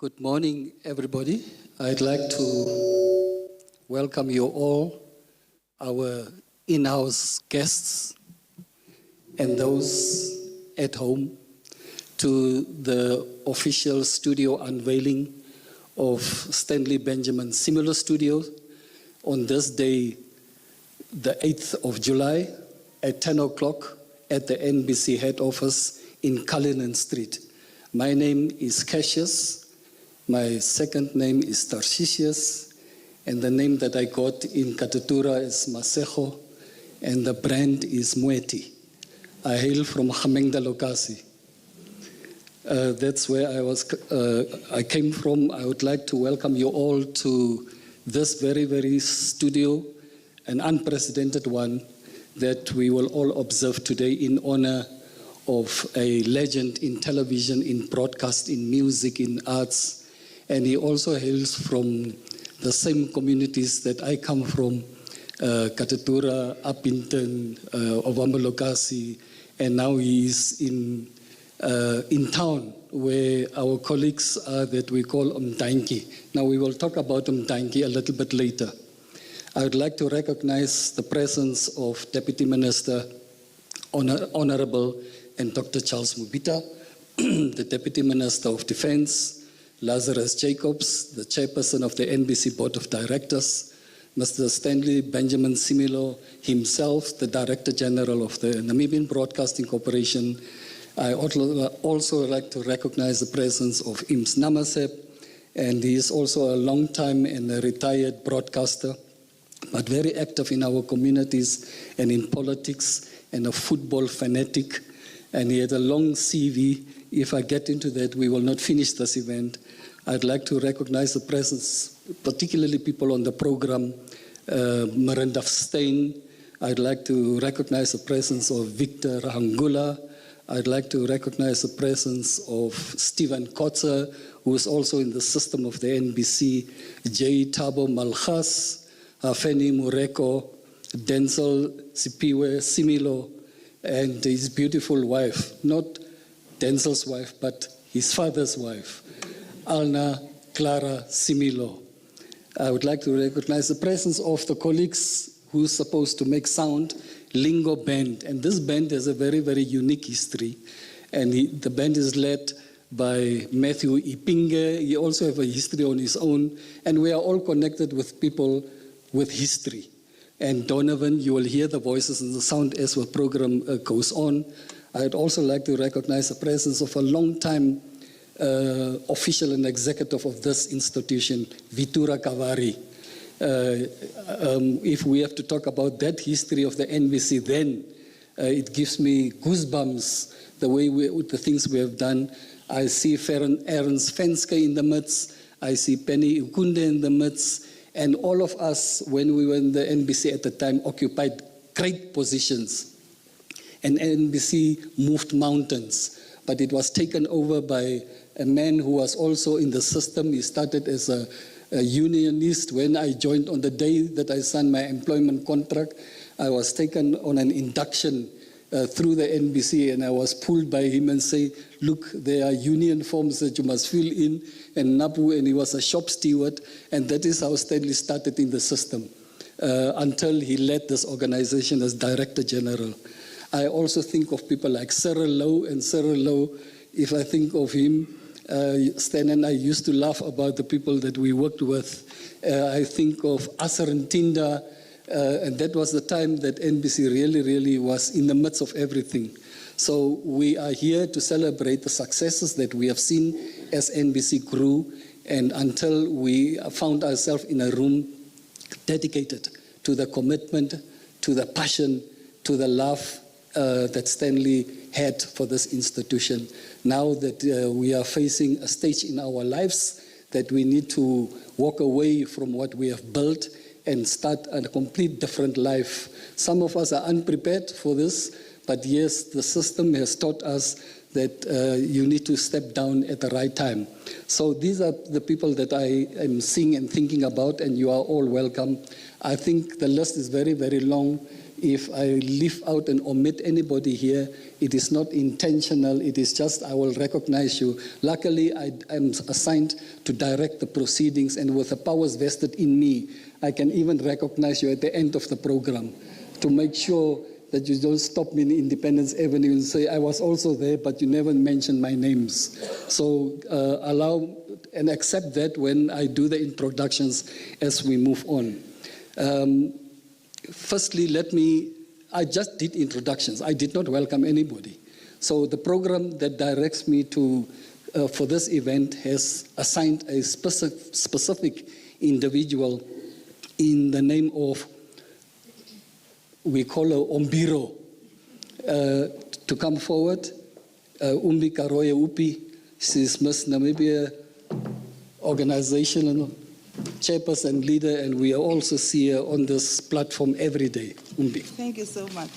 Good morning, everybody. I'd like to welcome you all, our in-house guests and those at home, to the official studio unveiling of Stanley Benjamin Similo Studio on this day, the 8th of July at 10 o'clock at the NBC head office in Cullinan Street. My name is Cassius. My second name is Tarsicius, and the name that I got in Katutura is Masejo, and the brand is Mweti. I hail from Gamengda Lokasi. That's where I came from. I would like to welcome you all to this very, very studio, an unprecedented one that we will all observe today in honor of a legend in television, in broadcast, in music, in arts. And he also hails from the same communities that I come from, Katutura, Upington, Ovamba Lokasi, and now he is in town where our colleagues are that we call Umdanki. Now we will talk about Umdanki a little bit later. I would like to recognize the presence of Deputy Minister, Honorable and Dr. Charles Mubita, the Deputy Minister of Defense, Lazarus Jacobs, the Chairperson of the NBC Board of Directors, Mr. Stanley Benjamin Similo himself, the Director General of the Namibian Broadcasting Corporation. I also like to recognize the presence of Ims Namasep, and he is also a long-time and a retired broadcaster, but very active in our communities and in politics, and a football fanatic. And he had a long CV. If I get into that, we will not finish this event. I'd like to recognize the presence, particularly people on the program, Miranda Stein. I'd like to recognize the presence of Victor Hangula. I'd like to recognize the presence of Stephen Kotzer, who is also in the system of the NBC, J. Thabo Malchas, Hafeni Mureko, Denzel Sipiwe Similo, and his beautiful wife, not Denzel's wife, but his father's wife, Alna Clara Similo. I would like to recognize the presence of the colleagues who's supposed to make sound, Lingo Band. And this band has a very, very unique history. And the band is led by Matthew Ipinge. He also has a history on his own. And we are all connected with people with history. And Donovan, you will hear the voices and the sound as the program goes on. I'd also like to recognize the presence of a long-time official and executive of this institution, Vura Cavari. If we have to talk about that history of the NBC, then it gives me goosebumps, the way the things we have done. I see Aaron Svenske in the midst. I see Penny Ukunde in the midst. And all of us, when we were in the NBC at the time, occupied great positions. And NBC moved mountains. But it was taken over by a man who was also in the system. He started as a unionist. When I joined on the day that I signed my employment contract, I was taken on an induction through the NBC, and I was pulled by him and say, look, there are union forms that you must fill in, and Napu, and he was a shop steward, and that is how Stanley started in the system until he led this organization as Director General. I also think of people like Cyril Lowe, and Cyril Lowe, if I think of him, Stan and I used to laugh about the people that we worked with. I think of Asar Ntinda, and that was the time that NBC really, really was in the midst of everything. So we are here to celebrate the successes that we have seen as NBC grew, and until we found ourselves in a room dedicated to the commitment, to the passion, to the love that Stanley had for this institution. Now that we are facing a stage in our lives that we need to walk away from what we have built and start a complete different life. Some of us are unprepared for this, but yes, the system has taught us that you need to step down at the right time. So these are the people that I am seeing and thinking about, and you are all welcome. I think the list is very, very long. If I leave out and omit anybody here, it is not intentional. It is just I will recognize you. Luckily, I am assigned to direct the proceedings, and with the powers vested in me, I can even recognize you at the end of the program to make sure that you don't stop me in Independence Avenue and say, I was also there, but you never mentioned my names. So allow and accept that when I do the introductions as we move on. Firstly, I just did introductions. I did not welcome anybody. So the program that directs me for this event has assigned a specific individual in the name of, we call her Ombiro, to come forward. Umbi Karoye Upi, she's Miss Namibia organizational chairperson and leader, and we also see her on this platform every day. Umbi. Thank you so much.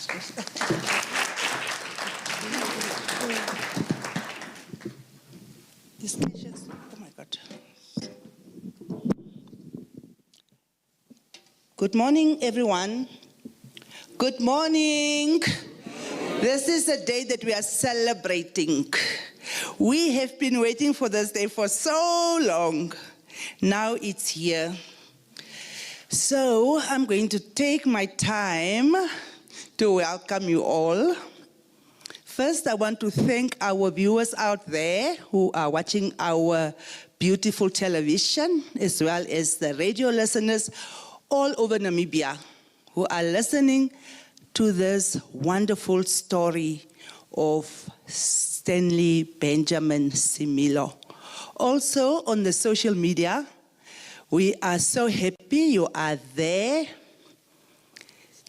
Oh my God. Good morning, everyone. Good morning. This is a day that we are celebrating. We have been waiting for this day for so long. Now it's here. So I'm going to take my time to welcome you all. First, I want to thank our viewers out there who are watching our beautiful television, as well as the radio listeners all over Namibia who are listening to this wonderful story of Stanley Benjamin Similo. Also on the social media, we are so happy you are there,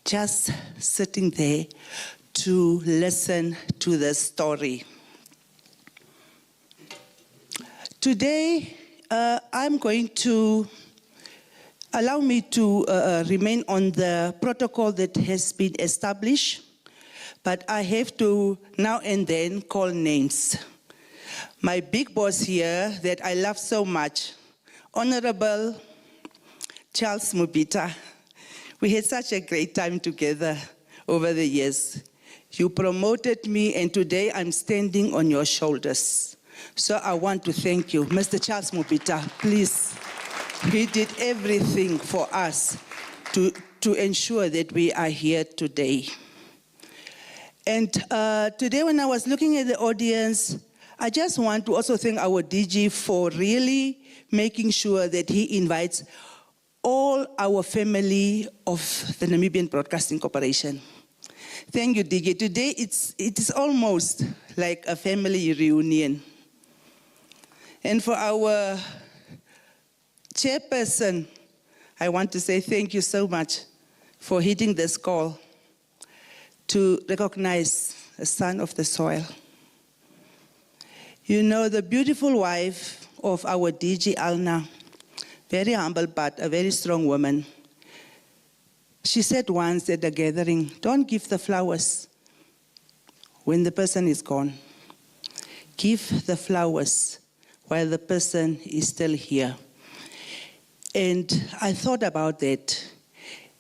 just sitting there to listen to the story. Today, I'm going to allow me to remain on the protocol that has been established, but I have to now and then call names. My big boss here that I love so much, Honorable Charles Mubita. We had such a great time together over the years. You promoted me, and today I'm standing on your shoulders. So I want to thank you. Mr. Charles Mubita, please. He did everything for us to ensure that we are here today. And today when I was looking at the audience, I just want to also thank our DG for really making sure that he invites all our family of the Namibian Broadcasting Corporation. Thank you, DG. Today it is almost like a family reunion. And for our chairperson, I want to say thank you so much for hitting this call to recognize a son of the soil. You know, the beautiful wife of our DG, Alna, very humble but a very strong woman. She said once at a gathering, don't give the flowers when the person is gone. Give the flowers while the person is still here. And I thought about that.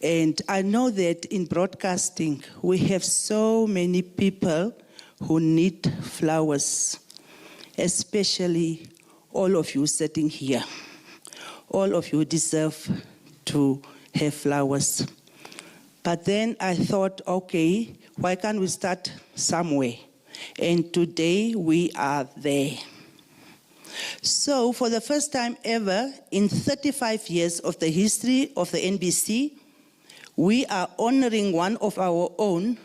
And I know that in broadcasting, we have so many people who need flowers, especially all of you sitting here. All of you deserve to have flowers. But then I thought, okay, why can't we start somewhere? And today we are there. So for the first time ever in 35 years of the history of the NBC, we are honoring one of our own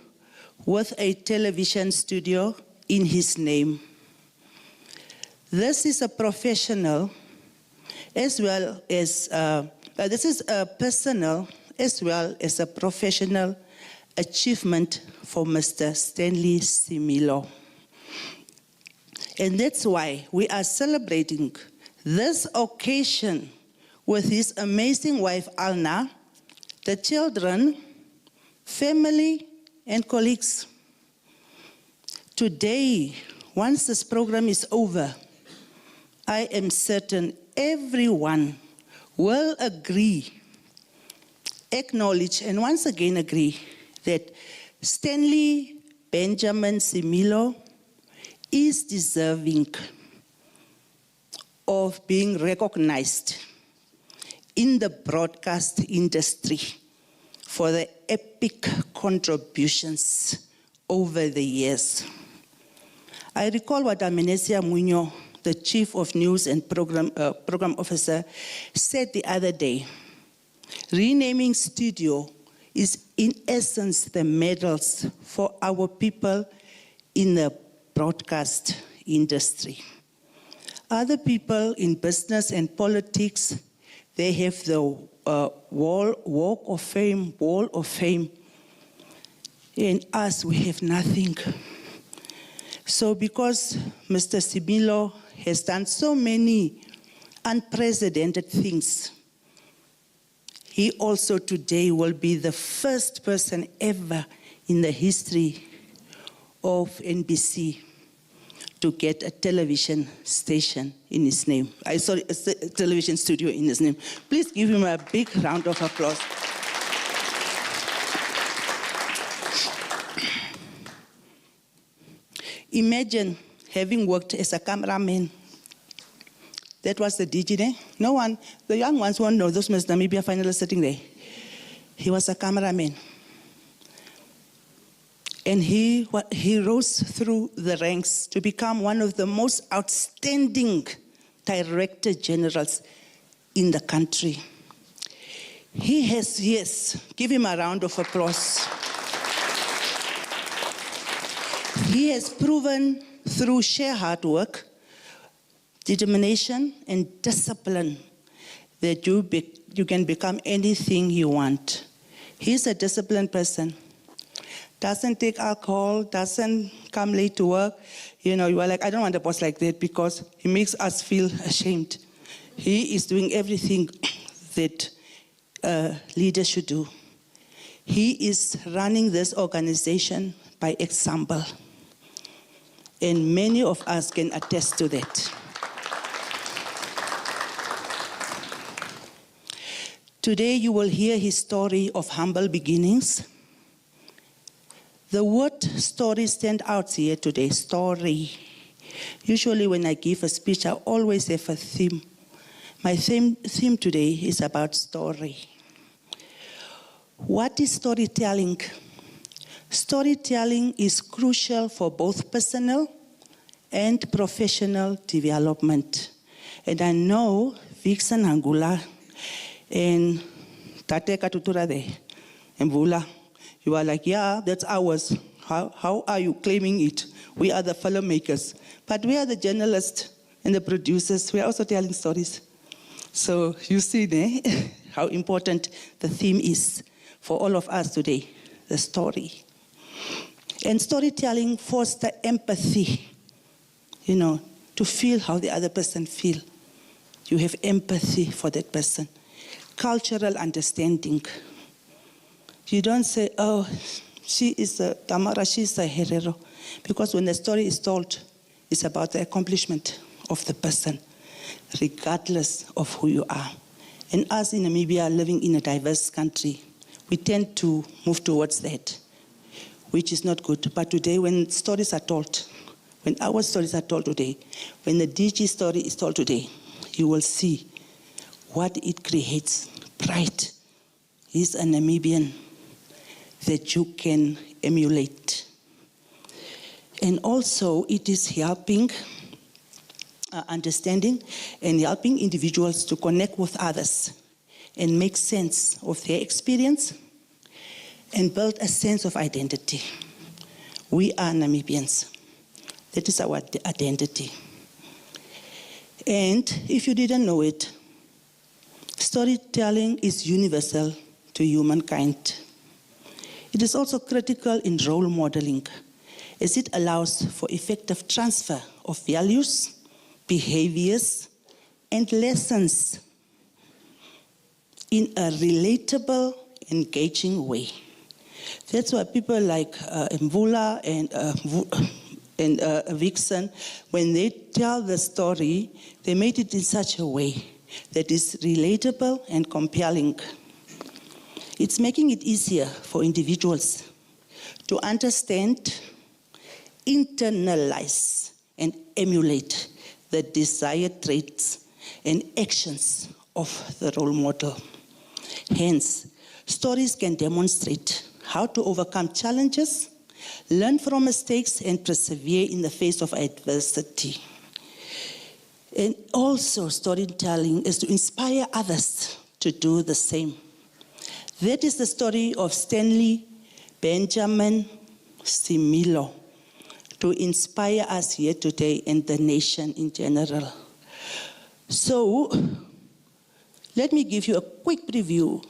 with a television studio in his name. This is a professional as well as, this is a personal as well as a professional achievement for Mr. Stanley Similo. And that's why we are celebrating this occasion with his amazing wife, Alna, the children, family, and colleagues. Today, once this program is over, I am certain everyone will agree, acknowledge, and once again agree that Stanley Benjamin Similo is deserving of being recognized in the broadcast industry for the epic contributions over the years. I recall what Amenesia Muño, the Chief of News and Program Officer, said the other day. Renaming studio is in essence the medals for our people in the broadcast industry. Other people in business and politics, they have the Wall of Fame. And us, we have nothing. So because Mr. Similo has done so many unprecedented things, he also today will be the first person ever in the history of NBC to get a television station in his name. A television studio in his name. Please give him a big round of applause. Imagine having worked as a cameraman. That was the DG there. No one, the young ones won't know, those Miss Namibia finalists sitting there. He was a cameraman. And he rose through the ranks to become one of the most outstanding director generals in the country. He has, yes, give him a round of applause. He has proven through sheer hard work, determination, and discipline that you can become anything you want. He's a disciplined person. Doesn't take alcohol, doesn't come late to work. You know, you are like, I don't want a boss like that because he makes us feel ashamed. He is doing everything that leaders should do. He is running this organization by example. And many of us can attest to that. Today you will hear his story of humble beginnings. The word story stands out here today, story. Usually when I give a speech, I always have a theme. My theme today is about story. What is storytelling? Storytelling is crucial for both personal and professional development. And I know Vixen Angula and Tate Katutura there, and Vula, you are like, yeah, that's ours. How are you claiming it? We are the filmmakers. But we are the journalists and the producers. We are also telling stories. So you see there how important the theme is for all of us today, the story. And storytelling fosters empathy, you know, to feel how the other person feels. You have empathy for that person. Cultural understanding. You don't say, oh, she is a Tamara, she's a Herero. Because when the story is told, it's about the accomplishment of the person, regardless of who you are. And us in Namibia, living in a diverse country, we tend to move towards that, which is not good. But today, when stories are told, when our stories are told today, when the DG story is told today, you will see what it creates. Pride. He's a Namibian that you can emulate. And also, it is helping understanding and helping individuals to connect with others and make sense of their experience and build a sense of identity. We are Namibians. That is our identity. And if you didn't know it, storytelling is universal to humankind. It is also critical in role modeling, as it allows for effective transfer of values, behaviors, and lessons in a relatable, engaging way. That's why people like Mvula and Vixen, when they tell the story, they made it in such a way that is relatable and compelling. It's making it easier for individuals to understand, internalize, and emulate the desired traits and actions of the role model. Hence, stories can demonstrate how to overcome challenges, learn from mistakes, and persevere in the face of adversity. And also, storytelling is to inspire others to do the same. That is the story of Stanley Benjamin Similo, to inspire us here today and the nation in general. So, let me give you a quick preview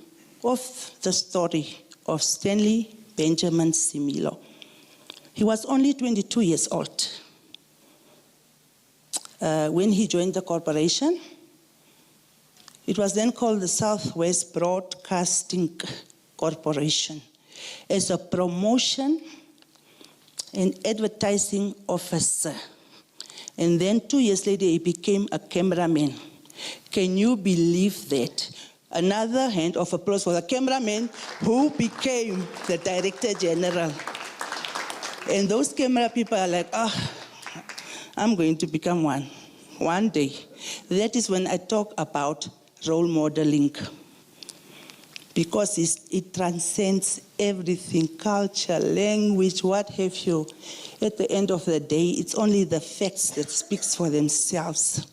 of the story of Stanley Benjamin Similo. He was only 22 years old when he joined the corporation. It was then called the Southwest Broadcasting Corporation as a promotion and advertising officer. And then 2 years later, he became a cameraman. Can you believe that? Another hand of applause for the cameraman who became the Director General. And those camera people are like, I'm going to become one day. That is when I talk about role modeling, because it transcends everything, culture, language, what have you. At the end of the day, it's only the facts that speaks for themselves.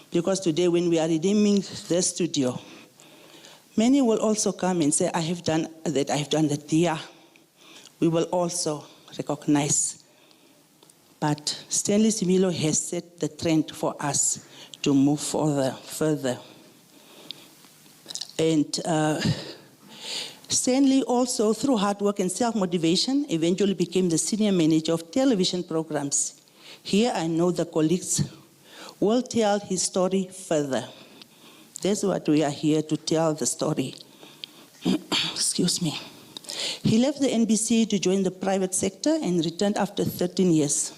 Because today, when we are redeeming the studio, many will also come and say, I have done that. Yeah, we will also recognize. But Stanley Similo has set the trend for us to move further. And Stanley also, through hard work and self-motivation, eventually became the senior manager of television programs. Here I know the colleagues will tell his story further. That's what we are here to tell the story. Excuse me. He left the NBC to join the private sector and returned after 13 years.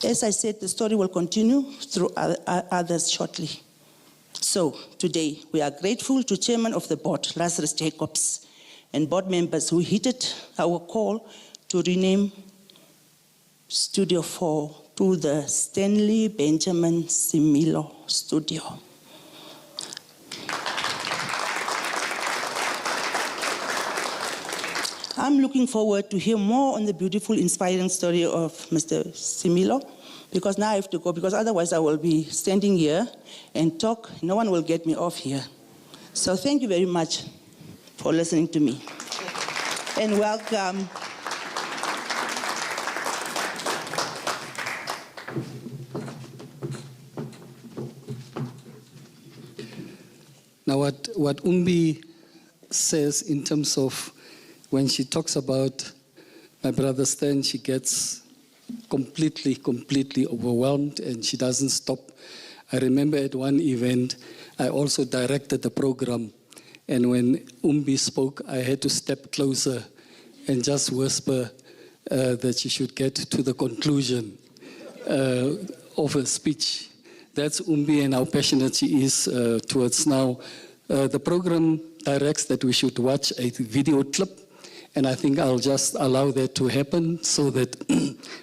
As I said, the story will continue through others shortly. So today, we are grateful to Chairman of the Board, Lazarus Jacobs, and board members who heeded our call to rename Studio 4 to the Stanley Benjamin Similo Studio. I'm looking forward to hear more on the beautiful, inspiring story of Mr. Similo, because now I have to go, because otherwise I will be standing here and talk. No one will get me off here. So thank you very much for listening to me. And welcome. Now what Umbi says in terms of when she talks about my brother Stan, she gets completely overwhelmed and she doesn't stop. I remember at one event, I also directed the program, and when Umbi spoke, I had to step closer and just whisper that she should get to the conclusion of her speech. That's Umbi and how passionate she is towards now. The program directs that we should watch a video clip, and I think I'll just allow that to happen so that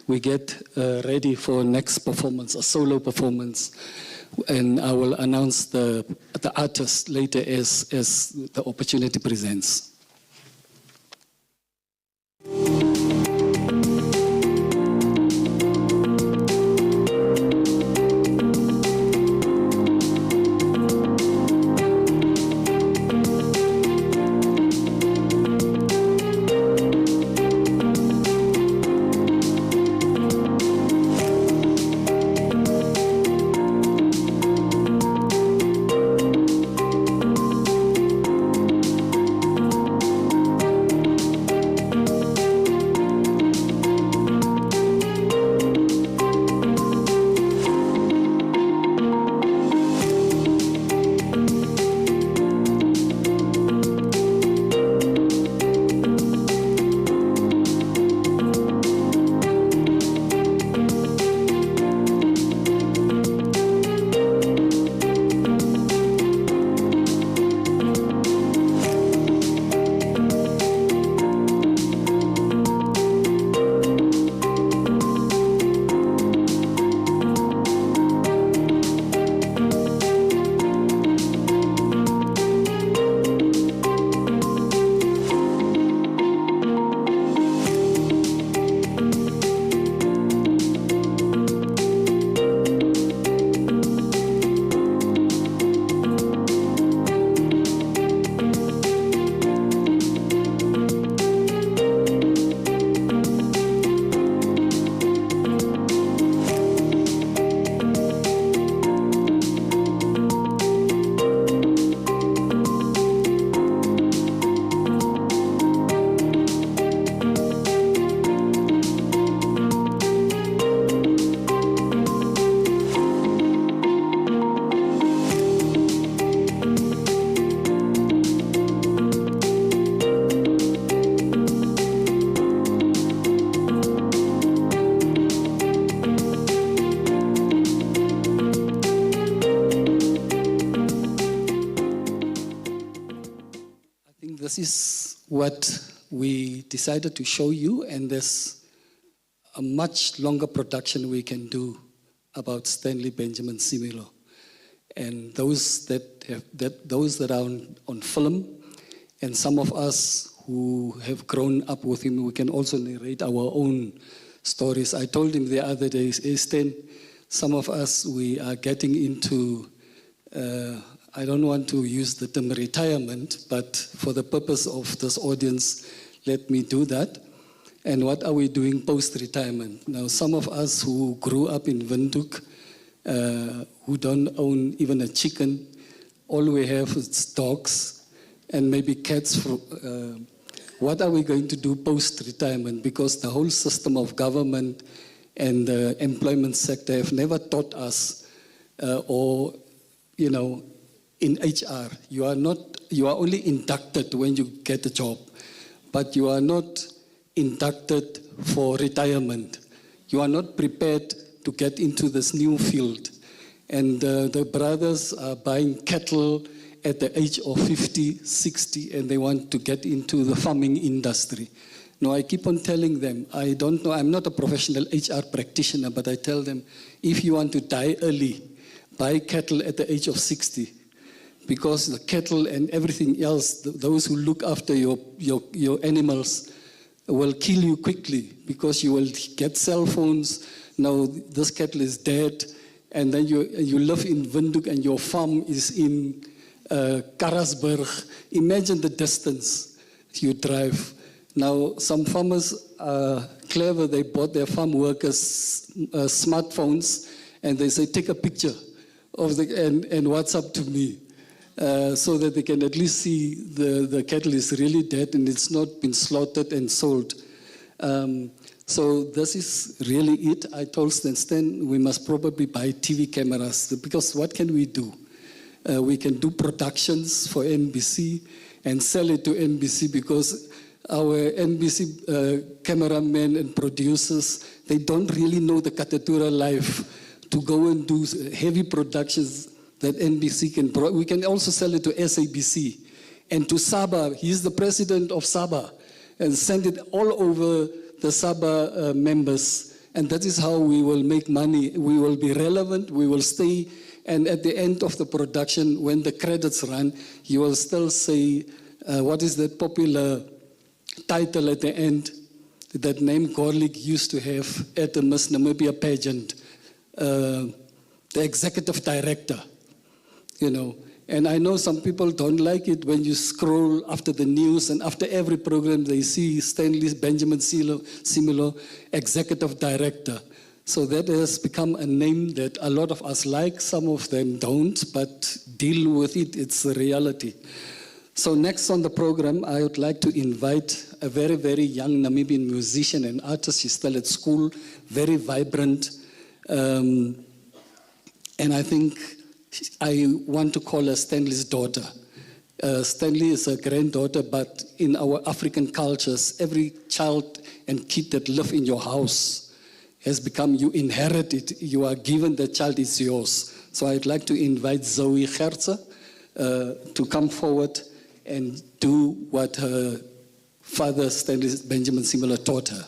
we get ready for next performance, a solo performance. And I will announce the artist later as the opportunity presents. this is what we decided to show you, and there's a much longer production we can do about Stanley Benjamin Similo. And those that are on film, and some of us who have grown up with him, we can also narrate our own stories. I told him the other day, Stan, some of us, we are getting into, I don't want to use the term retirement, but for the purpose of this audience, let me do that. And what are we doing post-retirement? Now, some of us who grew up in Windhoek, who don't own even a chicken, all we have is dogs and maybe cats. What are we going to do post-retirement? Because the whole system of government and the employment sector have never taught us, or, you know, in HR, you are only inducted when you get a job, but you are not inducted for retirement. You are not prepared to get into this new field. And the brothers are buying cattle at the age of 50, 60, and they want to get into the farming industry. Now, I keep on telling them, I don't know, I'm not a professional HR practitioner, but I tell them, if you want to die early, buy cattle at the age of 60. Because the cattle and everything else, those who look after your animals will kill you quickly, because you will get cell phones. Now, this cattle is dead, and then you live in Windhoek and your farm is in Karasburg. Imagine the distance you drive. Now, some farmers are clever. They bought their farm workers smartphones, and they say, take a picture of and WhatsApp to me, so that they can at least see the cattle is really dead and it's not been slaughtered and sold. So this is really it. I told Stan, we must probably buy TV cameras, because what can we do? We can do productions for NBC and sell it to NBC, because our NBC cameramen and producers, they don't really know the Katatura life to go and do heavy productions that NBC can. We can also sell it to SABC and to Sabah. He's the president of Sabah, and send it all over the Sabah members. And that is how we will make money. We will be relevant, we will stay, and at the end of the production, when the credits run, you will still say, what is that popular title at the end that Name Gorlick used to have at the Miss Namibia pageant? The executive director, you know. And I know some people don't like it when you scroll after the news, and after every program they see Stanley Benjamin Similo, executive director. So that has become a name that a lot of us like, some of them don't, but deal with it, it's a reality. So next on the program, I would like to invite a very, very young Namibian musician and artist. She's still at school, very vibrant. And I think I want to call her Stanley's daughter. Stanley is a granddaughter, but in our African cultures, every child and kid that live in your house has become, you inherit it, you are given the child, is yours. So I'd like to invite Zoe Gertze to come forward and do what her father, Stanley Benjamin Similo, taught her.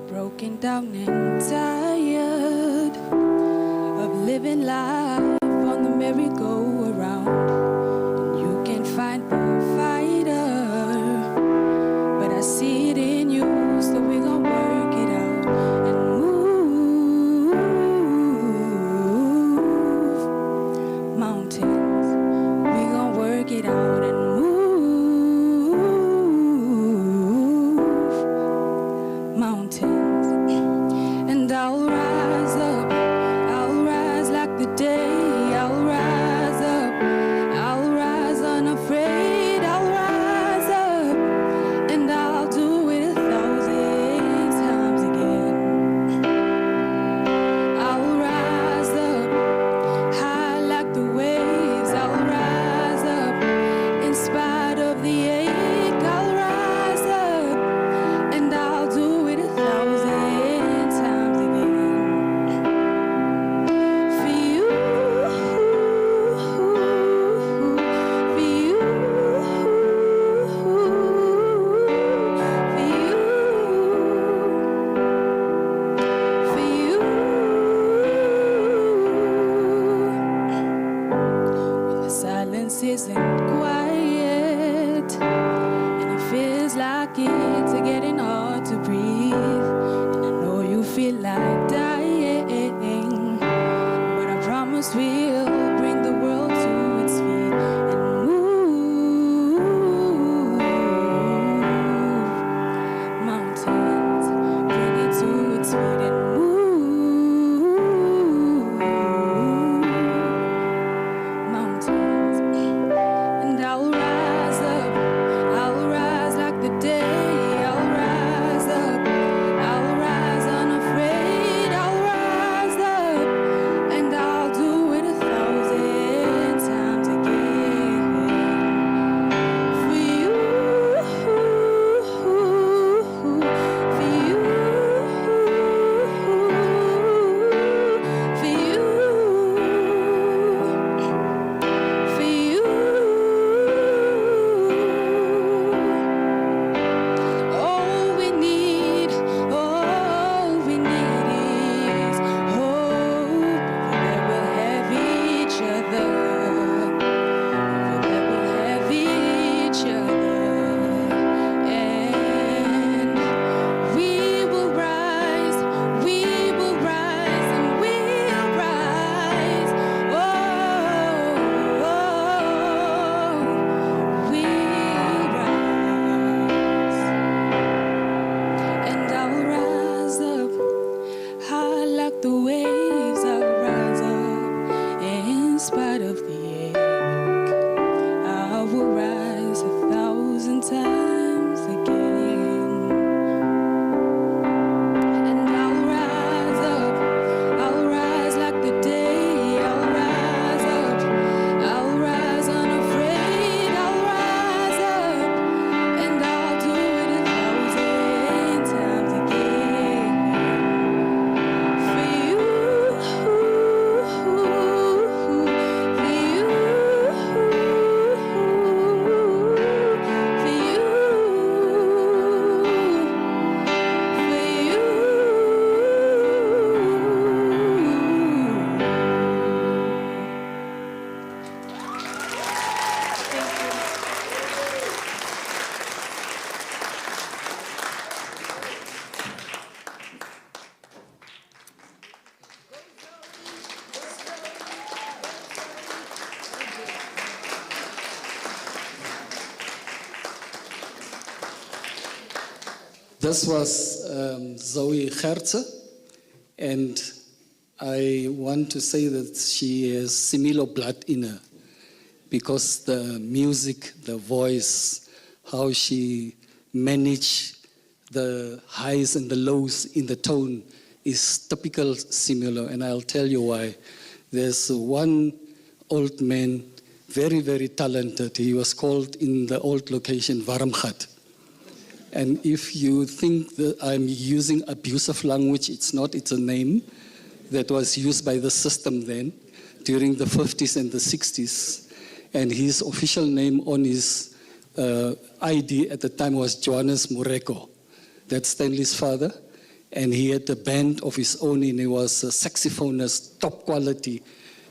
Broken down and tired of living life on the merry-go-round. And you can find the fighter, but I see it in you, so we're gonna work it out and move mountains. We're gonna work it out and move mountains. And I'll rise up, I'll rise like the day, I'll rise up, like it's getting hard to breathe. And I know you feel like dying, but I promise we'll bring the world to its feet and move mountains, bring it to its feet and move mountains. And I'll rise up, I'll rise like the day, I'll rise up, I'll rise unafraid, I'll rise up, and I'll do it 1,000 times again. For you, for you, for you. For you, all we need is hope that we'll have each other, that we'll have each other, and we will rise, and we'll rise, oh, we'll rise, and I'll rise up, high like the waves, I'll rise up, in spite of the ache, I will rise 1,000 times again. And I'll rise like the day, I'll rise unafraid, I'll rise up, and I'll do it 1,000 times again. For you, for you, This was Zoe Gertze, and I want to say that she has Similo blood in her, because the music, the voice, how she managed the highs and the lows in the tone is typical Similo, and I'll tell you why. There's one old man, very, very talented. He was called in the old location Warmgat. And if you think that I'm using abusive language, it's not, it's a name that was used by the system then, during the 50s and the 60s. And his official name on his ID at the time was Johannes Moreko. That's Stanley's father. And he had a band of his own, and he was a saxophonist, top quality.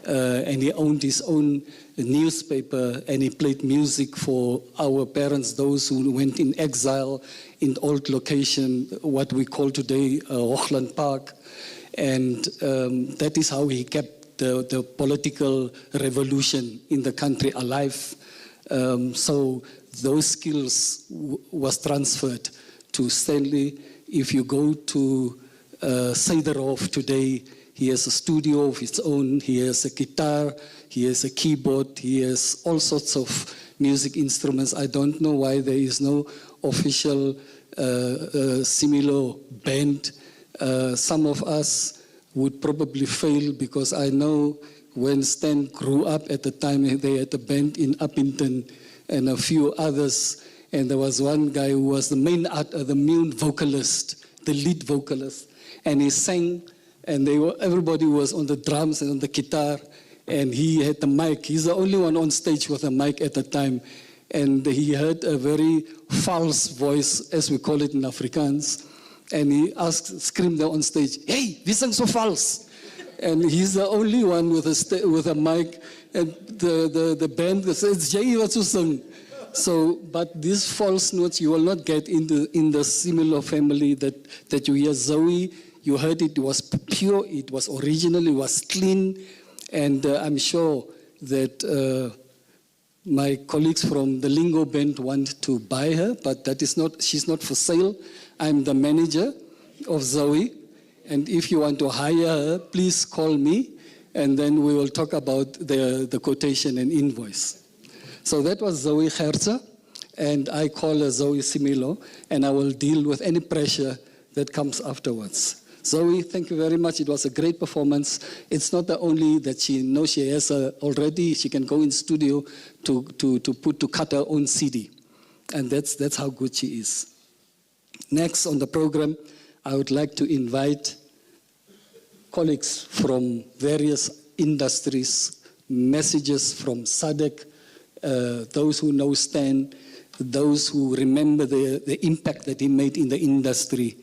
And he owned his own newspaper, and he played music for our parents, those who went in exile in old location, what we call today Hochland Park. And that is how he kept the political revolution in the country alive. So those skills was transferred to Stanley. If you go to Seiderhof today, he has a studio of his own, he has a guitar, he has a keyboard, he has all sorts of music instruments. I don't know why there is no official Similo band. Some of us would probably fail, because I know when Stan grew up at the time, they had a band in Uppington and a few others. And there was one guy who was the main vocalist, the lead vocalist, and he sang. And everybody was on the drums and on the guitar, and he had the mic. He's the only one on stage with a mic at the time. And he heard a very false voice, as we call it in Afrikaans. And he screamed there on stage, "Hey, wie sing so false?" And he's the only one with a mic. And the band says, "It's Jay what to sing." So, but these false notes you will not get in the Similo family that you hear Zoe. You heard it was pure, it was original, it was clean, and I'm sure that my colleagues from the Lingo Band want to buy her, but that is not. She's not for sale. I'm the manager of Zoe, and if you want to hire her, please call me, and then we will talk about the quotation and invoice. So that was Zoe Gertze, and I call her Zoe Similo, and I will deal with any pressure that comes afterwards. Zoe, thank you very much. It was a great performance. It's not the only that she knows she has already. She can go in studio to cut her own CD, and that's how good she is. Next on the program, I would like to invite colleagues from various industries, messages from SADC, those who know Stan, those who remember the impact that he made in the industry,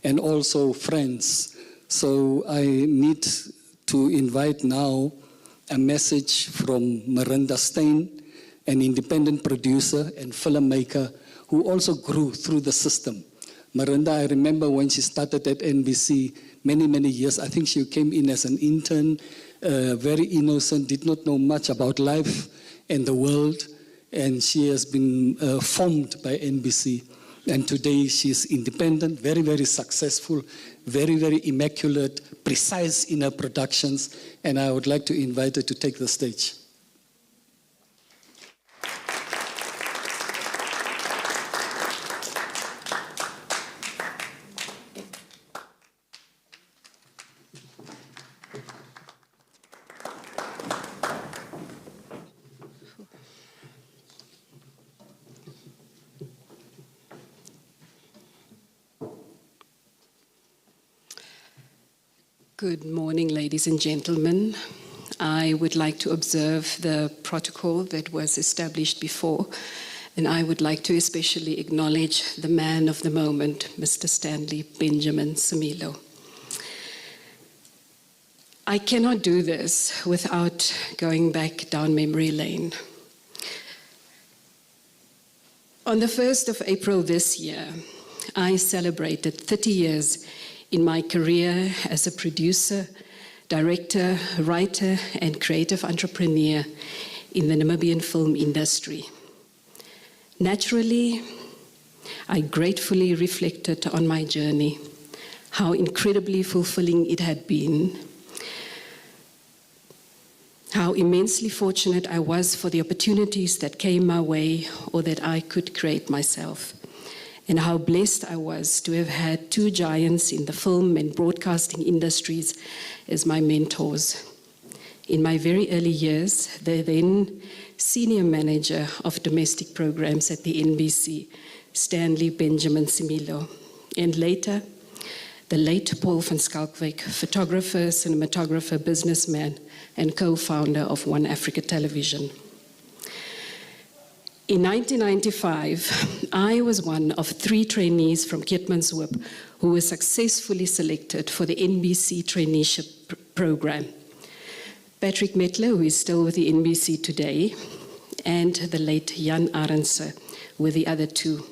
and also friends. So I need to invite now a message from Miranda Stein, an independent producer and filmmaker who also grew through the system. Miranda, I remember when she started at NBC many years. I think she came in as an intern, very innocent, did not know much about life and the world, and she has been formed by NBC. And today she's independent, very successful, very immaculate, precise in her productions, and I would like to invite her to take the stage. Good morning, ladies and gentlemen. I would like to observe the protocol that was established before, and I would like to especially acknowledge the man of the moment, Mr. Stanley Benjamin Similo. I cannot do this without going back down memory lane. On the 1st of April this year, I celebrated 30 years in my career as a producer, director, writer, and creative entrepreneur in the Namibian film industry. Naturally, I gratefully reflected on my journey, how incredibly fulfilling it had been, how immensely fortunate I was for the opportunities that came my way or that I could create myself, and how blessed I was to have had two giants in the film and broadcasting industries as my mentors. In my very early years, the then senior manager of domestic programs at the NBC, Stanley Benjamin Similo, and later, the late Paul van Schalkwyk, photographer, cinematographer, businessman, and co-founder of One Africa Television. In 1995, I was one of 3 trainees from Keetmanshoop who were successfully selected for the NBC traineeship program. Patrick Mettler, who is still with the NBC today, and the late Jan Arendse were the other 2.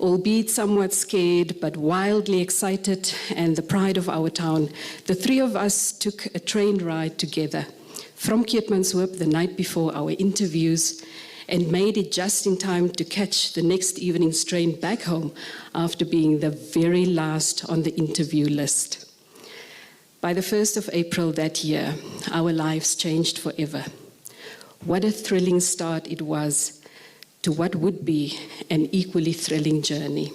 Albeit somewhat scared, but wildly excited and the pride of our town, the 3 of us took a train ride together from Keetmanshoop the night before our interviews and made it just in time to catch the next evening's train back home after being the very last on the interview list. By the 1st of April that year, our lives changed forever. What a thrilling start it was to what would be an equally thrilling journey.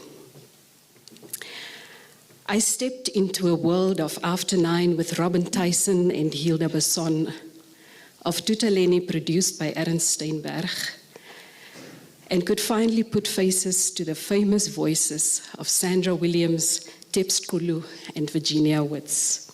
I stepped into a world of After 9 with Robin Tyson and Hilda Besson, of Tutaleni produced by Ernst Steinberg, and could finally put faces to the famous voices of Sandra Williams, Tebs Kulu, and Virginia Witz.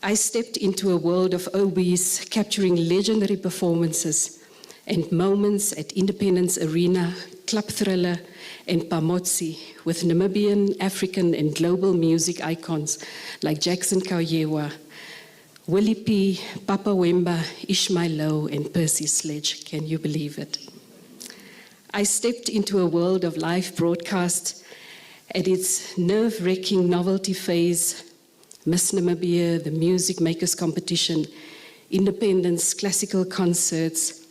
I stepped into a world of OBs capturing legendary performances and moments at Independence Arena, Club Thriller, and Pamotsi with Namibian, African, and global music icons like Jackson Kauyewa, Willie P., Papa Wemba, Ishmael Lowe, and Percy Sledge. Can you believe it? I stepped into a world of live broadcast at its nerve-wracking novelty phase, Miss Namibia, the Music Makers Competition, Independence, classical concerts,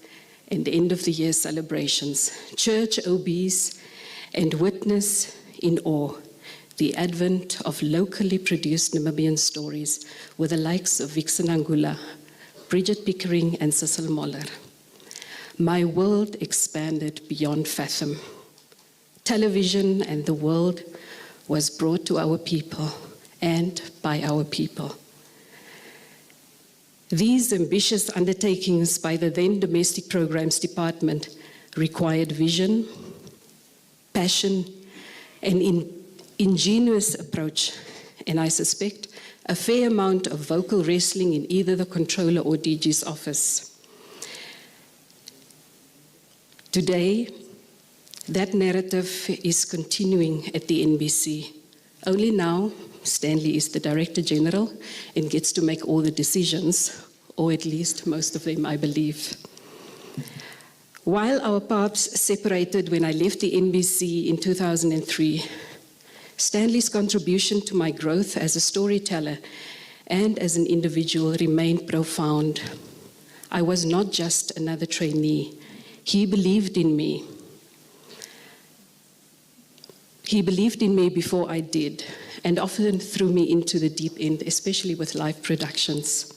and end-of-the-year celebrations, church OBs, and witness in awe the advent of locally produced Namibian stories with the likes of Vixen Angula, Bridget Pickering, and Cecil Moller. My world expanded beyond fathom. Television and the world was brought to our people and by our people. These ambitious undertakings by the then Domestic Programs Department required vision, passion, and ingenious approach, and I suspect a fair amount of vocal wrestling in either the controller or DG's office. Today, that narrative is continuing at the NBC. Only now, Stanley is the Director General and gets to make all the decisions, or at least most of them, I believe. While our paths separated when I left the NBC in 2003, Stanley's contribution to my growth as a storyteller and as an individual remained profound. I was not just another trainee. He believed in me. He believed in me before I did, and often threw me into the deep end, especially with live productions.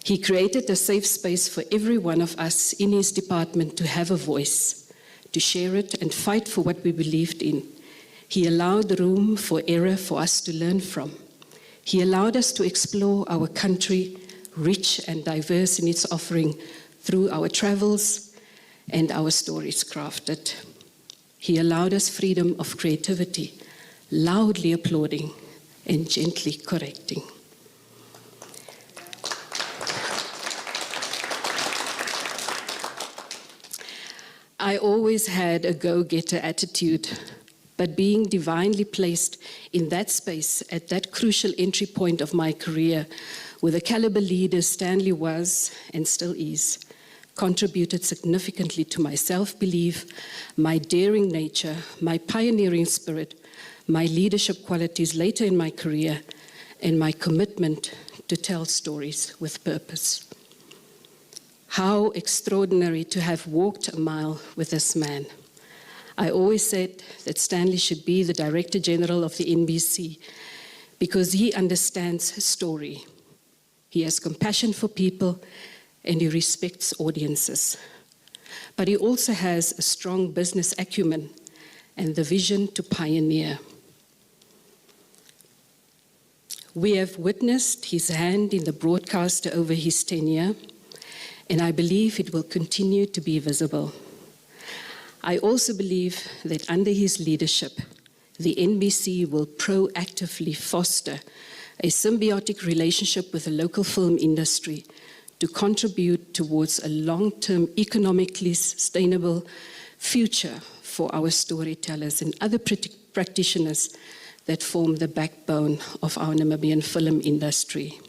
He created a safe space for every one of us in his department to have a voice, to share it and fight for what we believed in. He allowed room for error for us to learn from. He allowed us to explore our country, rich and diverse in its offering, through our travels and our stories crafted. He allowed us freedom of creativity, loudly applauding and gently correcting. I always had a go-getter attitude, but being divinely placed in that space at that crucial entry point of my career, with the caliber leader Stanley was and still is, contributed significantly to my self-belief, my daring nature, my pioneering spirit, my leadership qualities later in my career, and my commitment to tell stories with purpose. How extraordinary to have walked a mile with this man. I always said that Stanley should be the Director General of the NBC because he understands story. He has compassion for people and he respects audiences. But he also has a strong business acumen and the vision to pioneer. We have witnessed his hand in the broadcast over his tenure, and I believe it will continue to be visible. I also believe that under his leadership, the NBC will proactively foster a symbiotic relationship with the local film industry to contribute towards a long-term economically sustainable future for our storytellers and other practitioners that form the backbone of our Namibian film industry.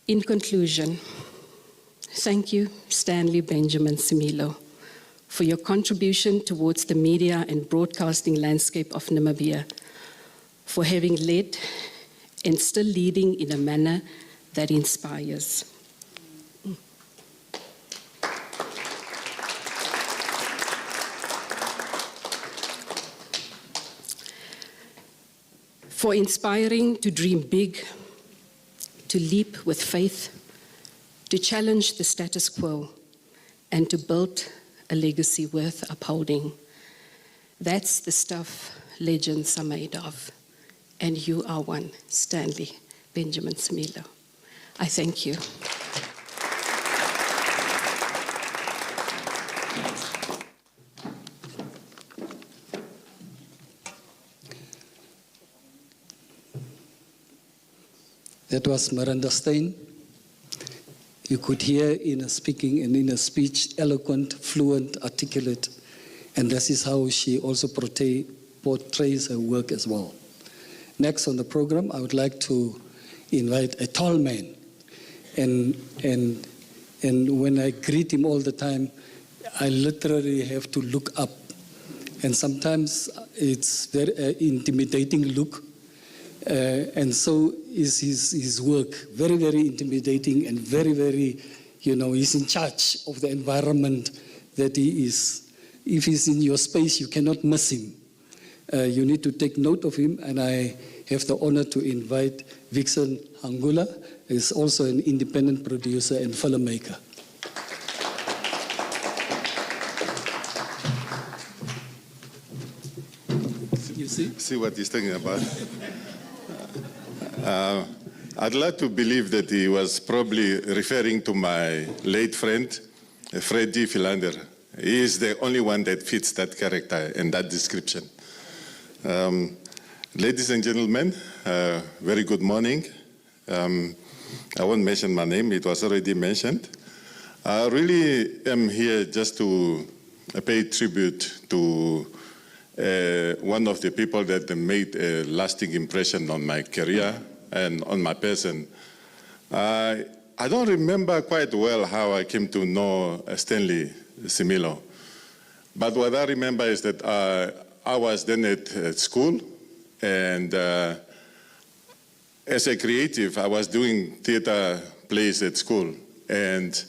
In conclusion, thank you, Stanley Benjamin Similo, for your contribution towards the media and broadcasting landscape of Namibia, for having led and still leading in a manner that inspires. For inspiring to dream big, to leap with faith, to challenge the status quo, and to build a legacy worth upholding. That's the stuff legends are made of. And you are one, Stanley Benjamin Similo. I thank you. That was Miranda Stein. You could hear in her speaking and in her speech, eloquent, fluent, articulate, and this is how she also portrays her work as well. Next on the program, I would like to invite a tall man. And when I greet him all the time, I literally have to look up. And sometimes it's very intimidating look. And so is his work, very, very intimidating and very, very, he's in charge of the environment that he is. If he's in your space, you cannot miss him. You need to take note of him, and I have the honor to invite Vixen Hangula, who is also an independent producer and filmmaker. You see what he's talking about? I'd like to believe that he was probably referring to my late friend, Freddie Philander. He is the only one that fits that character and that description. Ladies and gentlemen, very good morning. I won't mention my name, it was already mentioned. I really am here just to pay tribute to one of the people that made a lasting impression on my career and on my person. I don't remember quite well how I came to know Stanley Similo, but what I remember is that I was then at school, and as a creative, I was doing theater plays at school, and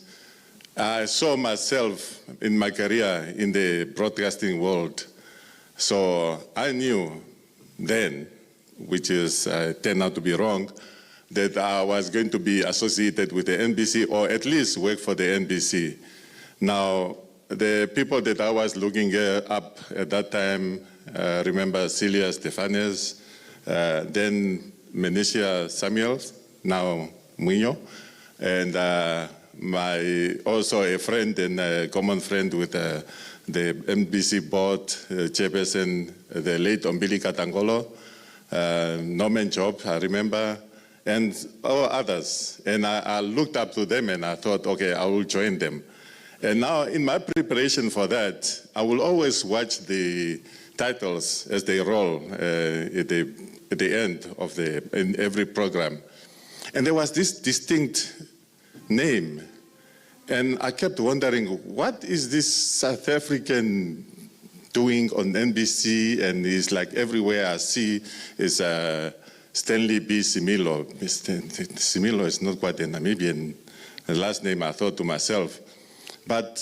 I saw myself in my career in the broadcasting world. So I knew then, which is turned out to be wrong, that I was going to be associated with the NBC, or at least work for the NBC. Now, the people that I was looking up at that time, remember Celia Stefanes, then Menicia Samuels, now Muño, and also a friend and a common friend with the NBC board chairperson, the late Umbilica Tangolo, Norman Job, I remember, and all others. And I looked up to them and I thought, okay, I will join them. And now in my preparation for that, I will always watch the titles as they roll at the end of in every program. And there was this distinct name. And I kept wondering, what is this South African doing on NBC? And it's like everywhere I see is Stanley B. Similo. Similo is not quite a Namibian last name, I thought to myself. But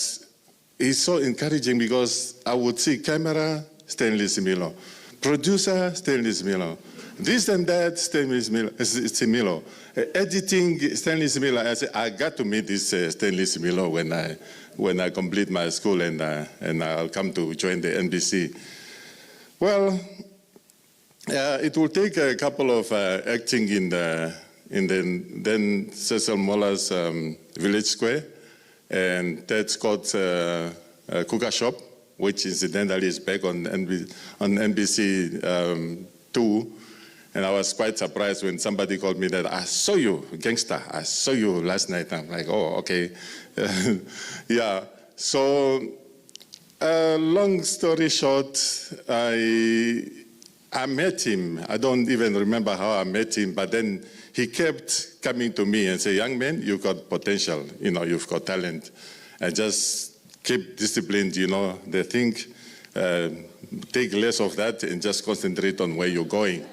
it's so encouraging because I would see camera, Stanley Similo, producer, Stanley Similo, this and that, Stanley Similo, editing, Stanley Similo. I said, I got to meet this Stanley Similo when I complete my school and I'll come to join the NBC. Well, it will take a couple of acting in the then Cecil Moller's Village Square and Ted Scott's Cooker Shop, which incidentally is back on NBC 2. And I was quite surprised when somebody called me that, I saw you, gangster, I saw you last night. I'm like, oh, okay. Yeah, so long story short, I met him. I don't even remember how I met him, but then he kept coming to me and say, young man, you've got potential, you've got talent. And just keep disciplined, they think, take less of that and just concentrate on where you're going.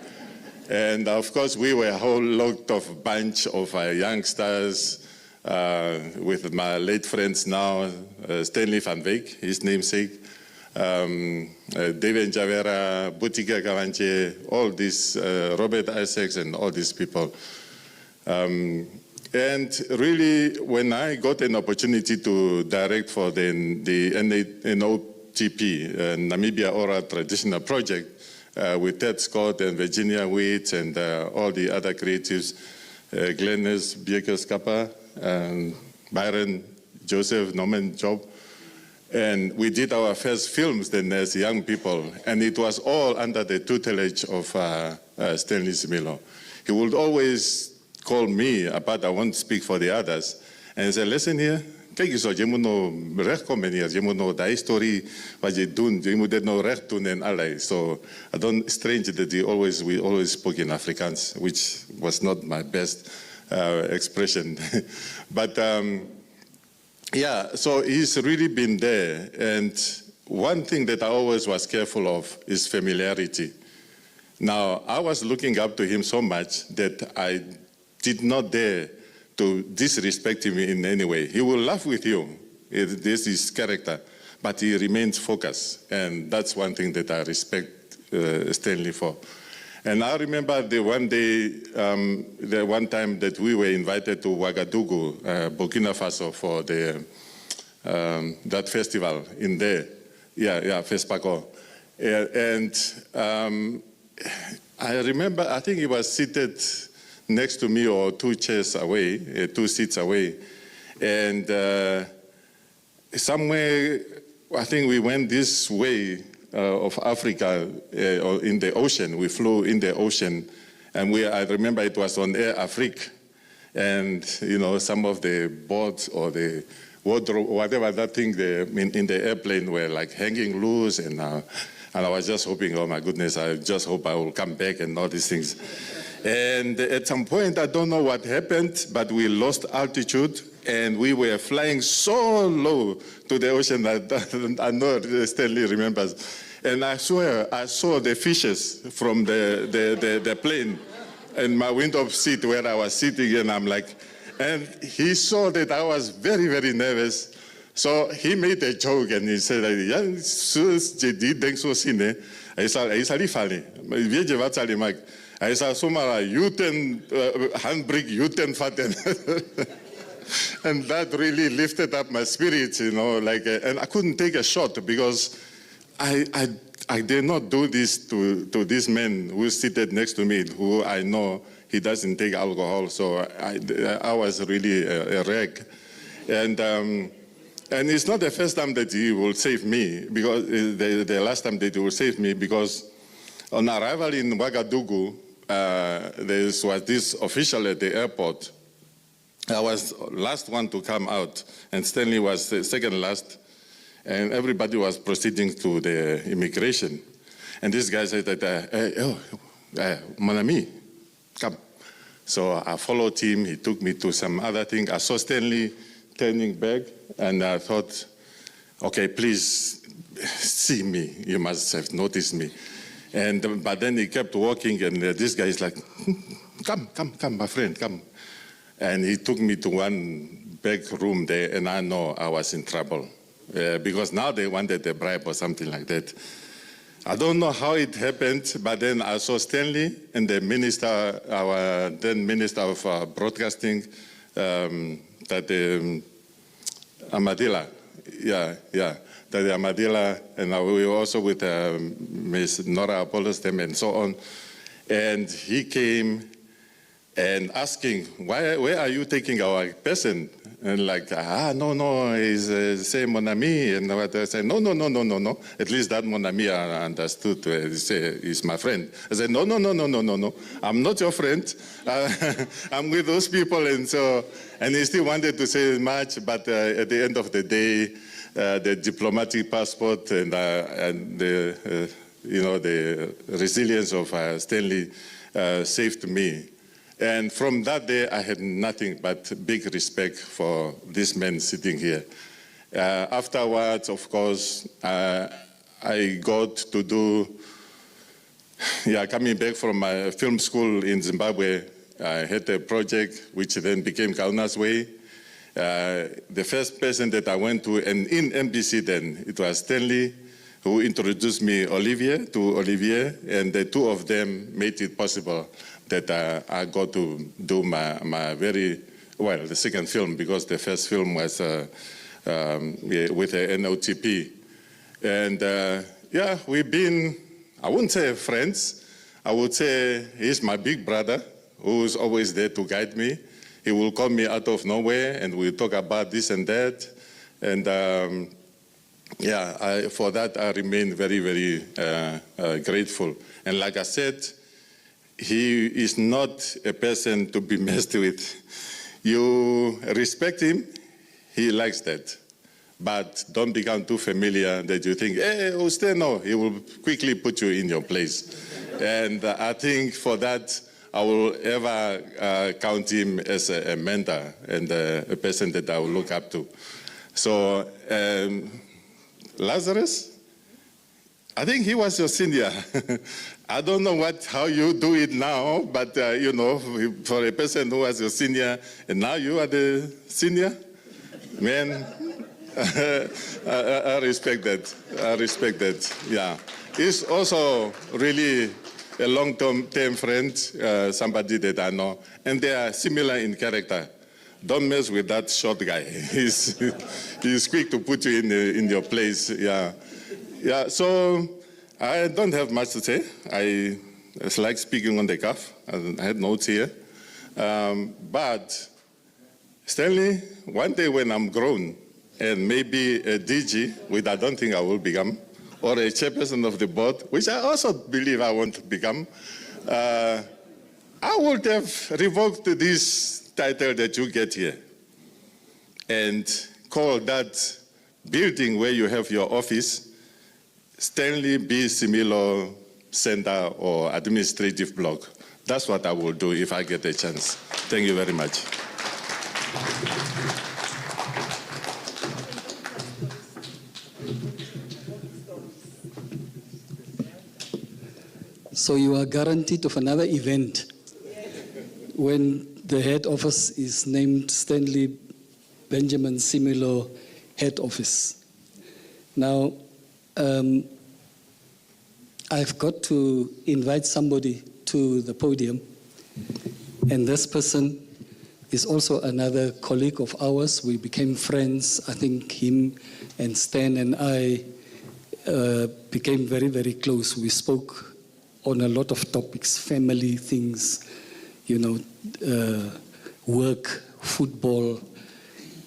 And of course, we were a whole lot of bunch of youngsters with my late friends now, Stanley Van Wyk, his namesake, David Javera, Butika Kavanche, all these, Robert Isaacs and all these people. And really, when I got an opportunity to direct for the NOTP, Namibia Oral Traditional Project, with Ted Scott and Virginia Witt and all the other creatives, Glennis Bierkes-Kappa, Byron Joseph, Norman Job. And we did our first films then as young people, and it was all under the tutelage of Stanley Similo. He would always call me, but I won't speak for the others, and say, listen here, kijk eens, je moet nou recht komen hier. Je moet nou die story wat je doet, je moet het nou recht doen en allerlei. So I don't strange that we always spoke in Afrikaans, which was not my best expression. But yeah, so he's really been there. And one thing that I always was careful of is familiarity. Now, I was looking up to him so much that I did not dare to disrespect him in any way. He will laugh with you. This is his character. But he remains focused. And that's one thing that I respect Stanley for. And I remember the one day, the one time that we were invited to Ouagadougou, Burkina Faso, for the that festival in there. Yeah, FESPACO. And I remember, I think he was seated next to me or 2 chairs away, 2 seats away. And somewhere, I think we went this way of Africa or in the ocean. We flew in the ocean. And I remember it was on Air Afrique. And, some of the boats or the wardrobe, whatever that thing in the airplane were like hanging loose. And I was just hoping, oh my goodness, I just hope I will come back and all these things. And at some point, I don't know what happened, but we lost altitude and we were flying so low to the ocean that I know Stanley remembers. And I swear, I saw the fishes from the plane in my window seat where I was sitting, and I'm like, and he saw that I was very, very nervous. So he made a joke and he said, "Ja, die denkt zo zien, hè? Hij zal niet vallen. Weet je wat zal hij maken? Hij zal zomaar een handbrake U-turn vatten." And that really lifted up my spirits, and I couldn't take a shot because I did not do this to this man who is seated next to me, who I know he doesn't take alcohol. So I was really a wreck. And it's not the first time that he will save me, because the last time that he will save me, because on arrival in Ouagadougou, there was this official at the airport. I was last one to come out, and Stanley was the second last, and everybody was proceeding to the immigration. And this guy said that, mon ami, come. So I followed him, he took me to some other thing. I saw Stanley turning back, and I thought, okay, please see me. You must have noticed me. But then he kept walking, and this guy is like, come, my friend, come. And he took me to one back room there, and I know I was in trouble. Because now they wanted a bribe or something like that. I don't know how it happened, but then I saw Stanley and the minister, our then Minister of Broadcasting, Amadila, Amadila, and we were also with Ms. Nora Apolostem and so on. And he came and asking, where are you taking our person? And like, no, he's say mon ami. And I said, no. At least that mon ami I understood. He said, he's my friend. I said, no. I'm not your friend. I'm with those people. And he still wanted to say much, but at the end of the day, the diplomatic passport and the resilience of Stanley saved me. And from that day, I had nothing but big respect for this man sitting here. Afterwards, of course, I got to do, coming back from my film school in Zimbabwe, I had a project which then became Kauna's Way. The first person that I went to, and in NBC then, it was Stanley, who introduced me to Olivier, and the two of them made it possible that I got to do my the second film, because the first film was with a NOTP. And we've been, I wouldn't say friends, I would say he's my big brother who's always there to guide me. He will call me out of nowhere and we'll talk about this and that. And for that I remain very, very grateful. And like I said, he is not a person to be messed with. You respect him, he likes that. But don't become too familiar that you think, hey, no, he will quickly put you in your place. And I think for that, I will ever count him as a mentor and a person that I will look up to. So Lazarus, I think he was your senior. I don't know how you do it now, but you know, for a person who was your senior, and now you are the senior, man, I respect that. I respect that, yeah. He's also really a long-term friend, somebody that I know, and they are similar in character. Don't mess with that short guy. He's quick to put you in your place, yeah. Yeah, so I don't have much to say. I just like speaking on the cuff. I had notes here. But Stanley, one day when I'm grown, and maybe a DG, which I don't think I will become, or a chairperson of the board, which I also believe I want to become, I would have revoked this title that you get here and call that building where you have your office Stanley B. Similo Center or Administrative Block. That's what I will do if I get a chance. Thank you very much. So you are guaranteed of another event when the head office is named Stanley Benjamin Similo Head Office. Now, I've got to invite somebody to the podium, and this person is also another colleague of ours. We became friends. I think him and Stan and I became very, very close. We spoke on a lot of topics, family things, you know, work, football.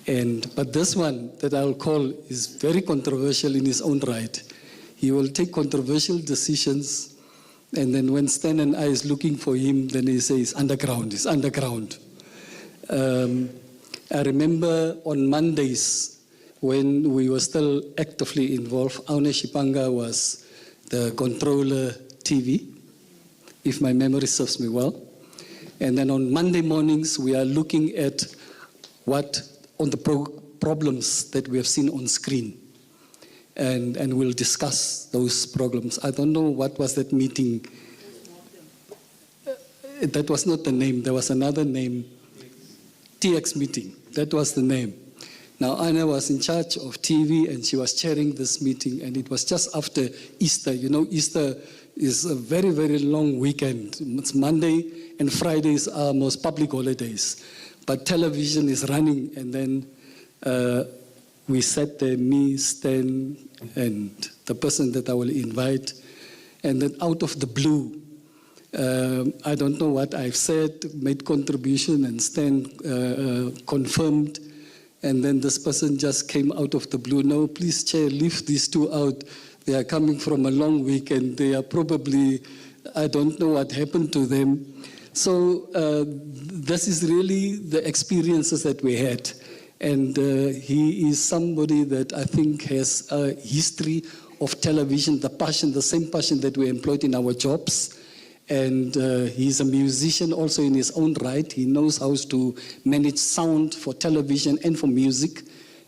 But this one that I'll call is very controversial in his own right. He will take controversial decisions, and then when Stan and I is looking for him, then he says, it's underground. I remember on Mondays when we were still actively involved, Aune Shipanga was the controller TV, if my memory serves me well. And then on Monday mornings, we are looking at on the problems that we have seen on screen. And we'll discuss those problems. I don't know what was that meeting. That was not the name. There was another name. TX meeting. That was the name. Now, Anna was in charge of TV, and she was chairing this meeting, and it was just after Easter. You know, Easter is a very, very long weekend. It's Monday, and Fridays are most public holidays. But television is running, and then we sat there, me, Stan, and the person that I will invite. And then out of the blue, I don't know what I've said, made contribution, and Stan confirmed. And then this person just came out of the blue. No, please, Chair, leave these two out. They are coming from a long weekend. They are probably, I don't know what happened to them. So this is really the experiences that we had. And he is somebody that I think has a history of television, the same passion that we employed in our jobs. And he's a musician also in his own right. He knows how to manage sound for television and for music.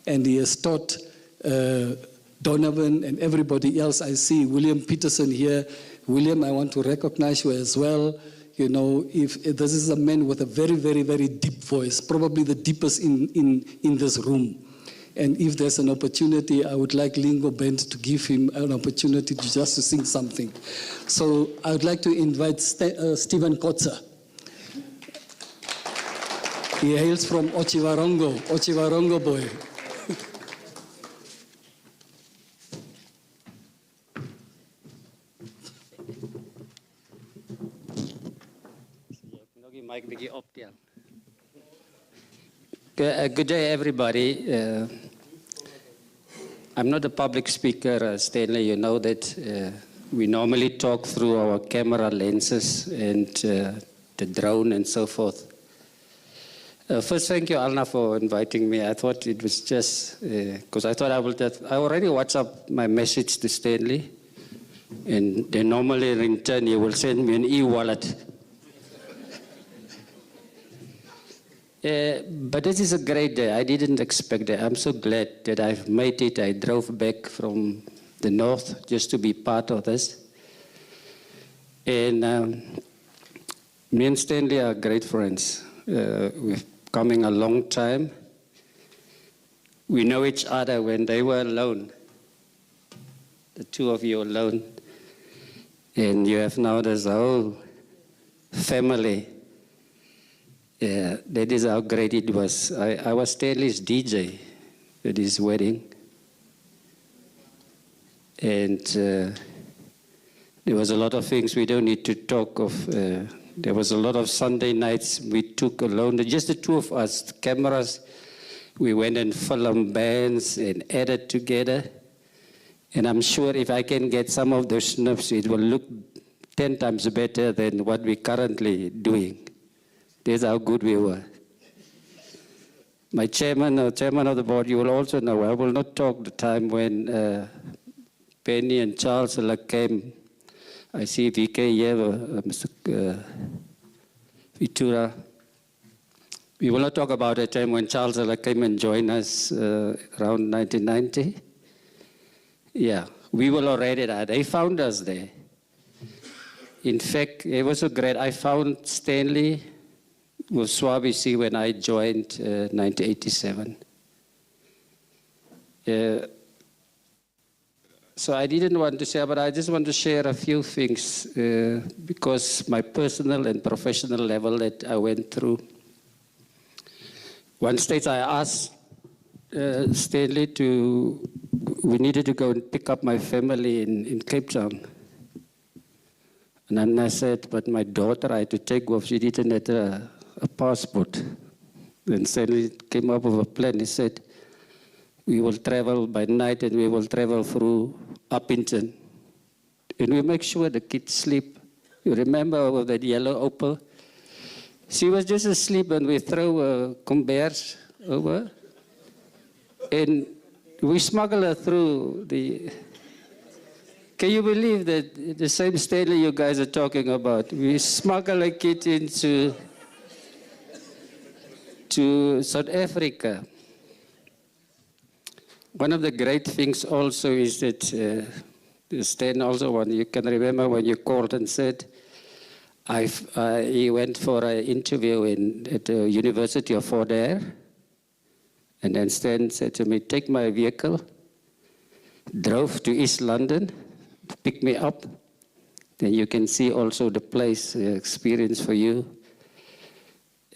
And he has taught Donovan and everybody else. I see William Peterson here. William, I want to recognize you as well. You know, if this is a man with a very, very, very deep voice, probably the deepest in this room. And if there's an opportunity, I would like Lingo Band to give him an opportunity to just to sing something. So I would like to invite Stephen Kotza. He hails from Ochiwarongo boy. Good day, everybody. I'm not a public speaker, Stanley. You know that we normally talk through our camera lenses and the drone and so forth. First, thank you, Alna, for inviting me. I thought it was just, because I thought I already WhatsApp my message to Stanley, and then normally in return he will send me an e-wallet. But this is a great day. I didn't expect it. I'm so glad that I've made it. I drove back from the north just to be part of this. And me and Stanley are great friends. We've coming a long time. We know each other when they were alone. The two of you alone. And you have now this whole family. Yeah, that is how great it was. I was Stanley's DJ at his wedding. And there was a lot of things we don't need to talk of. There was a lot of Sunday nights we took alone, just the two of us, the cameras. We went and filmed bands and edited together. And I'm sure if I can get some of those snips, it will look 10 times better than what we're currently doing. That's how good we were. My chairman of the board, you will also know, I will not talk the time when Penny and Charles came. I see VK here, Mr. Vitura. We will not talk about a time when Charles came and joined us around 1990. Yeah, we were already there. They found us there. In fact, it was so great. I found Stanley with Swabisi when I joined 1987. So I didn't want to share, but I just want to share a few things because my personal and professional level that I went through. One stage I asked Stanley we needed to go and pick up my family in Cape Town. And then I said, but my daughter I had to take off, she didn't have a passport. Then Stanley came up with a plan. He said, we will travel by night and we will travel through Uppington. And we make sure the kids sleep. You remember with that yellow Opel? She was just asleep and we throw conveyors over. And we smuggle her through the... Can you believe that the same Stanley you guys are talking about? We smuggle a kid into South Africa. One of the great things also is that Stan also, you can remember when you called and said, he went for an interview at the University of Fort Hare, and then Stan said to me, take my vehicle, drove to East London, pick me up, then you can see also the place, experience for you.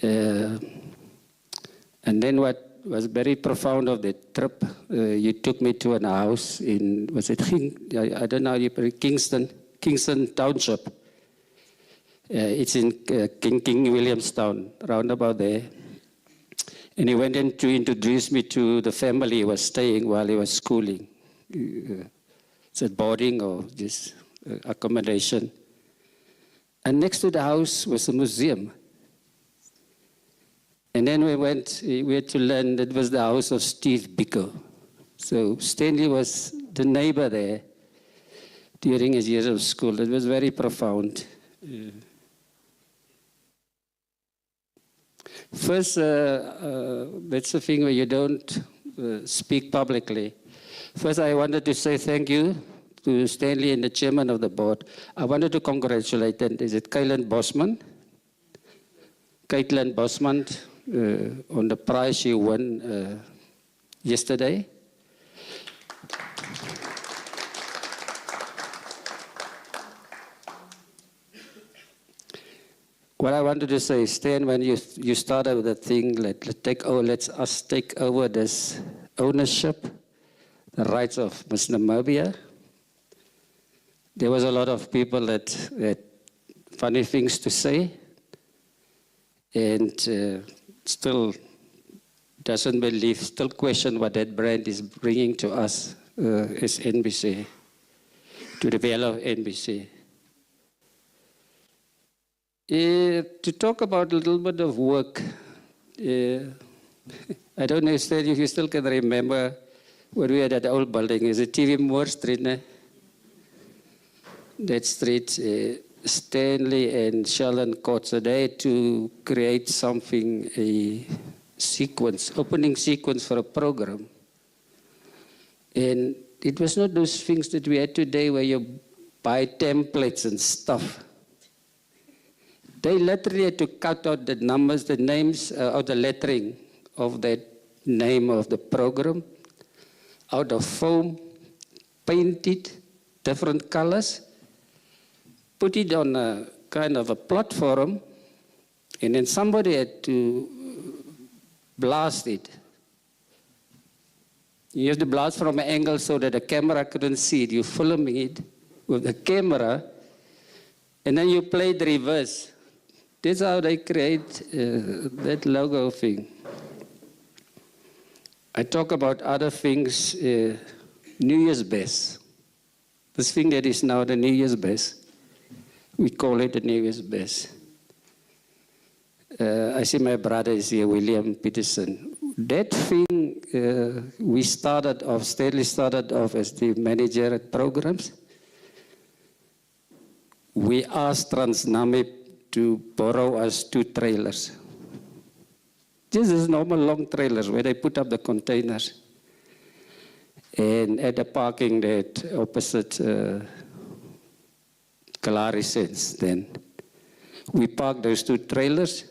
And then what was very profound of the trip, you took me to a house in, I don't know, Kingston Township. It's in King Williamstown, round about there. And he went in to introduce me to the family he was staying while he was schooling. It's a boarding or just accommodation. And next to the house was a museum. And then we had to learn that it was the house of Steve Biko. So Stanley was the neighbor there during his years of school. It was very profound. First, that's the thing where you don't speak publicly. First, I wanted to say thank you to Stanley and the chairman of the board. I wanted to congratulate them. Is it Caitlin Bosman? Caitlin Bosman on the prize she won yesterday. What I wanted to say, Stan, when you started with the thing, let us take over this ownership, the rights of Miss Namibia. There was a lot of people that had funny things to say, and still doesn't believe, still question what that brand is bringing to us as NBC, to develop NBC. To talk about a little bit of work, I don't know if you still can remember when we had that old building. Is it TV Moore Street? Ne? That street, Stanley and Sheldon Court, so they had to create something, a sequence, opening sequence for a program. And it was not those things that we had today where you buy templates and stuff. They literally had to cut out the numbers, the names, or the lettering of that name of the program out of foam, paint it, different colors, put it on a kind of a platform, and then somebody had to blast it. You have to blast from an angle so that the camera couldn't see it. You're filming it with the camera, and then you play the reverse. That's how they create that logo thing. I talk about other things, New Year's best. This thing that is now the New Year's best. We call it the New Year's best. I see my brother is here, William Peterson. That thing, we started off, Stanley started off as the manager at programs. We asked Transformative to borrow us 2 trailers. This is normal long trailers where they put up the containers. And at the parking that opposite Kalari Sense then, we parked those 2 trailers.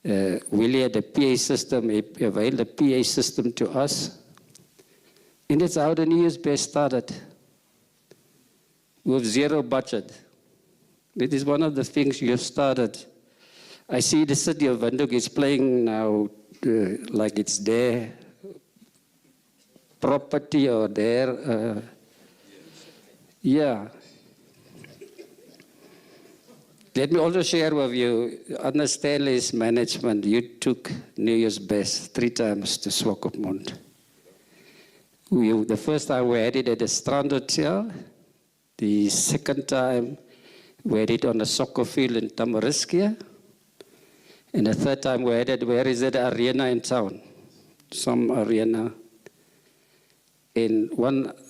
Willie had a PA system, he availed the PA system to us. And that's how the New Year's best started, with 0 budget. It is one of the things you have started. I see the city of Windhoek is playing now like it's their property or their, yeah. Let me also share with you, under Stanley's management, you took New Year's best 3 times to Swakopmund. The first time we had it at the Strand Hotel. The second time we had it on the soccer field in Tamariskia. And the third time we had it, where is it, arena in town? Some arena. And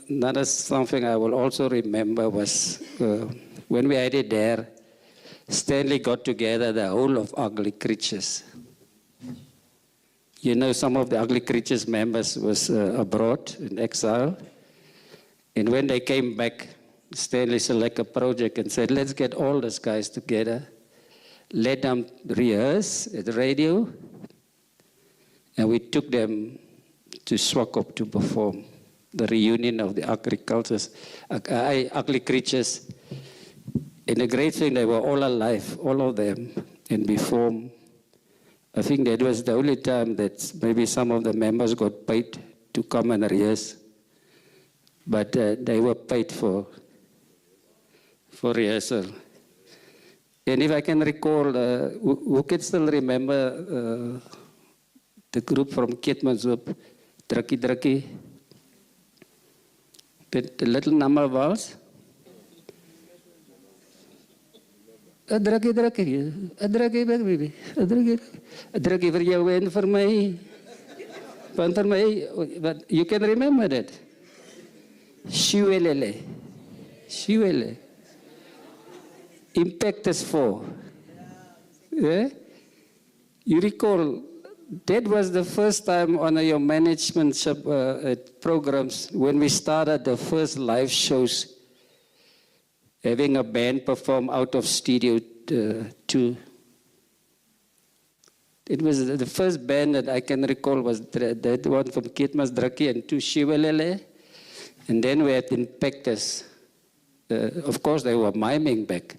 another something I will also remember was when we had it there, Stanley got together the whole of Ugly Creatures. You know, some of the Ugly Creatures members was abroad in exile. And when they came back, Stanley selected a project and said, let's get all these guys together, let them rehearse at the radio, and we took them to Swakop to perform the reunion of the Ugly Creatures. And the great thing, they were all alive, all of them, and we formed. I think that was the only time that maybe some of the members got paid to come and rehearse. But they were paid for rehearsal. And if I can recall, who can still remember the group from Keetmanshoop, Drukkie, the little number of vowels? Drukkie vir jou en vir my. Want vir my, but you can remember that. Shiwelele. Impact is 4. Yeah? You recall, that was the first time on your managementship programs when we started the first live shows, having a band perform out of Studio 2. It was the first band that I can recall was that one from Keetmas Drukkie and 2 Shiwelele. And then we had Impactors. Of course, they were miming back.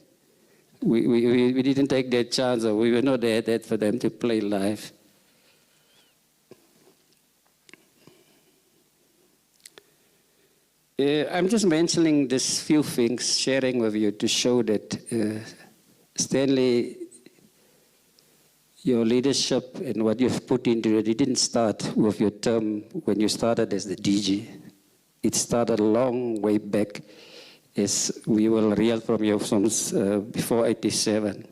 We didn't take that chance, or we were not there for them to play live. I'm just mentioning these few things, sharing with you to show that Stanley, your leadership and what you've put into it, it didn't start with your term when you started as the DG. It started a long way back, as we will read from you from before 87.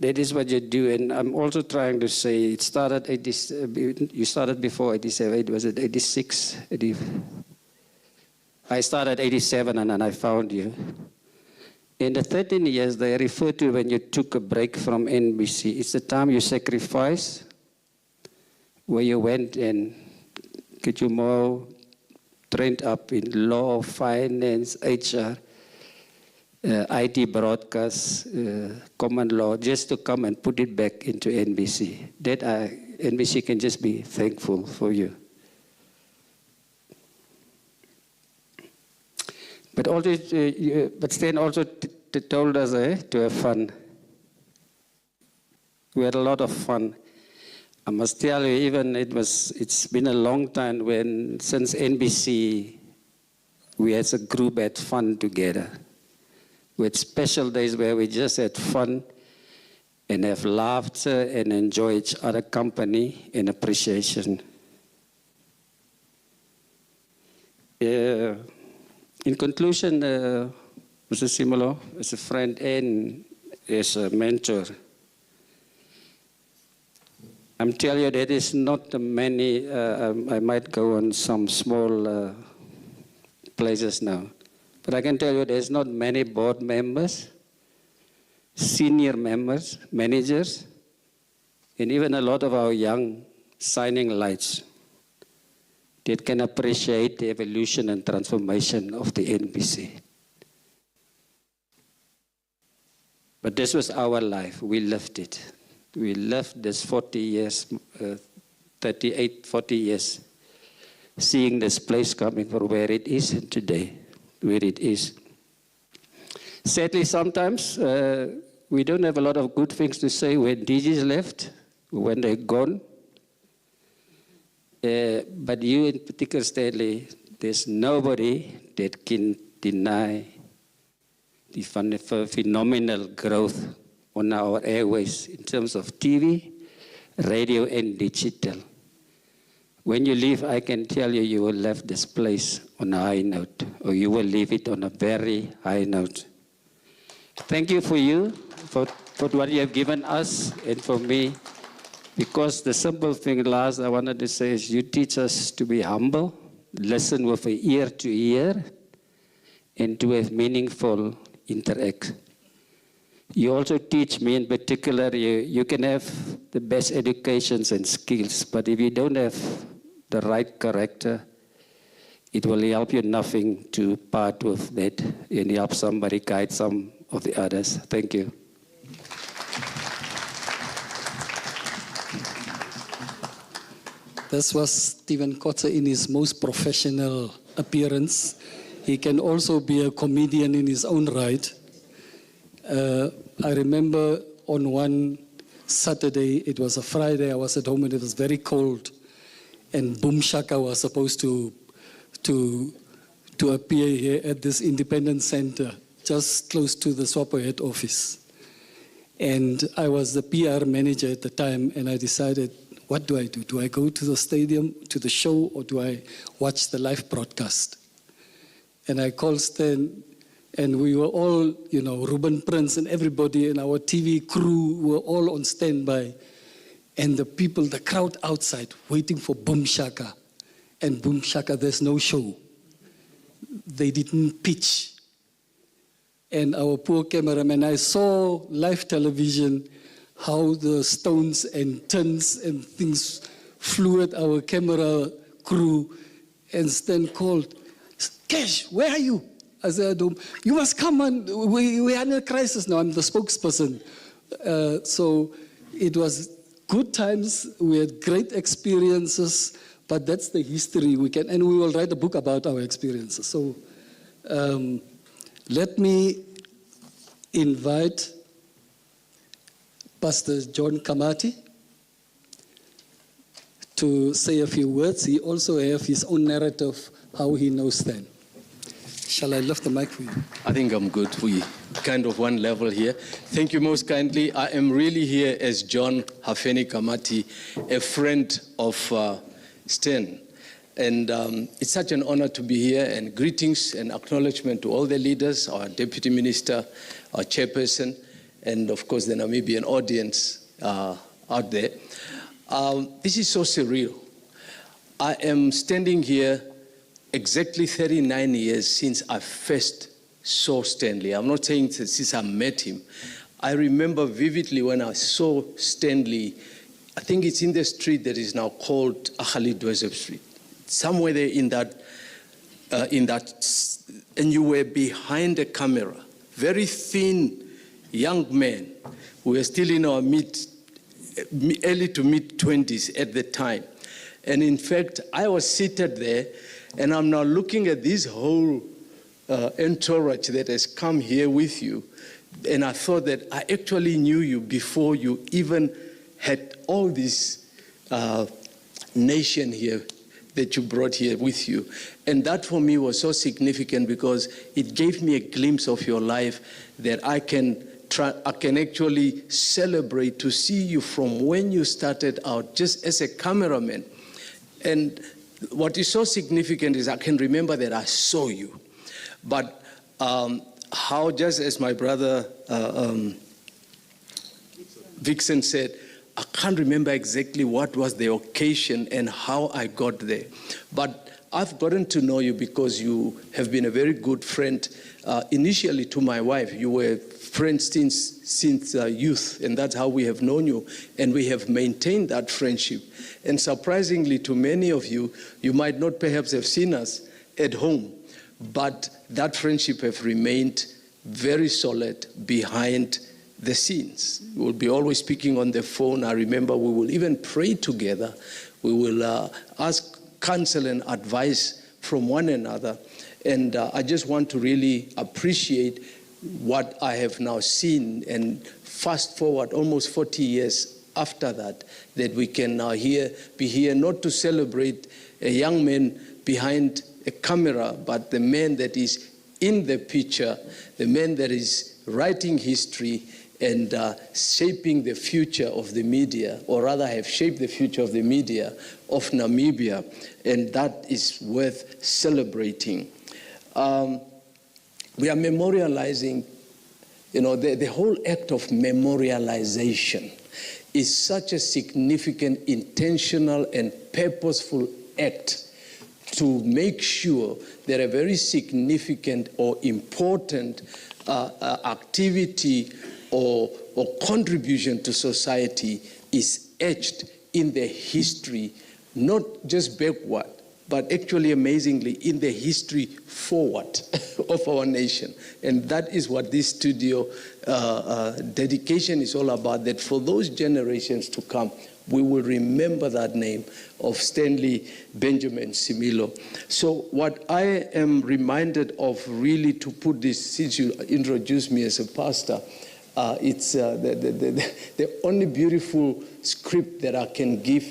that is what you do. And I'm also trying to say, it started, you started before 87, was it 86? I started 87 and then I found you. In the 13 years, they refer to when you took a break from NBC. It's the time you sacrificed, where you went and get you more trained up in law, finance, HR, IT broadcast, common law, just to come and put it back into NBC. That NBC can just be thankful for you. But also, but Stan also told us to have fun. We had a lot of fun. I must tell you, even it's been a long time since NBC, we as a group had fun together. We had special days where we just had fun and have laughter and enjoy each other company and appreciation. In conclusion, Mr. Similo, as a friend and as a mentor, I'm telling you there is not many, I might go on some small places now, but I can tell you there's not many board members, senior members, managers, and even a lot of our young signing lights that can appreciate the evolution and transformation of the NBC. But this was our life. We lived it. We lived this 40 years, 38, 40 years, seeing this place coming from where it is today, where it is. Sadly, sometimes we don't have a lot of good things to say when DGs left, when they're gone. But you in particular, Stanley, there's nobody that can deny the phenomenal growth on our airways in terms of TV, radio, and digital. When you leave, I can tell you, you will leave this place on a high note, or you will leave it on a very high note. Thank you for what you have given us and for me. Because the simple thing, last I wanted to say is you teach us to be humble, listen with an ear to ear, and to have meaningful interact. You also teach me in particular, you can have the best educations and skills, but if you don't have the right character, it will help you nothing to part with that and help somebody guide some of the others. Thank you. This was Stephen Kotze in his most professional appearance. He can also be a comedian in his own right. I remember on one Saturday, it was a Friday, I was at home and it was very cold, and Boom Shaka was supposed to appear here at this independent center, just close to the Swapo head office. And I was the PR manager at the time, and I decided, what do I do? Do I go to the stadium, to the show, or do I watch the live broadcast? And I called Stan, and we were all, Ruben Prince and everybody and our TV crew were all on standby. And the crowd outside, waiting for Boom Shaka. And Boom Shaka, there's no show. They didn't pitch. And our poor cameraman, I saw live television, how the stones and tins and things flew at our camera crew, and Stan called, Cash, where are you? I said, you must come on, we are in a crisis now, I'm the spokesperson. So it was good times, we had great experiences, but that's the history and we will write a book about our experiences. So let me invite Pastor John Kamati to say a few words. He also has his own narrative, how he knows Stan. Shall I lift the mic for you? I think I'm good. We kind of one level here. Thank you most kindly. I am really here as John Hafeni Kamati, a friend of Stan. And it's such an honor to be here, and greetings and acknowledgement to all the leaders, our Deputy Minister, our Chairperson, and of course the Namibian audience out there. This is so surreal. I am standing here exactly 39 years since I first saw Stanley. I'm not saying that since I met him. I remember vividly when I saw Stanley, I think it's in the street that is now called Aghalidwezep Street. Somewhere there in that, and you were behind the camera. Very thin young man. We were still in our early to mid-20s at the time. And in fact, I was seated there, and I'm now looking at this whole entourage that has come here with you. And I thought that I actually knew you before you even had all this nation here that you brought here with you. And that for me was so significant because it gave me a glimpse of your life that I can actually celebrate to see you from when you started out just as a cameraman. And what is so significant is I can remember that I saw you. But how, just as my brother Vixen said, I can't remember exactly what was the occasion and how I got there. But I've gotten to know you because you have been a very good friend initially to my wife. You were friends since youth, and that's how we have known you, and we have maintained that friendship. And surprisingly to many of you, you might not perhaps have seen us at home, but that friendship have remained very solid behind the scenes. We'll be always speaking on the phone. I remember we will even pray together. We will ask counsel and advice from one another. And I just want to really appreciate what I have now seen, and fast forward almost 40 years after that, that we can now be here not to celebrate a young man behind a camera, but the man that is in the picture, the man that is writing history and shaping the future of the media, or rather have shaped the future of the media of Namibia, and that is worth celebrating. We are memorializing, the whole act of memorialization is such a significant, intentional, and purposeful act to make sure that a very significant or important activity or contribution to society is etched in the history, not just backward, but actually amazingly in the history forward of our nation. And that is what this studio dedication is all about, that for those generations to come, we will remember that name of Stanley Benjamin Similo. So what I am reminded of, really, to put this, since you introduced me as a pastor, it's the only beautiful script that I can give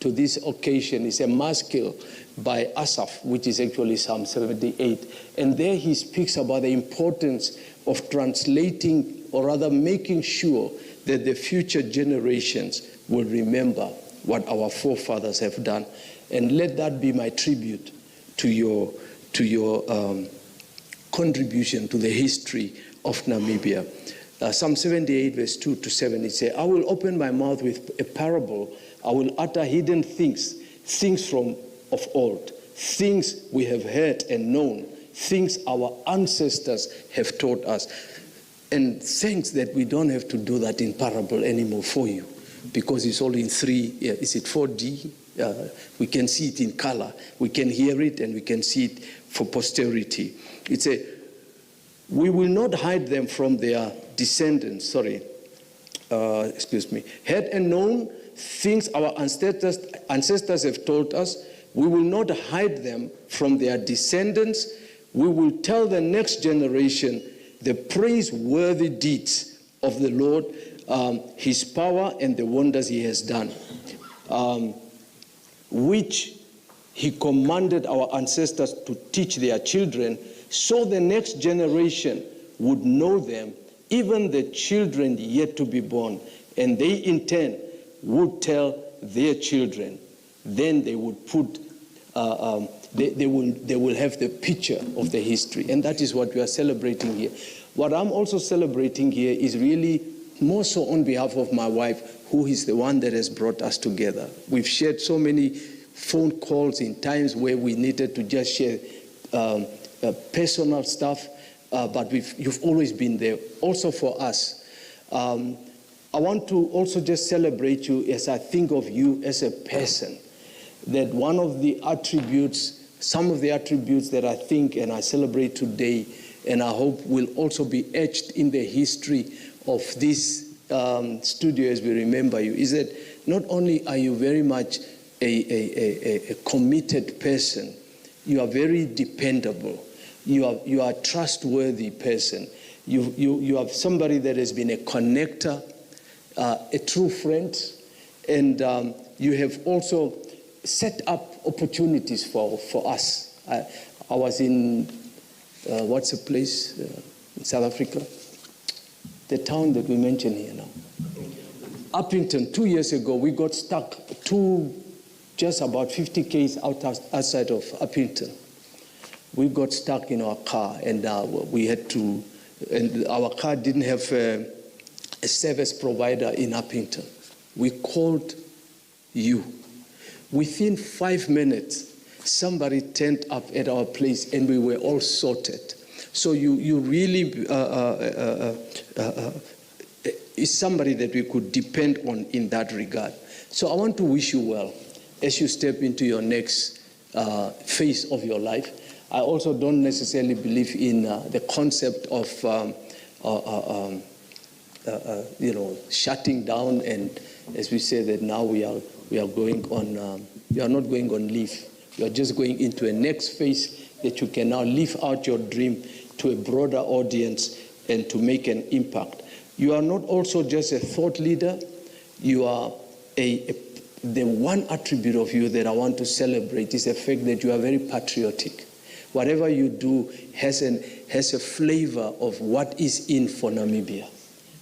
to this occasion is a maskil by Asaph, which is actually Psalm 78. And there he speaks about the importance of translating, or rather making sure that the future generations will remember what our forefathers have done. And let that be my tribute to your contribution to the history of Namibia. Psalm 78, verse 2 to 7, it says, I will open my mouth with a parable. I will utter hidden things from of old, things we have heard and known, things our ancestors have taught us. And thanks that we don't have to do that in parable anymore for you, because it's all in 4D? We can see it in color. We can hear it and we can see it for posterity. It's we will not hide them from their descendants, heard and known, things our ancestors have told us. We will not hide them from their descendants. We will tell the next generation the praiseworthy deeds of the Lord, his power and the wonders he has done, which he commanded our ancestors to teach their children, so the next generation would know them, even the children yet to be born, and they in turn would tell their children. Then they would put, they will have the picture of the history. And that is what we are celebrating here. What I'm also celebrating here is really more so on behalf of my wife, who is the one that has brought us together. We've shared so many phone calls in times where we needed to just share personal stuff, but you've always been there also for us. I want to also just celebrate you as I think of you as a person, that one of the attributes, some of the attributes that I think and I celebrate today, and I hope will also be etched in the history of this studio as we remember you, is that not only are you very much a committed person, you are very dependable. You are a trustworthy person. You are somebody that has been a connector, a true friend, and you have also set up opportunities for us. I was in, what's the place in South Africa? The town that we mentioned here now. Uppington, 2 years ago, we got stuck just about 50 k's outside of Uppington. We got stuck in our car, and we had to, and our car didn't have a service provider in Uppington. We called you. Within 5 minutes, somebody turned up at our place, and we were all sorted. So you really is somebody that we could depend on in that regard. So I want to wish you well as you step into your next phase of your life. I also don't necessarily believe in the concept of shutting down, and as we say that now we are going on, you are not going on leave. You are just going into a next phase that you can now live out your dream to a broader audience and to make an impact. You are not also just a thought leader. You are the one attribute of you that I want to celebrate is the fact that you are very patriotic. Whatever you do has a flavor of what is in for Namibia,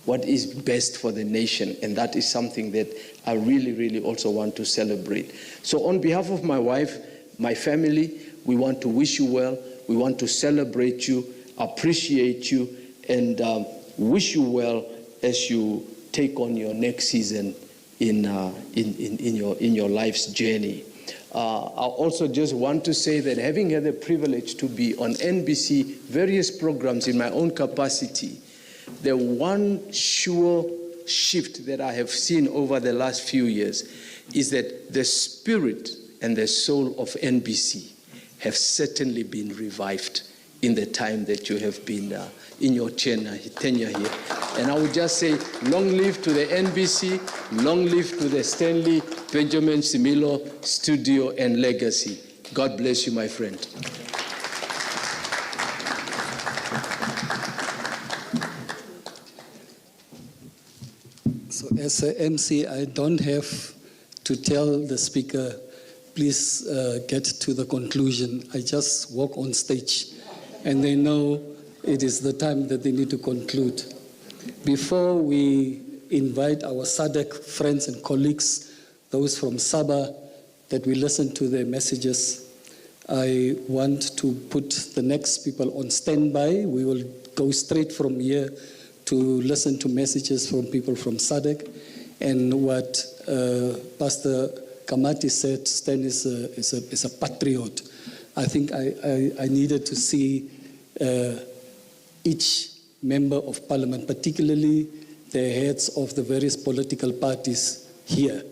what is best for the nation, and that is something that I really, really also want to celebrate. So on behalf of my wife, my family, we want to wish you well, we want to celebrate you, appreciate you, and wish you well as you take on your next season in your life's journey. I also just want to say that having had the privilege to be on NBC various programs in my own capacity, the one sure shift that I have seen over the last few years is that the spirit and the soul of NBC have certainly been revived in the time that you have been in your tenure here. And I would just say, long live to the NBC, long live to the Stanley Benjamin Similo studio and legacy. God bless you, my friend. So as a MC, I don't have to tell the speaker, please get to the conclusion. I just walk on stage and they know it is the time that they need to conclude. Before we invite our SADC friends and colleagues, those from Sabah, that we listen to their messages, I want to put the next people on standby. We will go straight from here to listen to messages from people from SADC. And what Pastor Kamati said, Stan is a patriot. I think I needed to see each member of parliament, particularly the heads of the various political parties here,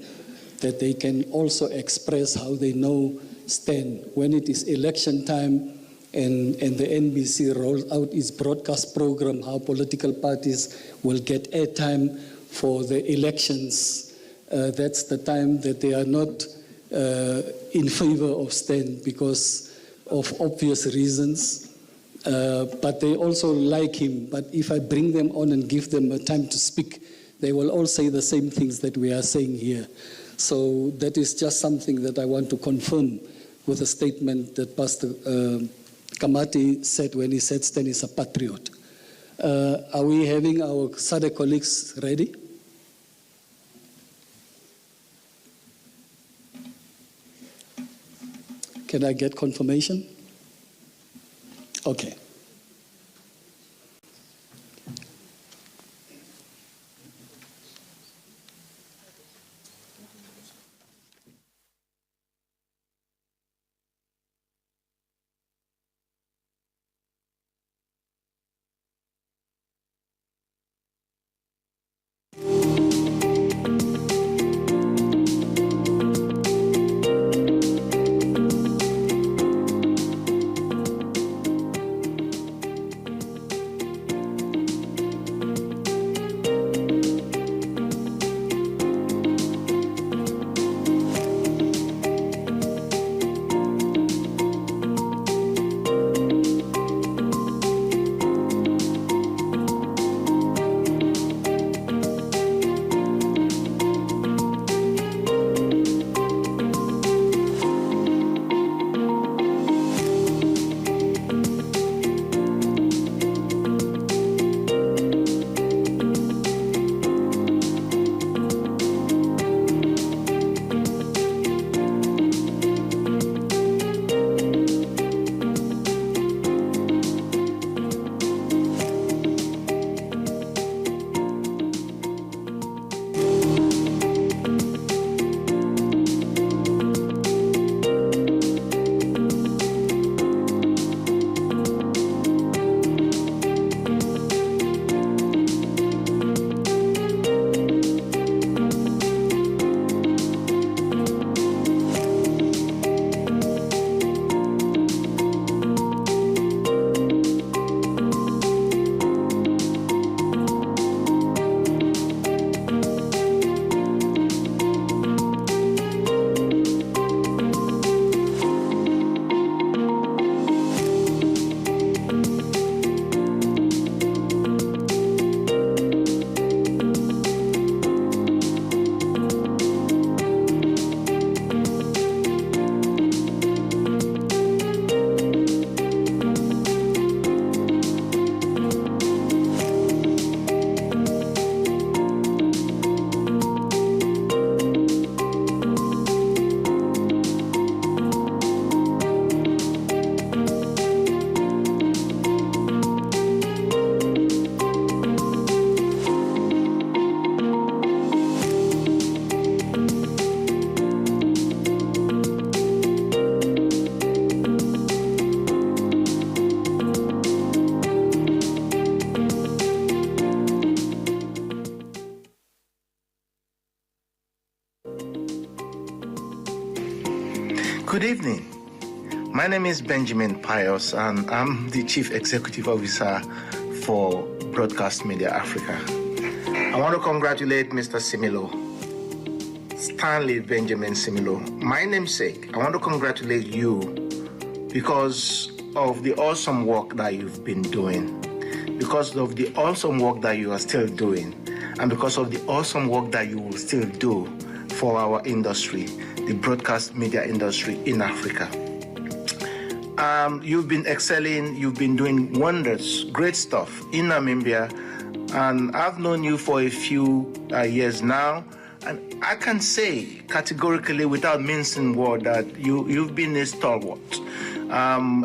that they can also express how they know Stan. When it is election time and the NBC rolls out its broadcast program, how political parties will get airtime for the elections, that's the time that they are not in favor of Stan because of obvious reasons. But they also like him. But if I bring them on and give them a time to speak, they will all say the same things that we are saying here. So that is just something that I want to confirm with a statement that Pastor Kamati said when he said Stan is a patriot. Are we having our SADC colleagues ready? Can I get confirmation? Okay. My name is Benjamin Pius, and I'm the Chief Executive Officer for Broadcast Media Africa. I want to congratulate Mr. Similo, Stanley Benjamin Similo, my namesake. I want to congratulate you because of the awesome work that you've been doing, because of the awesome work that you are still doing, and because of the awesome work that you will still do for our industry, the broadcast media industry in Africa. You've been excelling, you've been doing wonders, great stuff in Namibia, and I've known you for a few years now, and I can say categorically without mincing word that you've been a stalwart.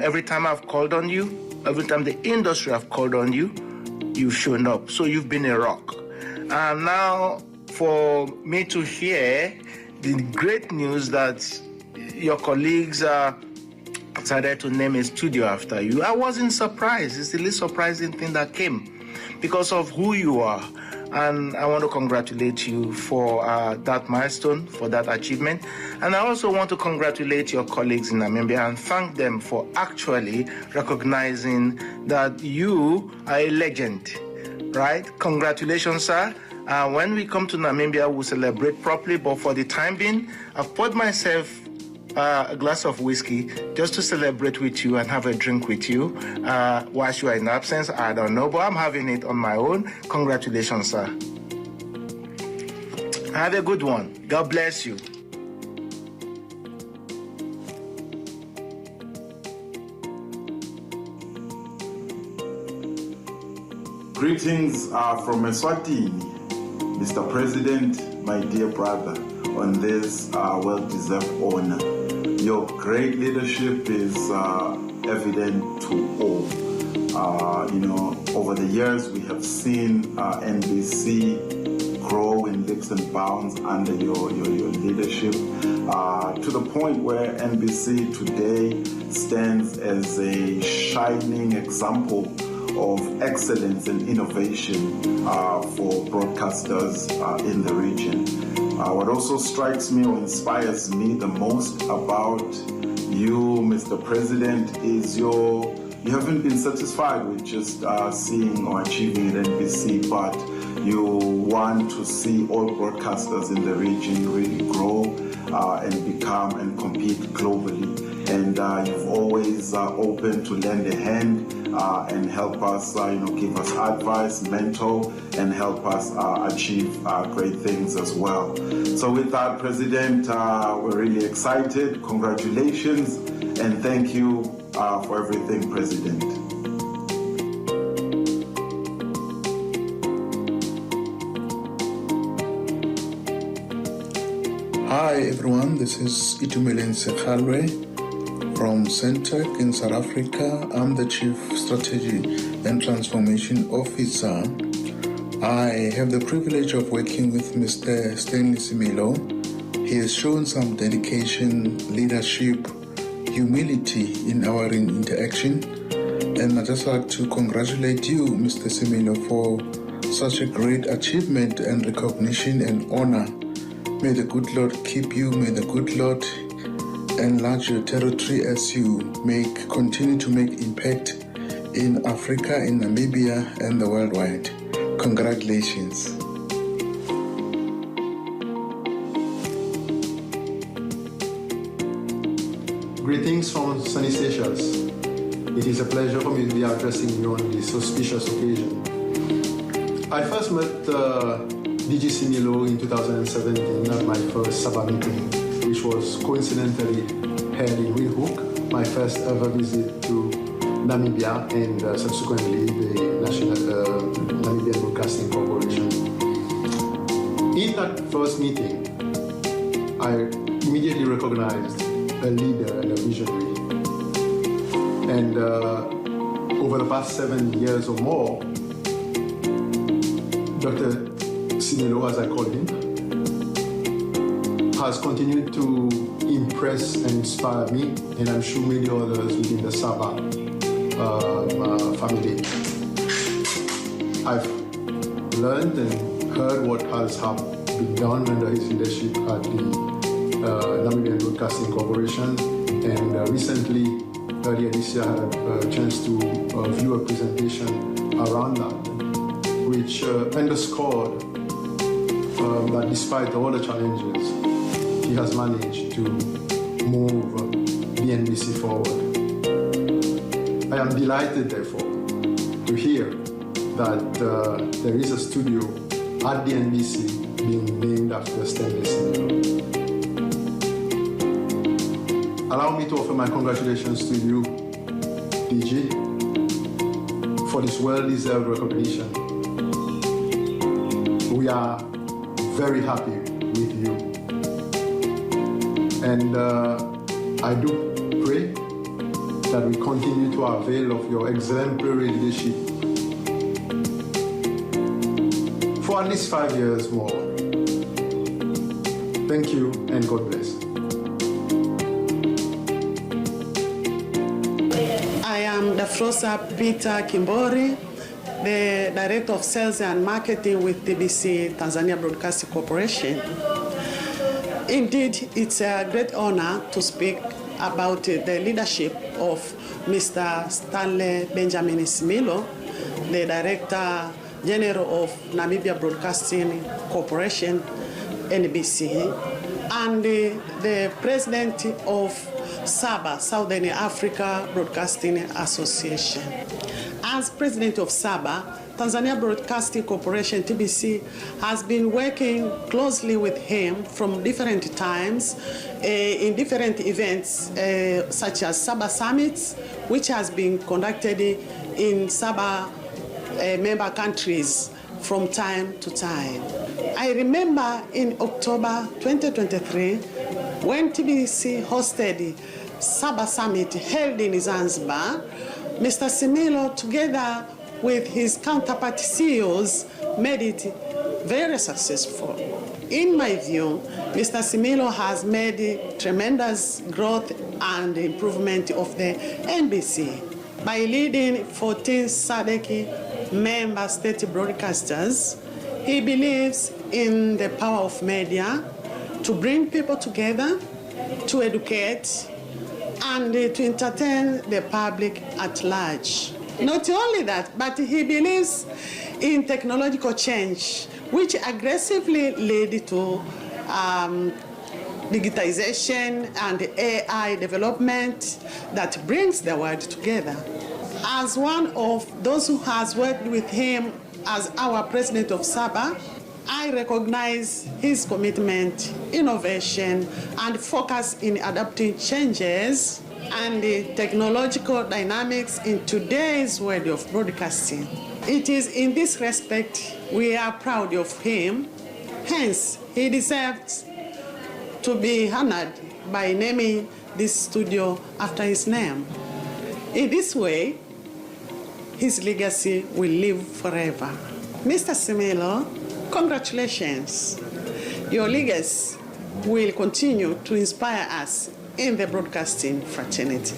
Every time I've called on you, every time the industry have called on you, you've shown up, so you've been a rock. And now for me to hear the great news that your colleagues decided to name a studio after you, I wasn't surprised. It's the least surprising thing that came because of who you are. And I want to congratulate you for that milestone, for that achievement. And I also want to congratulate your colleagues in Namibia and thank them for actually recognizing that you are a legend, right? Congratulations, sir. When we come to Namibia, we'll celebrate properly, but for the time being, I've poured myself a glass of whiskey just to celebrate with you and have a drink with you. Whilst you are in absence, I don't know, but I'm having it on my own. Congratulations, sir. Have a good one. God bless you. Greetings from Eswatini, Mr. President, my dear brother, on this well-deserved honor. Your great leadership is evident to all. Over the years, we have seen NBC grow in leaps and bounds under your leadership, to the point where NBC today stands as a shining example of excellence and innovation for broadcasters in the region. What also strikes me or inspires me the most about you, Mr. President, is you haven't been satisfied with just seeing or achieving at NBC, but you want to see all broadcasters in the region really grow and become and compete globally. And you've always open to lend a hand and help us, give us advice, mentor, and help us achieve great things as well. So with that, President, we're really excited. Congratulations, and thank you for everything, President. Hi everyone, this is Itumeleng Sekhalwe from Centec in South Africa. I'm the Chief Strategy and Transformation Officer. I have the privilege of working with Mr. Stanley Similo. He has shown some dedication, leadership, humility in our interaction. And I'd just like to congratulate you, Mr. Similo, for such a great achievement and recognition and honor. May the good Lord keep you. May the good Lord enlarge your territory as you continue to make impact in Africa, in Namibia, and the worldwide. Congratulations. Greetings from sunny Seychelles. It is a pleasure for me to be addressing you on this auspicious occasion. I first met DG Similo in 2017 at my first Sabah meeting, which was coincidentally held in Windhoek, my first ever visit to Namibia and subsequently the Namibian Broadcasting Corporation. In that first meeting, I immediately recognized a leader and a visionary. And over the past 7 years or more, Dr. Similo, as I call him, has continued to impress and inspire me, and I'm sure many others within the Sabah family. I've learned and heard what has been done under his leadership at the Namibian Broadcasting Corporation, and recently earlier this year I had a chance to view a presentation around that, which underscored that despite all the challenges, he has managed to move the NBC forward. I am delighted, therefore, to hear that there is a studio at the NBC being named after Stanley Similo. Allow me to offer my congratulations to you, DG, for this well-deserved recognition. We are very happy with you. And I do pray that we continue to avail of your exemplary leadership for at least 5 years more. Thank you and God bless. I am the Frosa Peter Kimbori, the Director of Sales and Marketing with TBC, Tanzania Broadcasting Corporation. Indeed, it's a great honor to speak about the leadership of Mr. Stanley Benjamin Similo, the Director General of Namibian Broadcasting Corporation, NBC, and the President of SABA, Southern Africa Broadcasting Association. As President of SABA, Tanzania Broadcasting Corporation, TBC, has been working closely with him from different times in different events, such as SABA Summits, which has been conducted in SABA member countries from time to time. I remember in October 2023, when TBC hosted SABA Summit held in Zanzibar, Mr. Similo, together with his counterpart CEOs, made it very successful. In my view, Mr. Similo has made tremendous growth and improvement of the NBC by leading 14 SADC member state broadcasters. He believes in the power of media to bring people together, to educate, and to entertain the public at large. Not only that, but he believes in technological change, which aggressively lead to digitization and AI development that brings the world together. As one of those who has worked with him as our president of SABA, I recognize his commitment, innovation, and focus in adapting changes and the technological dynamics in today's world of broadcasting. It is in this respect we are proud of him. Hence, he deserves to be honored by naming this studio after his name. In this way, his legacy will live forever. Mr. Similo, congratulations. Your legacy will continue to inspire us in the broadcasting fraternity.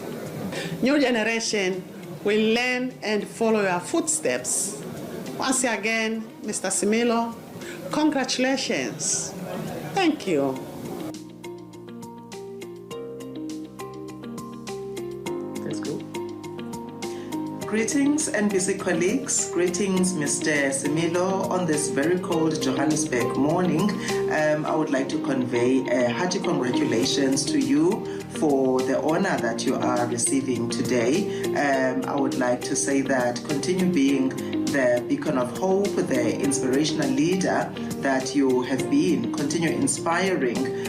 New generation will learn and follow your footsteps. Once again, Mr. Similo, congratulations. Thank you. Let's go. Greetings, NBC colleagues. Greetings, Mr. Similo. On this very cold Johannesburg morning, I would like to convey a hearty congratulations to you for the honor that you are receiving today. I would like to say that continue being the beacon of hope, the inspirational leader that you have been. Continue inspiring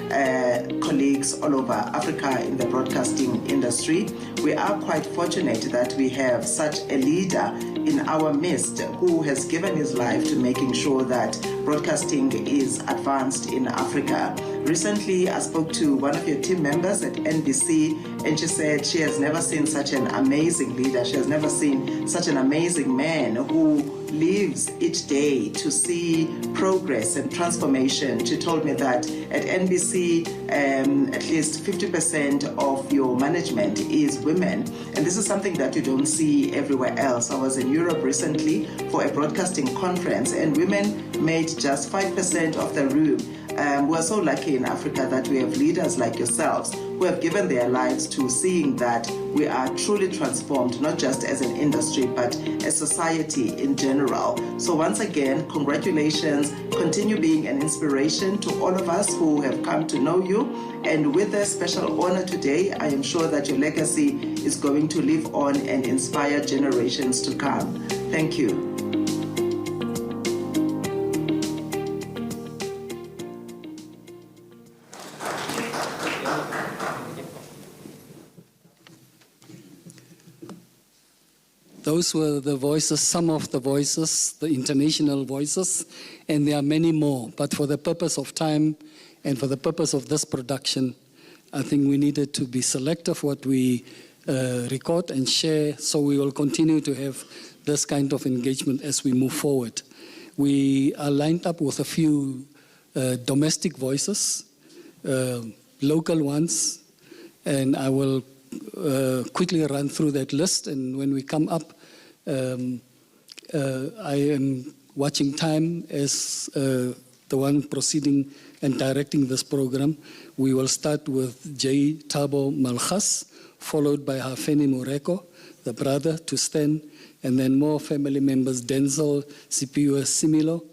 colleagues all over Africa in the broadcasting industry. We are quite fortunate that we have such a leader in our midst who has given his life to making sure that broadcasting is advanced in Africa. Recently, I spoke to one of your team members at NBC, and she said she has never seen such an amazing leader. She has never seen such an amazing man who lives each day to see progress and transformation. She told me that at NBC, at least 50% of your management is women. And this is something that you don't see everywhere else. I was in Europe recently for a broadcasting conference, and women made just 5% of the room. We're so lucky in Africa that we have leaders like yourselves who have given their lives to seeing that we are truly transformed, not just as an industry, but as society in general. So once again, congratulations. Continue being an inspiration to all of us who have come to know you. And with a special honor today, I am sure that your legacy is going to live on and inspire generations to come. Thank you. Those were the voices, some of the voices, the international voices, and there are many more. But for the purpose of time and for the purpose of this production, I think we needed to be selective what we record and share, so we will continue to have this kind of engagement as we move forward. We are lined up with a few domestic voices, local ones, and I will quickly run through that list, and when we come up, I am watching time as the one proceeding and directing this program. We will start with J. Thabo Malchas, followed by Hafeni Moreko, the brother to Stan, and then more family members, Denzel, Sipiwe Similo,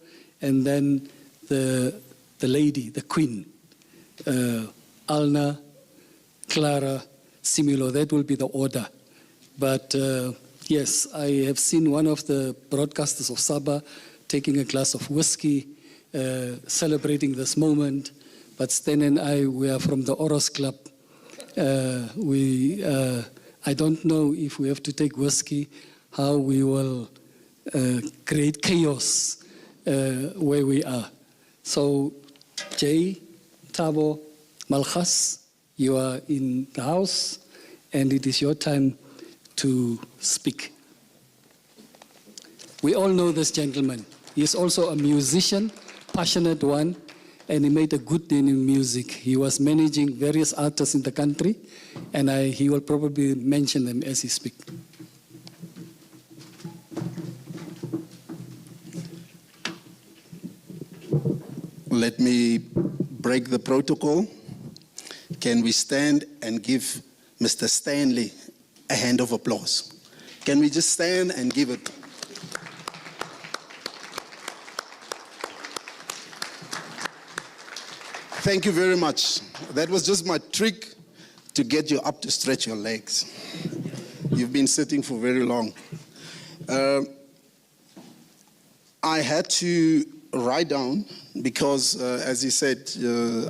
and then the lady, the queen, Alna Clara Similo. That will be the order. But yes, I have seen one of the broadcasters of Sabah taking a glass of whiskey, celebrating this moment. But Stan and I, we are from the Oros Club. I don't know if we have to take whiskey, how we will create chaos where we are. So, Jay, Thabo, Malchas, you are in the house, and it is your time to speak. We all know this gentleman. He is also a musician, passionate one, and he made a good name in music. He was managing various artists in the country, and he will probably mention them as he speaks. Let me break the protocol. Can we stand and give Mr. Stanley a hand of applause? Can we just stand and give it? Thank you very much. That was just my trick to get you up to stretch your legs. You've been sitting for very long. I had to write down because, as he said,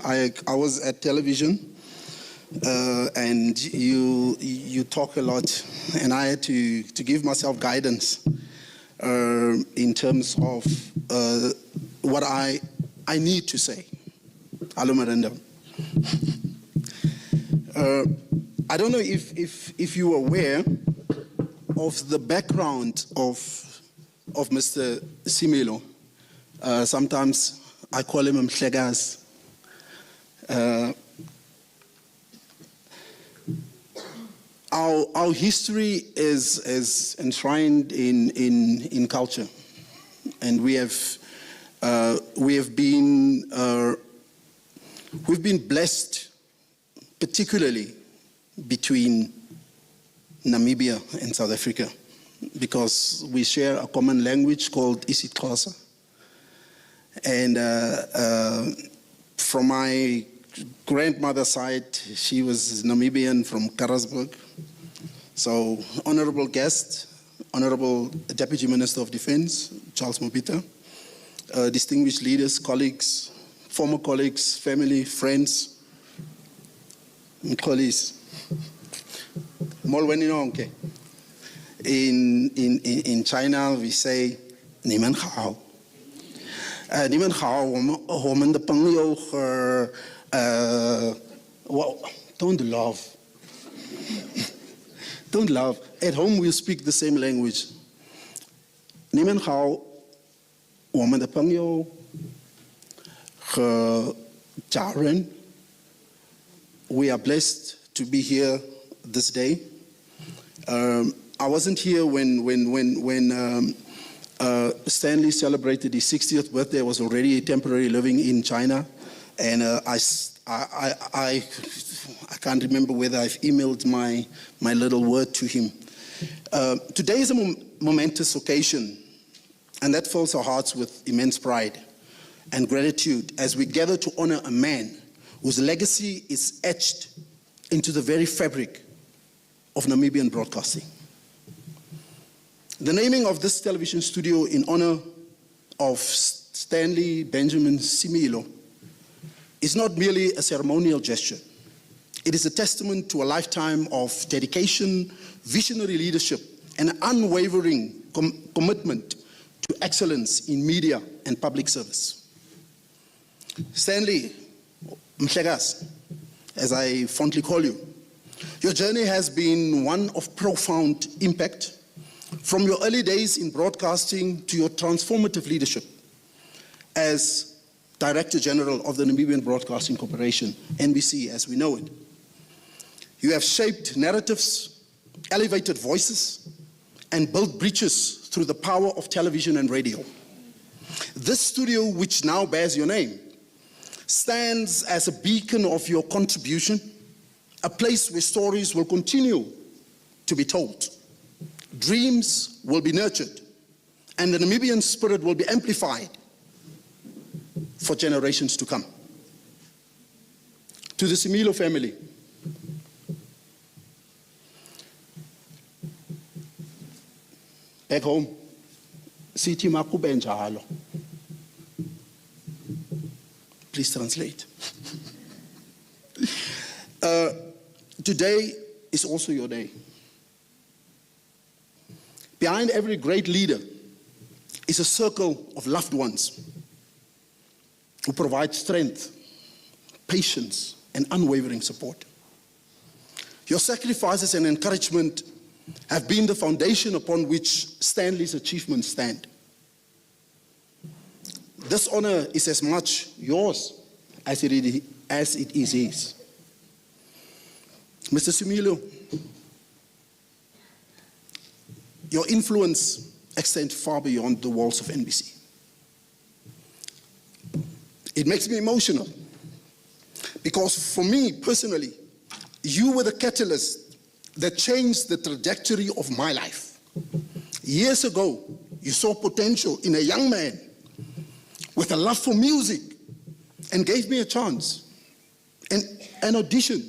I was at television. And you talk a lot, and I had to give myself guidance in terms of what I need to say. Hello, Miranda. I don't know if you are aware of the background of Mr. Similo. Sometimes I call him Mhlegazi. Our history is enshrined in culture, and we've been blessed, particularly between Namibia and South Africa, because we share a common language called isiXhosa. And from my grandmother's side, she was Namibian from Karasburg. So, honorable guest, honorable Deputy Minister of Defense, Charles Mopita, distinguished leaders, colleagues, former colleagues, family, friends, colleagues. In China, we say, Nimen Hao. Nimen Hao, woman the Pangyo, don't laugh. Don't laugh. At home, we speak the same language. Nimen Hao, woman the Pangyo, Jaren. We are blessed to be here this day. I wasn't here when Stanley celebrated his 60th birthday. I was already temporarily living in China, and I can't remember whether I've emailed my little word to him. Today is a momentous occasion, and that fills our hearts with immense pride and gratitude as we gather to honor a man whose legacy is etched into the very fabric of Namibian broadcasting. The naming of this television studio in honor of Stanley Benjamin Similo is not merely a ceremonial gesture. It is a testament to a lifetime of dedication, visionary leadership, and an unwavering commitment to excellence in media and public service. Stanley, Mhlegas, as I fondly call you, your journey has been one of profound impact, from your early days in broadcasting to your transformative leadership as Director General of the Namibian Broadcasting Corporation, NBC as we know it. You have shaped narratives, elevated voices, and built bridges through the power of television and radio. This studio, which now bears your name, stands as a beacon of your contribution, a place where stories will continue to be told, dreams will be nurtured, and the Namibian spirit will be amplified for generations to come. To the Similo family, back home, sithi makube njalo. Please translate. Today is also your day. Behind every great leader is a circle of loved ones who provide strength, patience, and unwavering support. Your sacrifices and encouragement have been the foundation upon which Stanley's achievements stand. This honor is as much yours as it is his. Mr. Similo, your influence extends far beyond the walls of NBC. It makes me emotional because for me personally, you were the catalyst that changed the trajectory of my life. Years ago, you saw potential in a young man with a love for music and gave me a chance, an audition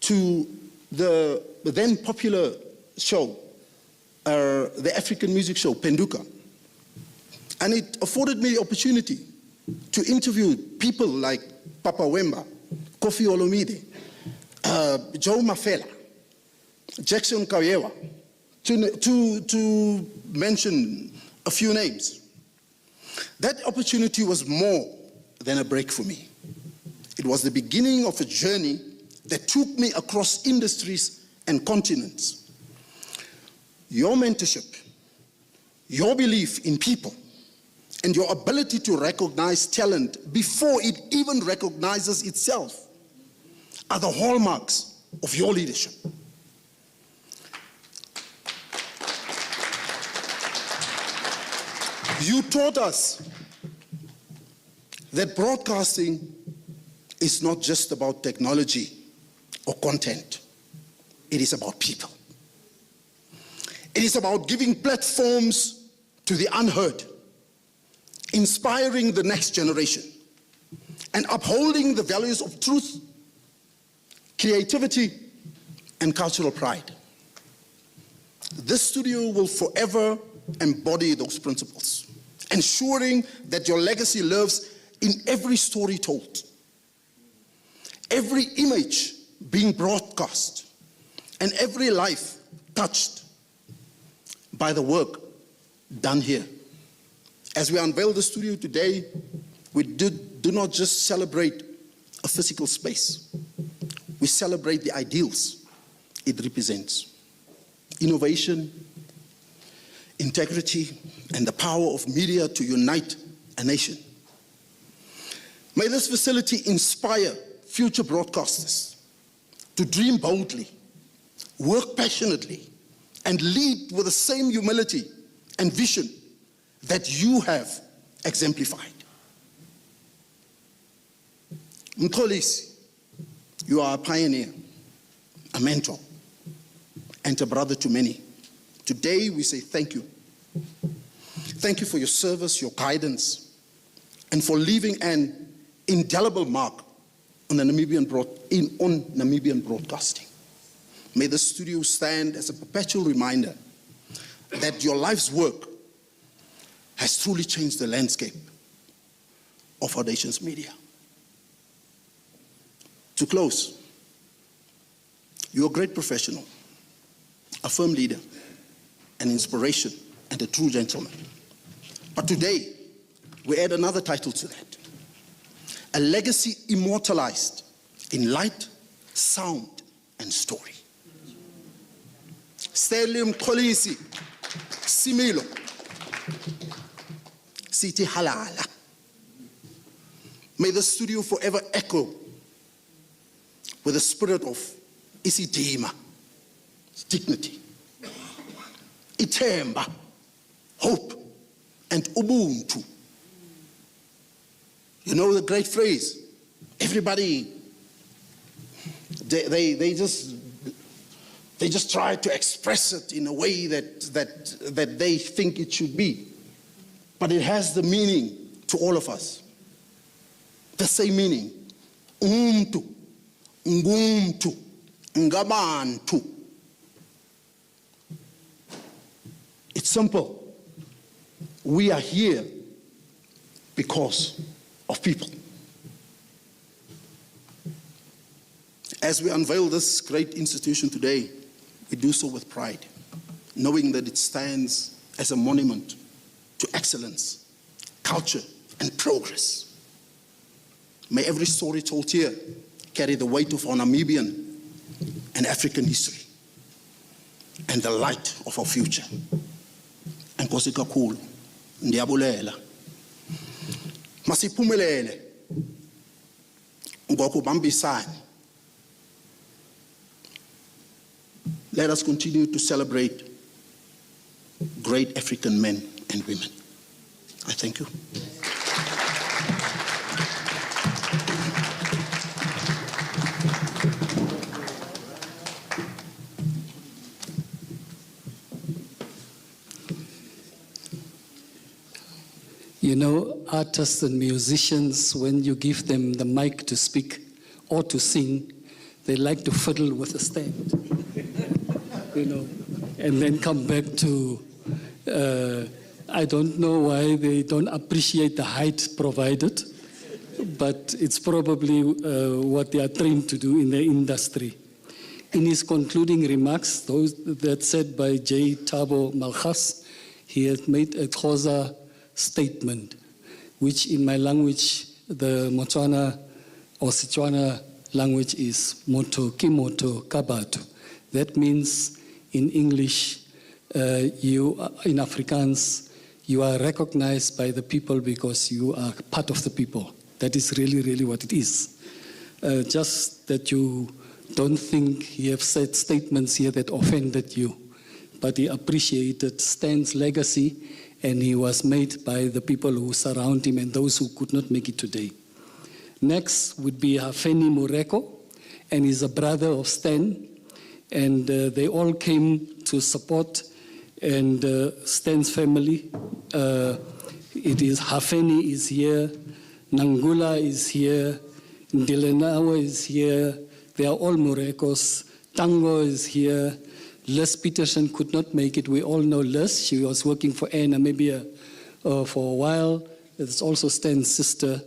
to the then popular show, the African music show, Penduka. And it afforded me the opportunity to interview people like Papa Wemba, Kofi Olomide, Joe Mafela, Jackson Kayewa, to mention a few names. That opportunity was more than a break for me. It was the beginning of a journey that took me across industries and continents. Your mentorship, your belief in people, and your ability to recognize talent before it even recognizes itself are the hallmarks of your leadership. You taught us that broadcasting is not just about technology or content. It is about people. It is about giving platforms to the unheard, inspiring the next generation, and upholding the values of truth, creativity, and cultural pride. This studio will forever embody those principles, ensuring that your legacy lives in every story told, every image being broadcast, and every life touched by the work done here. As we unveil the studio today, we do not just celebrate a physical space. We celebrate the ideals it represents: innovation, integrity, and the power of media to unite a nation. May this facility inspire future broadcasters to dream boldly, work passionately, and lead with the same humility and vision that you have exemplified. Mkholisi, You are a pioneer, a mentor, and a brother to many. Today we say thank you. Thank you for your service, your guidance, and for leaving an indelible mark on the Namibian broadcasting. May the studio stand as a perpetual reminder that your life's work has truly changed the landscape of our nation's media. To close, you're a great professional, a firm leader, an inspiration, and a true gentleman. But today, we add another title to that. A legacy immortalized in light, sound, and story. Stanley Similo, Siti Halala. May the studio forever echo with the spirit of isidima, dignity, ithemba, hope, and ubuntu. You know the great phrase, everybody, they just try to express it in a way that they think it should be. But it has the meaning to all of us. The same meaning. Umtu, ngumtu, ngabantu. It's simple. We are here because of people. As we unveil this great institution today, we do so with pride, knowing that it stands as a monument to excellence, culture, and progress. May every story told here carry the weight of our Namibian and African history and the light of our future. Enkosi kakhulu, ndiyabulela. Masiphumelele ngokubambisana. Let us continue to celebrate great African men and women. I thank you. You know, artists and musicians, when you give them the mic to speak or to sing, they like to fiddle with a stand, you know, and then come back to, I don't know why they don't appreciate the height provided, but it's probably what they are trained to do in the industry. In his concluding remarks, those that said by J. Thabo Malchas, he has made a Xhosa statement, which in my language, the Motswana or Setswana language is moto kimoto kabatu. That means in English, in Afrikaans, you are recognized by the people because you are part of the people. That is really, really what it is. Just that you don't think he have said statements here that offended you, but he appreciated Stan's legacy, and he was made by the people who surround him and those who could not make it today. Next would be Hafeni Mureko, and he's a brother of Stan, and they all came to support and Stan's family. It is Hafeni is here, Nangula is here, Ndilenawa is here, they are all Murekos, Tango is here, Liz Peterson could not make it. We all know Liz. She was working for Air Namibia for a while. It's also Stan's sister.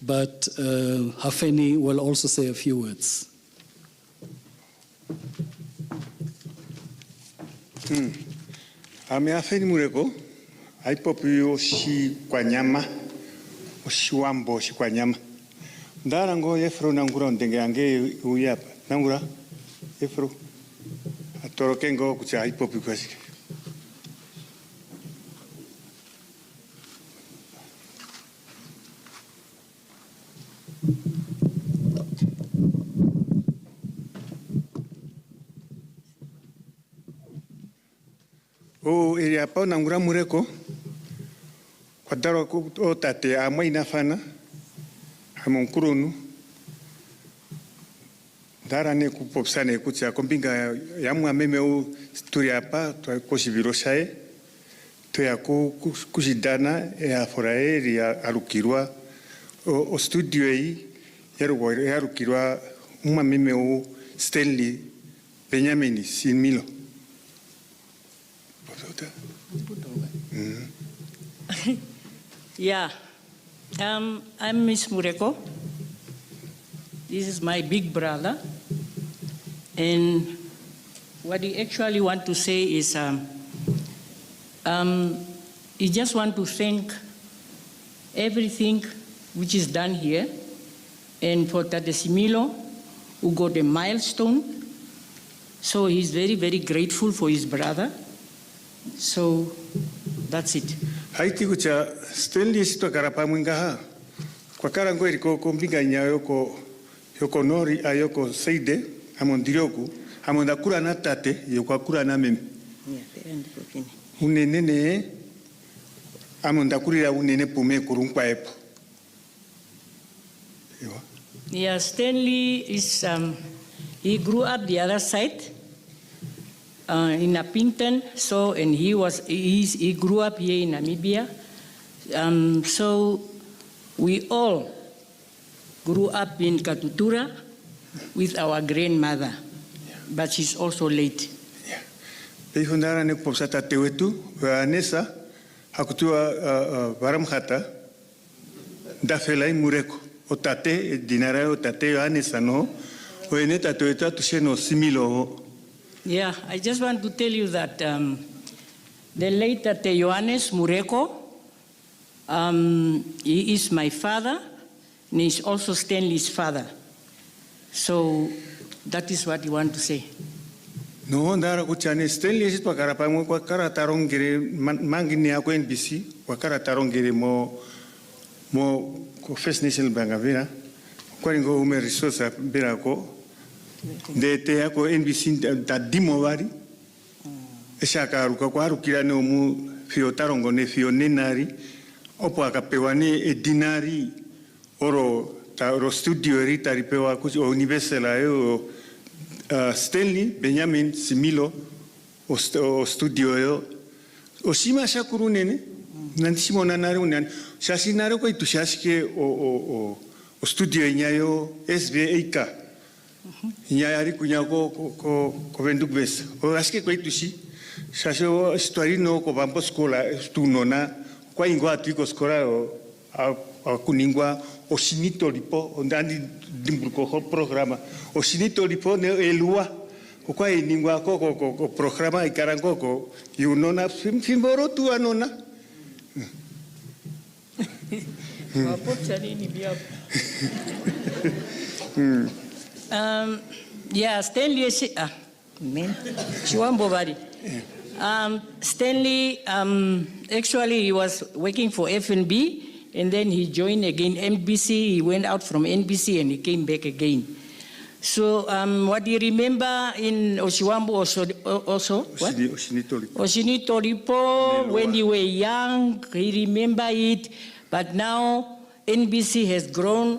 But Hafeni will also say a few words. Ame Hafeni Mureko, aipopi oshi kwa nyama, oshi wambo oshi kwa nyama. Ndara ngo yefro nangura ndenge ange uyapa. Nangura, yefro. Torokengo kucha aipopi kwasi. O area pa nangura Mureko. Kwadaro o tate amai nafana. Amonkurunu. Darane kupopsane kutsia kombinga yamwa memeu turiapa to kosivirosae to ya kusidana e aforae ya arukirwa o studio ei yarukirwa uma memeu Stanley Benjamin Similo. Yeah, I'm Miss Mureko. This is my big brother. And what he actually want to say is he just want to thank everything which is done here. And for Tate Similo, who got a milestone. So he's very, very grateful for his brother. So that's it. Haiti kucha Stanley sito karapa mwingaha. Kwa karango eriko kombinga yoko nori ayoko seide amondirioku amondakura na tate yoko akura na meme. Unene amondakurira unene pume kurunkwa epo. Yeah, Stanley is he grew up the other side. In Napinton, so and he grew up here in Namibia. So we all grew up in Katutura with our grandmother, but she's also late. Pehundara ne popsata tewetu Vanessa hakutua varamhata dafelai mureko otate dinara otate Vanessa no oeneta tewetu tusheno Similo. Yeah, I just want to tell you that the late Tate Johannes Mureko, he is my father, and he's also Stanley's father. So that is what you want to say. No, ndara kuchane Stanley is pakarapa mo kwa karatarongere mangini ako NBC kwa karatarongere mo ko First National Bangavira kwa ngo ume resource berako de te ako NBC da dimovari eshaka ruka kwa rukira ne mu fiotarongo ne fionenari opo akapewa ne edinari oro studio rita ripewa ku universala yo Stanley Benjamin Similo o studio yo oshima shakuru nene nantisimona nare unan shasinare ko itushashike o studio nyayo SBA Nyayari kunya ko venduk bes. O aske ko itusi. Sasho story no ko bampo skola tu nona kwa ingwa atiko skola o kuningwa o sinito lipo ondandi dimburko ho programa. O sinito lipo ne elua. Ko kwa ingwa ko programa ikarango ko yunona fimboro tu anona. Yeah, Stanley Stanley, actually he was working for FNB and then he joined again NBC. He went out from NBC and he came back again. So what do you remember in Oshiwambo also? What? Oshinitoripo, when you were young, he remember it. But now NBC has grown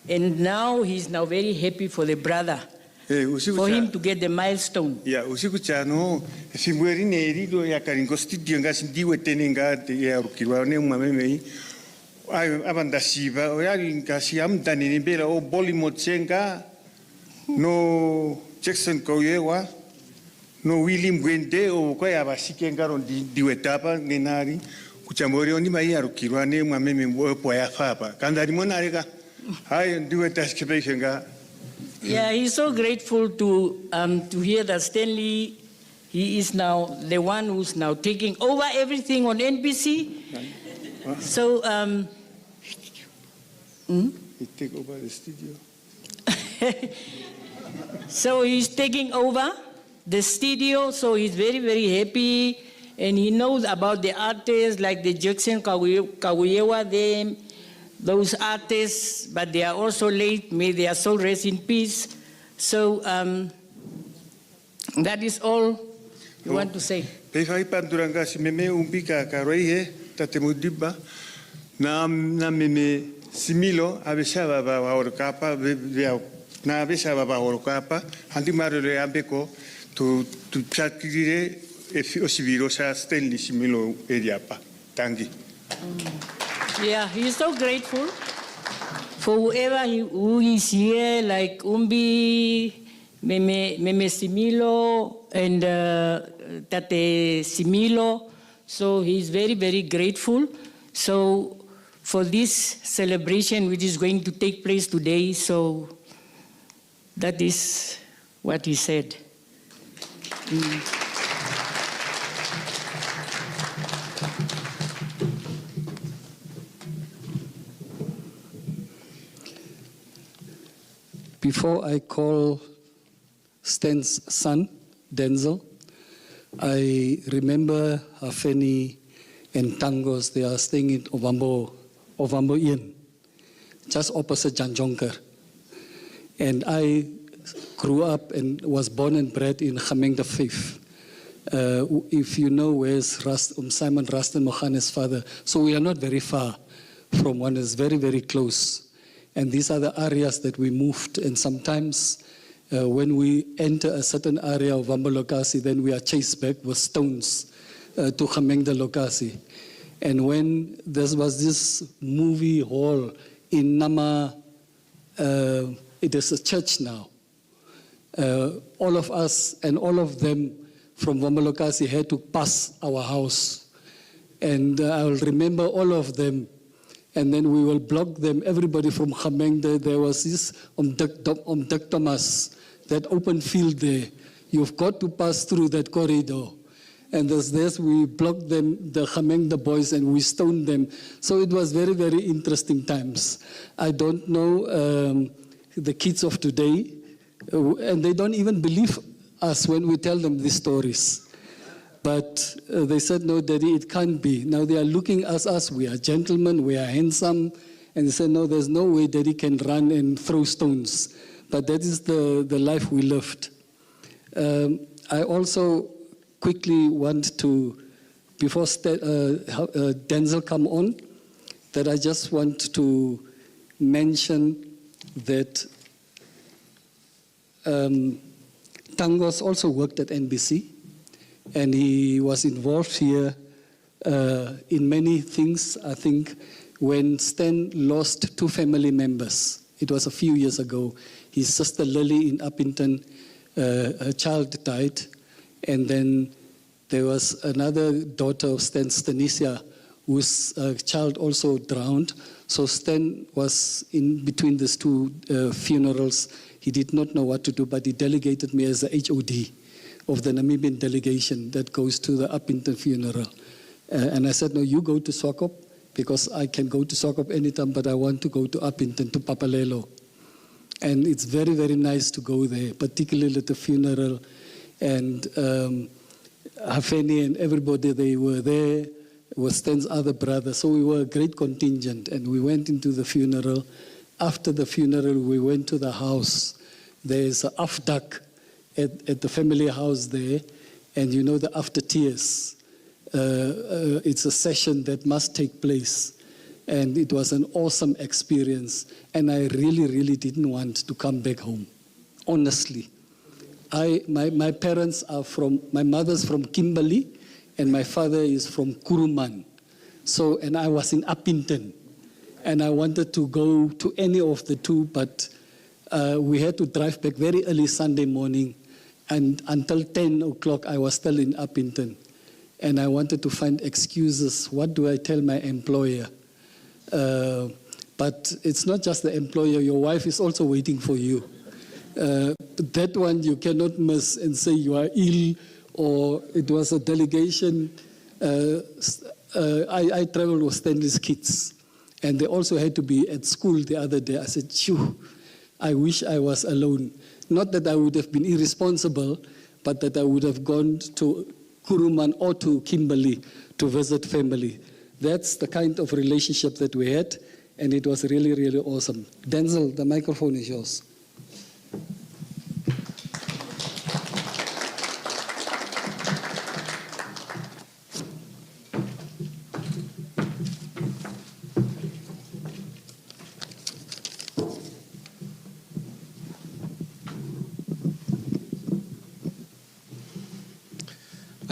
and now he's now very happy for the brother. For him to get the milestone. Yeah, usiku chano fimweri neri do ya karingo studio ngasindiwe tenenga ya rukirwa ne mwameme abanda shiba oyari ngasi amdani nimbera o bolimotsenga no Jackson Koyewa no William Gwende o kwa yabashike ngaro diwetapa ngenari kuchambori oni mai ya rukirwa ne mwameme po ya fapa kandari monareka hai diwetashkebenga. Yeah, he's so grateful to hear that Stanley, he is now the one who's now taking over everything on NBC. So, he take over the studio. So he's taking over the studio. So he's very, very happy, and he knows about the artists like the Jackson Kaguyewa, them. Those artists, but they are also late. May their soul rest in peace. So that is all you want to say. Pefai panduranga si meme umbika karoihe tatemudiba na meme Similo abeshaba ba orkapa via na besa baba horokapa handi marore ambeko to chakire if osibiro sa Stanley Similo area pa. Thank you. Yeah, he's so grateful for whoever who is here, like Umbi, Meme Similo, and Tate Similo. So he's very, very grateful. So for this celebration, which is going to take place today, so that is what he said. Before I call Stan's son, Denzel, I remember Hafeni and Tangos. They are staying in Ovambo Inn, just opposite Janjonker. And I grew up and was born and bred in Gameng the Fifth. If you know where's Simon Rustin Mohane's father, so we are not very far from one. Is very, very close. And these are the areas that we moved. And sometimes when we enter a certain area of Wamba Lokasi, then we are chased back with stones to Gameng the Lokasi. And when there was this movie hall in Nama, it is a church now. All of us and all of them from Wamba Lokasi had to pass our house. And I will remember all of them. And then we will block them, everybody from Gameng. There was this Dik Thomas, that open field there. You've got to pass through that corridor. And there's we blocked them, the Gameng, the boys, and we stoned them. So it was very, very interesting times. I don't know the kids of today, and they don't even believe us when we tell them these stories. But they said, no, Daddy, it can't be. Now they are looking at us. We are gentlemen, we are handsome. And they said, no, there's no way Daddy can run and throw stones. But that is the life we lived. I also quickly want to, before Denzel come on, that I just want to mention that Tangos also worked at NBC. And he was involved here in many things. I think when Stan lost 2 family members, it was a few years ago. His sister Lily in Uppington, her child died. And then there was another daughter of Stan, Stanisia, whose child also drowned. So Stan was in between these 2 funerals. He did not know what to do, but he delegated me as the HOD of the Namibian delegation that goes to the Uppington funeral. And I said, no, you go to Swakop, because I can go to Swakop anytime, but I want to go to Uppington, to Papalelo. And it's very, very nice to go there, particularly at the funeral. And Hafeni and everybody, they were there, was Stan's other brother. So we were a great contingent, and we went into the funeral. After the funeral, we went to the house. There's an afdak at the family house there, and you know the after tears. It's a session that must take place, and it was an awesome experience. And I really, really didn't want to come back home, honestly. My parents are my mother's from Kimberley, and my father is from Kuruman. So, and I was in Uppington, and I wanted to go to any of the 2, but we had to drive back very early Sunday morning. And until 10 o'clock, I was still in Uppington. And I wanted to find excuses. What do I tell my employer? But it's not just the employer. Your wife is also waiting for you. That one you cannot miss and say you are ill, or it was a delegation. I traveled with Stanley's kids, and they also had to be at school the other day. I said, phew, I wish I was alone. Not that I would have been irresponsible, but that I would have gone to Kuruman or to Kimberley to visit family. That's the kind of relationship that we had, and it was really, really awesome. Denzel, the microphone is yours.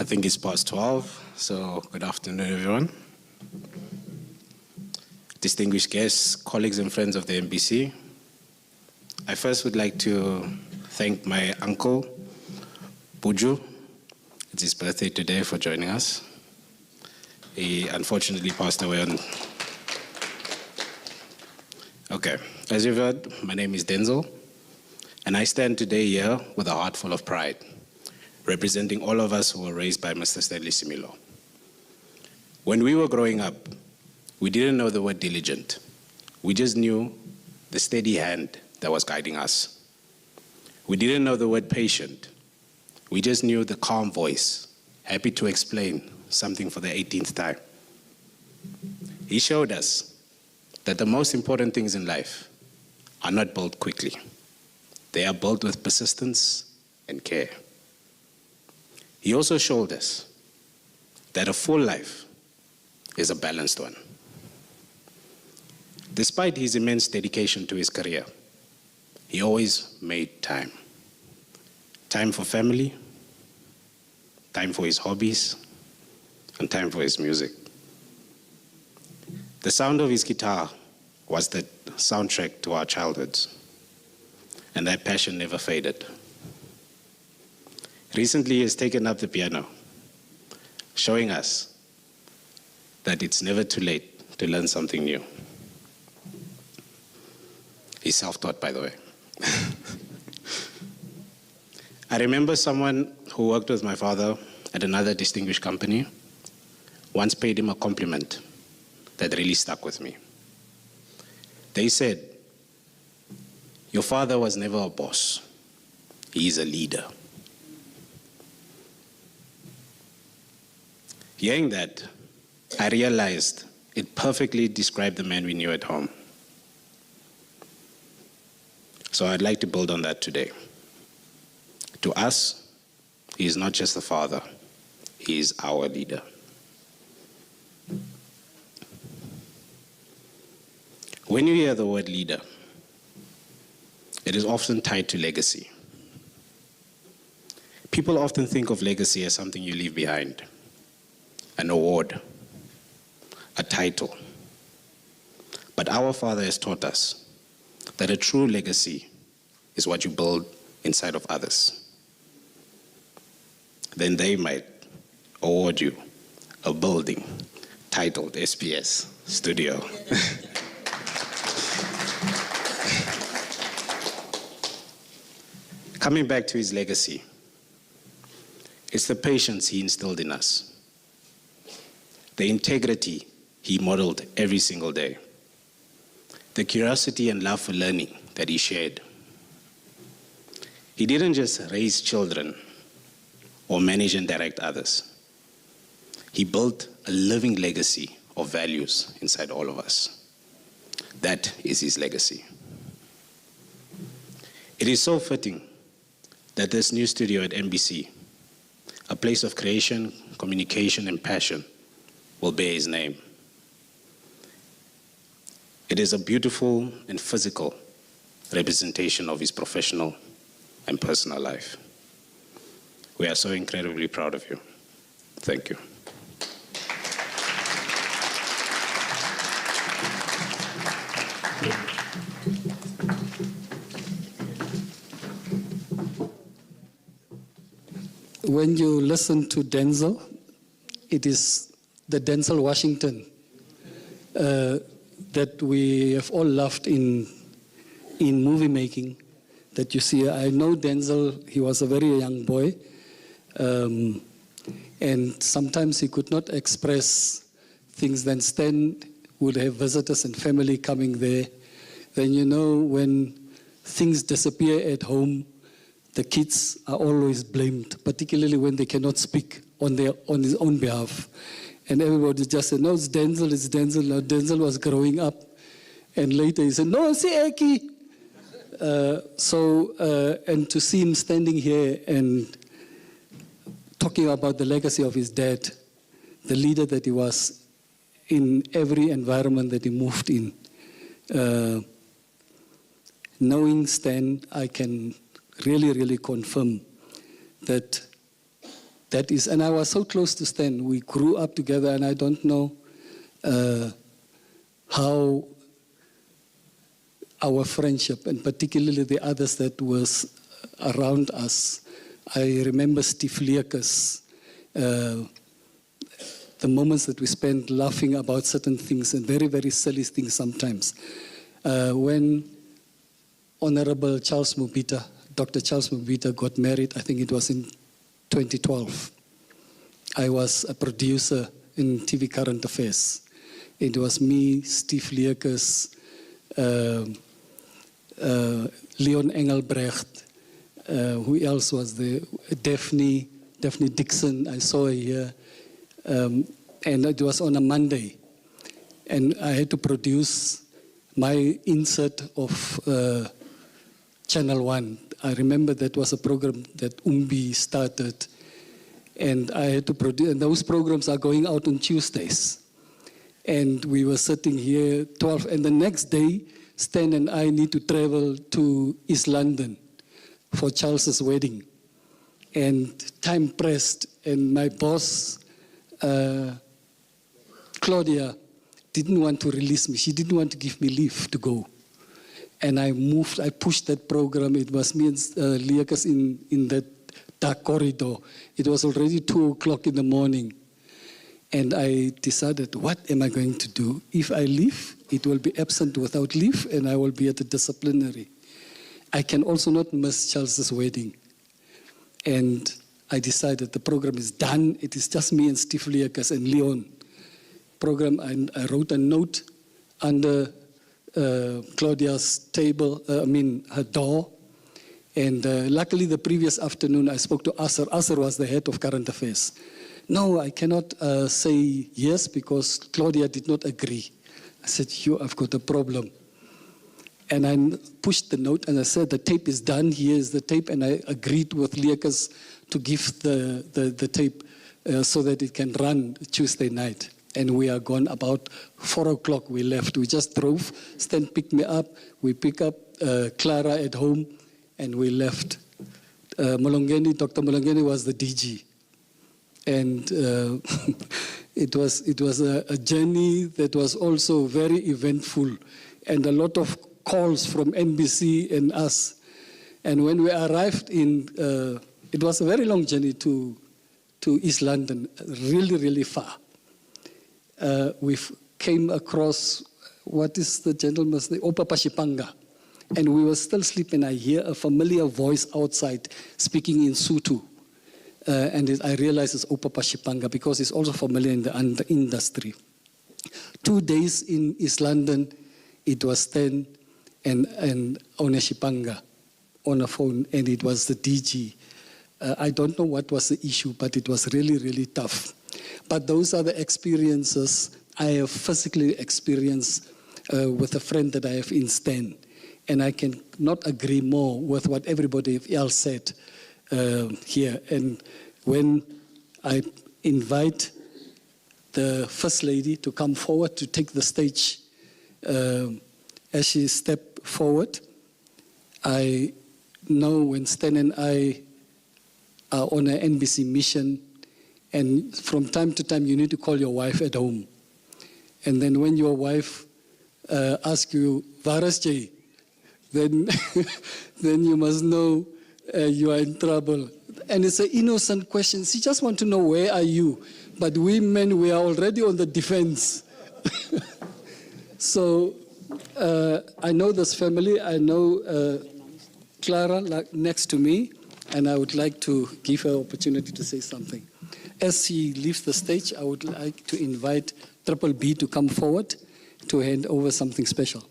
I think it's past 12, so good afternoon, everyone. Distinguished guests, colleagues and friends of the NBC, I first would like to thank my uncle, Buju. It's his birthday today, for joining us. He unfortunately passed away on... Okay, as you've heard, my name is Denzel, and I stand today here with a heart full of pride, representing all of us who were raised by Mr. Stanley Similo. When we were growing up, we didn't know the word diligent. We just knew the steady hand that was guiding us. We didn't know the word patient. We just knew the calm voice, happy to explain something for the 18th time. He showed us that the most important things in life are not built quickly. They are built with persistence and care. He also showed us that a full life is a balanced one. Despite his immense dedication to his career, he always made time. Time for family, time for his hobbies, and time for his music. The sound of his guitar was the soundtrack to our childhoods, and that passion never faded. Recently, he has taken up the piano, showing us that it's never too late to learn something new. He's self-taught, by the way. I remember someone who worked with my father at another distinguished company once paid him a compliment that really stuck with me. They said, "Your father was never a boss. He is a leader." Hearing that, I realized it perfectly described the man we knew at home. So I'd like to build on that today. To us, he is not just a father, he is our leader. When you hear the word leader, it is often tied to legacy. People often think of legacy as something you leave behind. An award, a title. But our Father has taught us that a true legacy is what you build inside of others. Then they might award you a building titled SBS Studio. Coming back to his legacy, it's the patience he instilled in us, the integrity he modeled every single day, the curiosity and love for learning that he shared. He didn't just raise children or manage and direct others. He built a living legacy of values inside all of us. That is his legacy. It is so fitting that this new studio at NBC, a place of creation, communication, and passion, will bear his name. It is a beautiful and physical representation of his professional and personal life. We are so incredibly proud of you. Thank you. When you listen to Denzel, it is the Denzel Washington that we have all loved in movie making that you see. I know Denzel, he was a very young boy, and sometimes he could not express things. Then Stan would have visitors and family coming there. Then you know when things disappear at home, the kids are always blamed, particularly when they cannot speak on his own behalf. And everybody just said, no, it's Denzel, it's Denzel. Now, Denzel was growing up. And later he said, no, it's Eki. And to see him standing here and talking about the legacy of his dad, the leader that he was in every environment that he moved in. Knowing Stan, I can really, really confirm that that is, and I was so close to Stan. We grew up together, and I don't know how our friendship, and particularly the others that was around us. I remember Steve Leakers, the moments that we spent laughing about certain things, and very, very silly things sometimes. When Honorable Charles Mubita, Dr. Charles Mubita got married, I think it was in 2012. I was a producer in TV Current Affairs. It was me, Steve Leakers, Leon Engelbrecht, who else was there? Daphne Dixon, I saw her here. And it was on a Monday. And I had to produce my insert of Channel 1. I remember that was a program that Umbi started. And I had to produce, and those programs are going out on Tuesdays. And we were sitting here 12, and the next day, Stan and I need to travel to East London for Charles's wedding. And time pressed, and my boss, Claudia, didn't want to release me. She didn't want to give me leave to go. And I pushed that program. It was me and Leakers in that dark corridor. It was already 2 o'clock in the morning. And I decided, what am I going to do? If I leave, it will be absent without leave, and I will be at the disciplinary. I can also not miss Charles's wedding. And I decided the program is done. It is just me and Steve Leakers and Leon. Program, I wrote a note under Claudia's table, her door. And luckily the previous afternoon I spoke to Asser. Asser was the head of current affairs. No, I cannot say yes because Claudia did not agree. I said, I've got a problem. And I pushed the note and I said, the tape is done, here is the tape. And I agreed with Leakers to give the tape so that it can run Tuesday night. And we are gone about 4 o'clock we left. We just drove, Stan picked me up, we pick up Clara at home, and we left. Dr. Molongeni was the DG. And it was a journey that was also very eventful, and a lot of calls from NBC and us. And when we arrived it was a very long journey to East London, really, really far. We came across, what is the gentleman's name? Opapashipanga. And we were still sleeping. I hear a familiar voice outside speaking in Sutu. And I realized it's Opapashipanga because it's also familiar in the industry. 2 days in East London, it was Stan and Oneshipanga on a phone, and it was the DG. I don't know what was the issue, but it was really, really tough. But those are the experiences I have physically experienced with a friend that I have in Stan. And I can not agree more with what everybody else said here. And when I invite the First Lady to come forward to take the stage, as she stepped forward, I know when Stan and I are on an NBC mission, and from time to time you need to call your wife at home. And then when your wife asks you, Varas Jay, then you must know you are in trouble. And it's an innocent question. She just wants to know, where are you? But we men, we are already on the defense. So I know this family. I know Clara next to me, and I would like to give her opportunity to say something. As she leaves the stage, I would like to invite Triple B to come forward to hand over something special.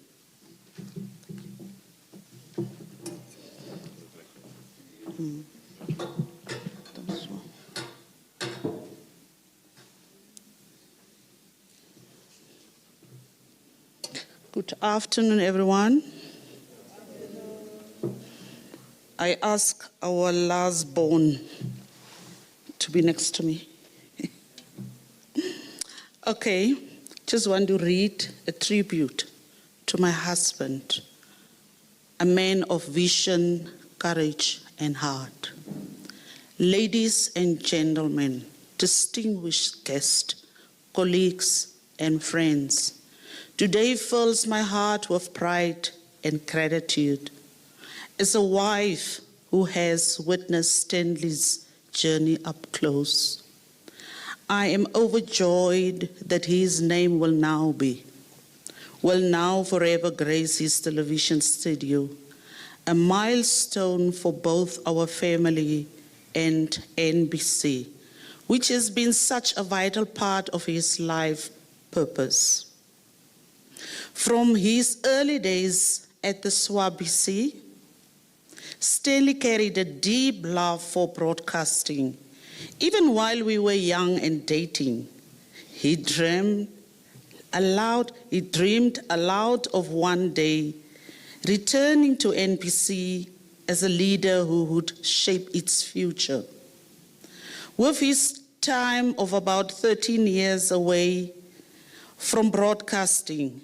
Good afternoon, everyone. I ask our last born to be next to me. Okay, just want to read a tribute to my husband, a man of vision, courage, and heart. ladies and gentlemen, distinguished guests, colleagues and friends, today fills my heart with pride and gratitude. As a wife who has witnessed Stanley's journey up close, I am overjoyed that his name will now forever grace his television studio, a milestone for both our family and NBC, which has been such a vital part of his life purpose. From his early days at the SWABC, Stanley carried a deep love for broadcasting. Even while we were young and dating, he dreamed aloud of one day returning to NBC as a leader who would shape its future. With his time of about 13 years away from broadcasting,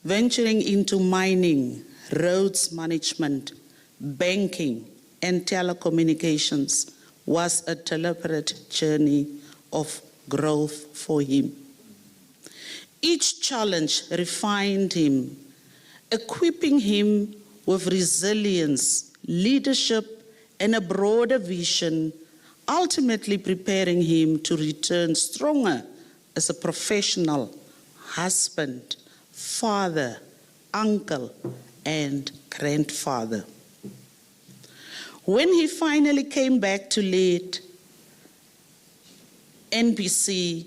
venturing into mining, roads management, banking, and telecommunications was a deliberate journey of growth for him. Each challenge refined him, equipping him with resilience, leadership, and a broader vision, ultimately preparing him to return stronger as a professional, husband, father, uncle, and grandfather. When he finally came back to lead NBC,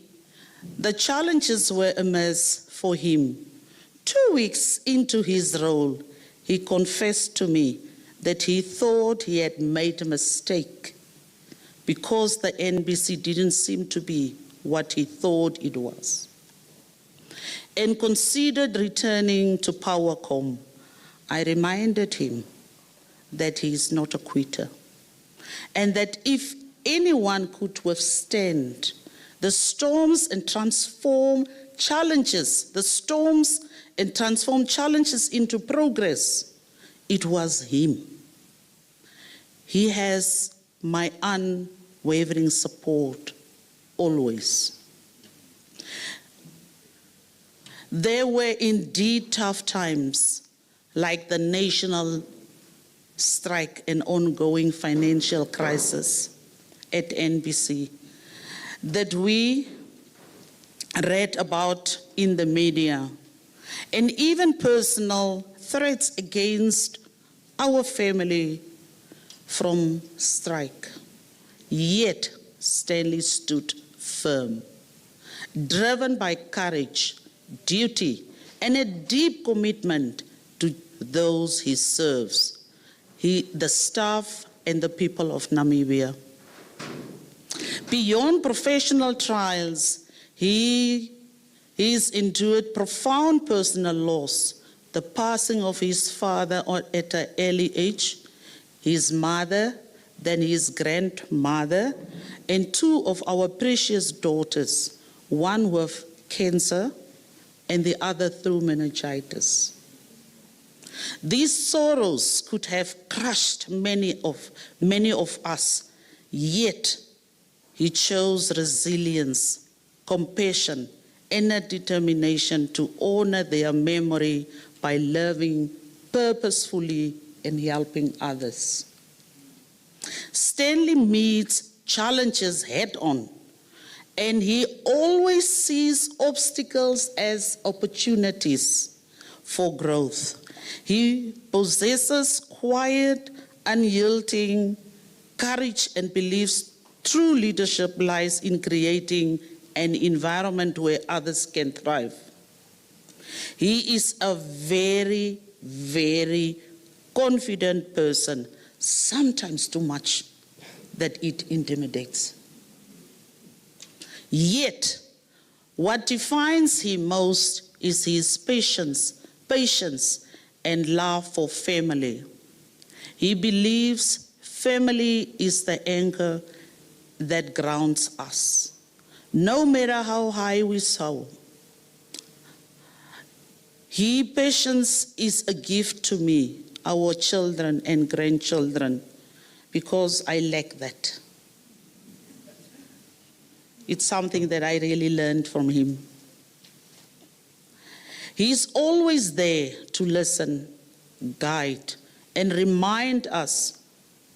the challenges were immense for him. 2 weeks into his role, he confessed to me that he thought he had made a mistake because the NBC didn't seem to be what he thought it was, and considered returning to Powercom. I reminded him that he is not a quitter, and that if anyone could withstand the storms and transform challenges, into progress, it was him. He has my unwavering support always. There were indeed tough times, like the national strike and ongoing financial crisis at NBC, that we read about in the media, and even personal threats against our family from strike. Yet Stanley stood firm, driven by courage, duty, and a deep commitment to those he serves, the staff and the people of Namibia. Beyond professional trials, he's endured profound personal loss, the passing of his father at an early age, his mother, then his grandmother, and 2 of our precious daughters, one with cancer and the other through meningitis. These sorrows could have crushed many of us, yet he chose resilience, compassion, and a determination to honor their memory by loving purposefully and helping others. Stanley meets challenges head-on, and he always sees obstacles as opportunities for growth. He possesses quiet, unyielding courage and believes true leadership lies in creating an environment where others can thrive. He is a very, very confident person, sometimes too much, that it intimidates. Yet, what defines him most is his patience, and love for family. He believes family is the anchor that grounds us, no matter how high we soar. His patience is a gift to me, our children and grandchildren, because I lack that. It's something that I really learned from him. He's always there to listen, guide, and remind us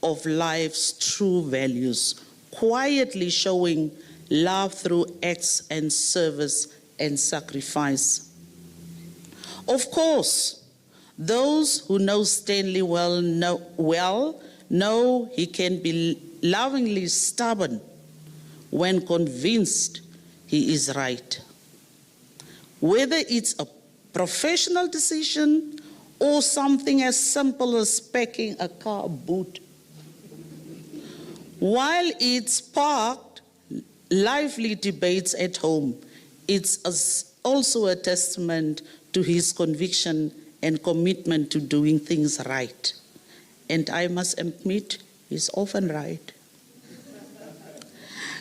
of life's true values, quietly showing love through acts and service and sacrifice. Of course, those who know Stanley well know he can be lovingly stubborn when convinced he is right. Whether it's a professional decision or something as simple as packing a car boot. While it sparked lively debates at home, it's also a testament to his conviction and commitment to doing things right. And I must admit, he's often right.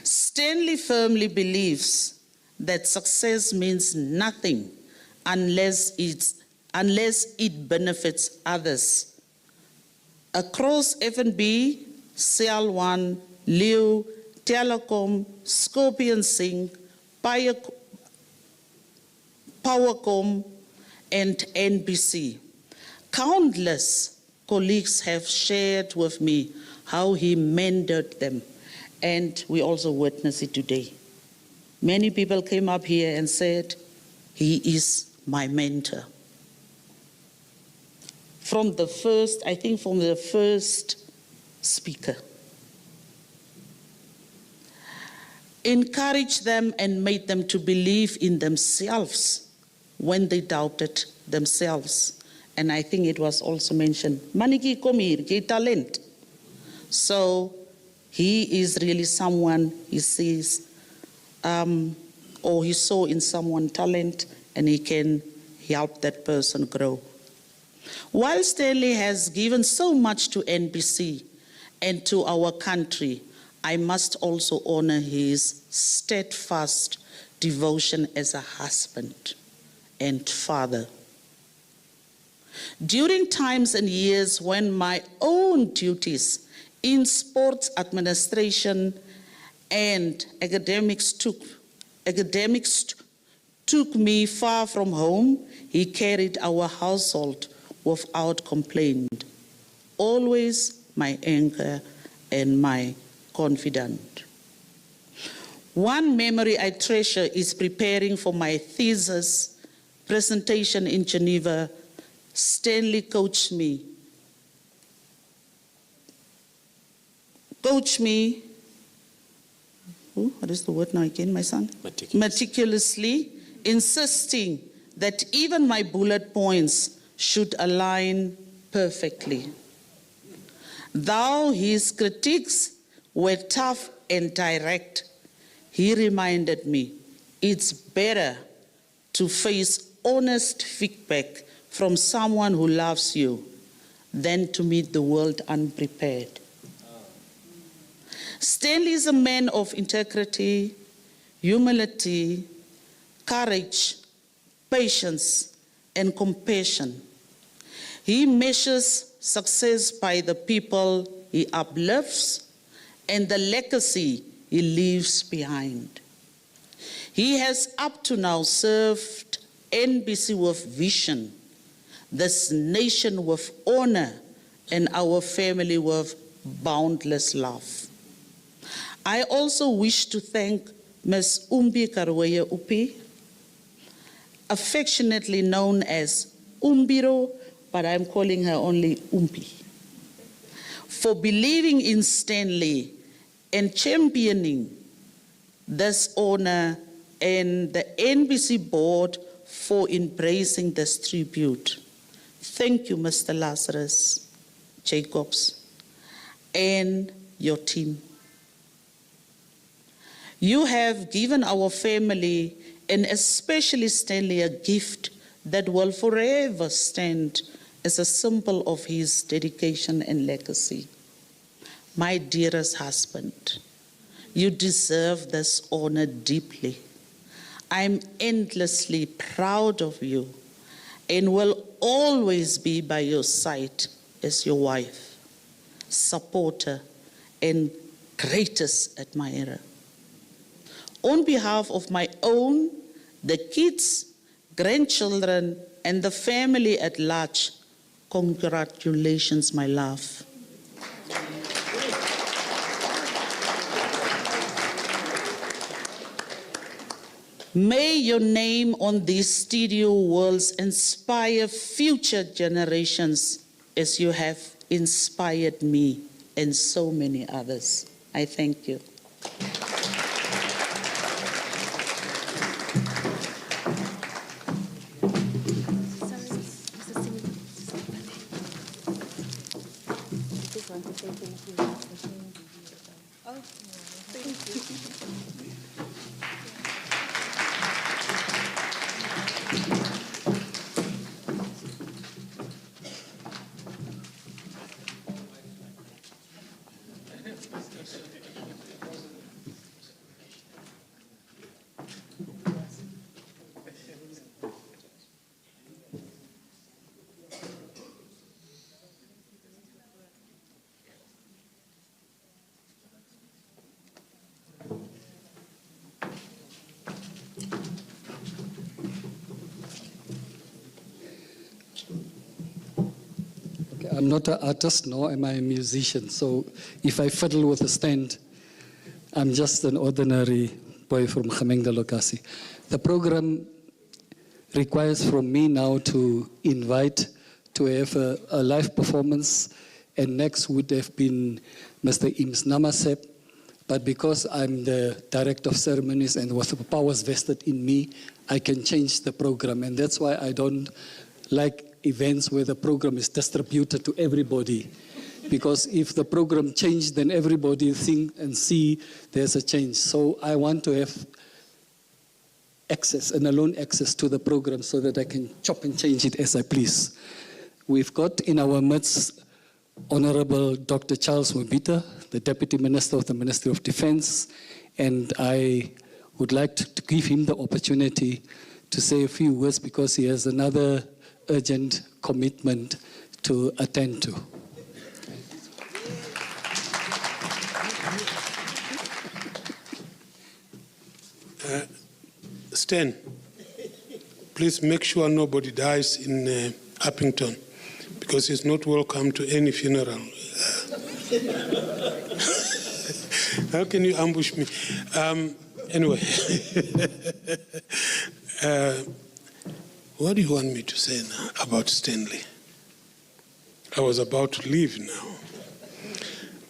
Stanley firmly believes that success means nothing unless it benefits others. Across F&B, CL1, Liu, Telecom, Scorpion Sync, Powercom, and NBC, countless colleagues have shared with me how he mentored them, and we also witness it today. Many people came up here and said, he is my mentor. From the first speaker. Encouraged them and made them to believe in themselves when they doubted themselves. And I think it was also mentioned, Maniki komir, ke talent. So he is really someone he sees, or he saw in someone talent, and he can help that person grow. While Stanley has given so much to NBC and to our country, I must also honor his steadfast devotion as a husband and father. During times and years when my own duties in sports administration and academics took me far from home, he carried our household without complaint, always my anchor and my confidant. One memory I treasure is preparing for my thesis presentation in Geneva. Stanley coached me, what is the word now again, my son? Meticulously, insisting that even my bullet points should align perfectly. Though his critiques were tough and direct, he reminded me it's better to face honest feedback from someone who loves you than to meet the world unprepared. Stanley is a man of integrity, humility, courage, patience, and compassion. He measures success by the people he uplifts and the legacy he leaves behind. He has up to now served NBC with vision, this nation with honor, and our family with boundless love. I also wish to thank Ms. Vura Cavari, affectionately known as Umbiro, but I'm calling her only Umpi, for believing in Stanley and championing this honor, and the NBC board for embracing this tribute. Thank you, Mr. Lazarus Jacobs, and your team. You have given our family, and especially Stanley, a gift that will forever stand as a symbol of his dedication and legacy. My dearest husband, you deserve this honor deeply. I'm endlessly proud of you and will always be by your side as your wife, supporter, and greatest admirer. on behalf of my own, the kids, grandchildren, and the family at large, congratulations, my love. May your name on these studio worlds inspire future generations as you have inspired me and so many others. I thank you. I'm not an artist, nor am I a musician. So if I fiddle with a stand, I'm just an ordinary boy from Gemengde Lokasi. The program requires from me now to invite to have a live performance, and next would have been Mr. Ims Namasep. But because I'm the director of ceremonies and with the powers vested in me, I can change the program. And that's why I don't like events where the program is distributed to everybody. Because if the program changed, then everybody think and see there's a change. So I want to have access and alone access to the program so that I can chop and change it as I please. We've got in our midst Honorable Dr. Charles Mbita, the Deputy Minister of the Ministry of Defense, and I would like to give him the opportunity to say a few words because he has another urgent commitment to attend to. Stan, please make sure nobody dies in Uppington, because he's not welcome to any funeral. How can you ambush me? Anyway, what do you want me to say now about Stanley? I was about to leave now.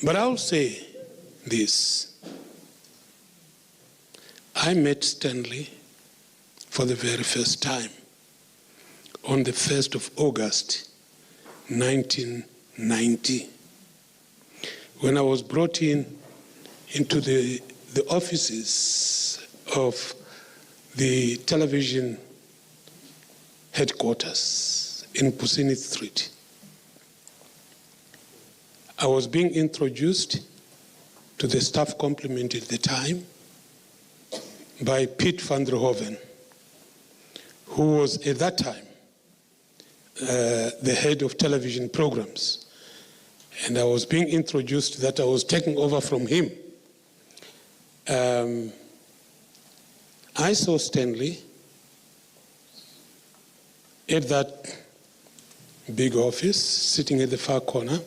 But I'll say this. I met Stanley for the very first time on the 1st of August, 1990, when I was brought into the offices of the television headquarters in Pusini Street. I was being introduced to the staff complement at the time by Piet van der Hoven, who was at that time the head of television programs. And I was being introduced that I was taking over from him. I saw Stanley at that big office, sitting at the far corner,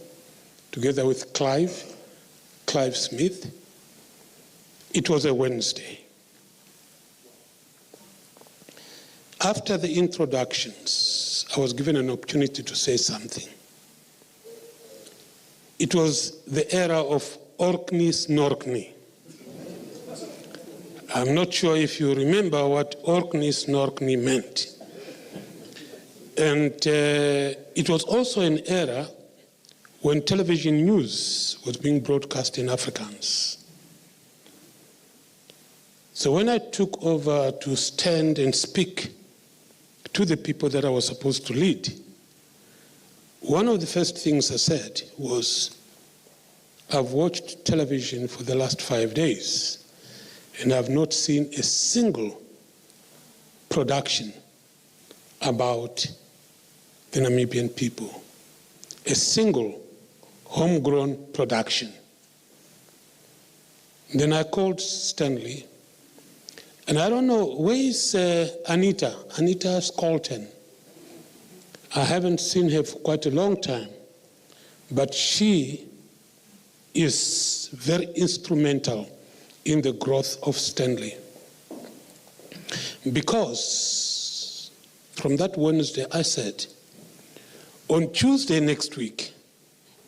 together with Clive Smith. It was a Wednesday. After the introductions, I was given an opportunity to say something. It was the era of Orkney Snorkney. I'm not sure if you remember what Orkney Snorkney meant. And it was also an era when television news was being broadcast in Afrikaans. So when I took over to stand and speak to the people that I was supposed to lead, one of the first things I said was, I've watched television for the last 5 days, and I've not seen a single production about the Namibian people, a single homegrown production. Then I called Stanley And I don't know, where is Anita? Anita Scolton. I haven't seen her for quite a long time, but she is very instrumental in the growth of Stanley. Because from that Wednesday, I said, on Tuesday next week,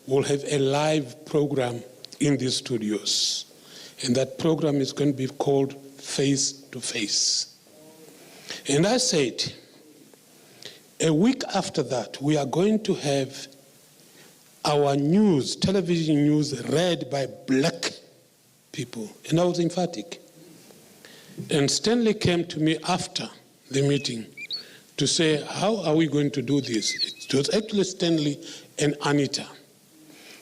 we'll have a live program in these studios. And that program is going to be called Face to Face. And I said, a week after that, we are going to have our news, television news, read by black people. And I was emphatic. And Stanley came to me after the meeting to say, how are we going to do this? It was actually Stanley and Anita.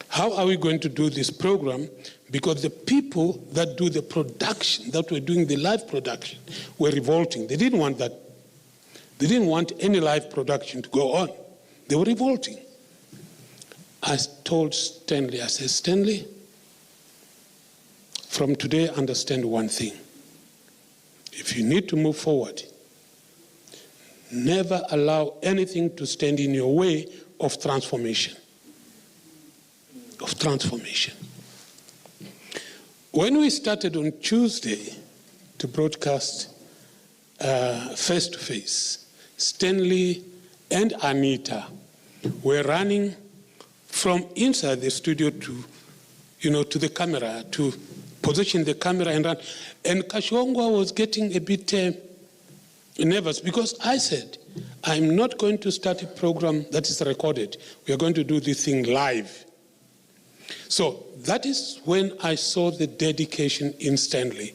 How are we going to do this program? Because the people that do the production, that were doing the live production, were revolting. They didn't want that. They didn't want any live production to go on. They were revolting. I told Stanley, I said, Stanley, from today, understand one thing. If you need to move forward, never allow anything to stand in your way of transformation. Of transformation. When we started on Tuesday to broadcast face to face, Stanley and Anita were running from inside the studio to, to the camera, to position the camera and run. And Kashwangwa was getting a bit nervous because I said, I'm not going to start a program that is recorded. We are going to do this thing live. So that is when I saw the dedication in Stanley.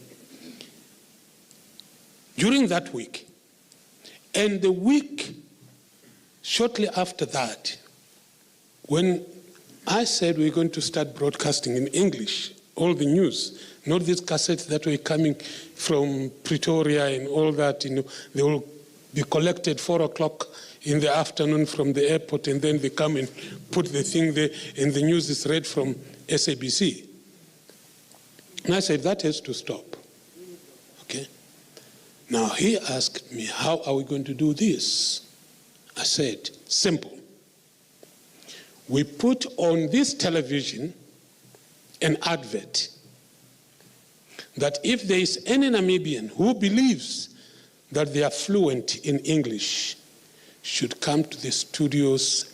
During that week, and the week shortly after that, when I said we're going to start broadcasting in English, all the news, not these cassettes that were coming from Pretoria and all that, they will be collected 4 o'clock in the afternoon from the airport, and then they come and put the thing there, and the news is read from SABC. And I said, that has to stop. Okay? Now, he asked me, how are we going to do this? I said, simple. We put on this television an advert that if there is any Namibian who believes that they are fluent in English, should come to the studios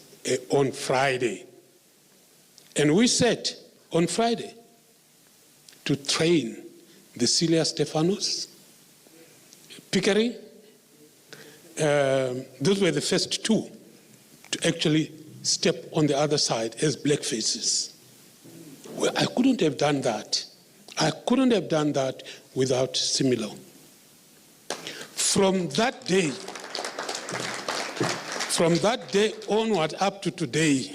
on Friday. And we set on Friday to train the Celia Stefanos, Pickering. Those were the first two to actually step on the other side as black faces. Well, I couldn't have done that. I couldn't have done that without Similo. From that day onward up to today,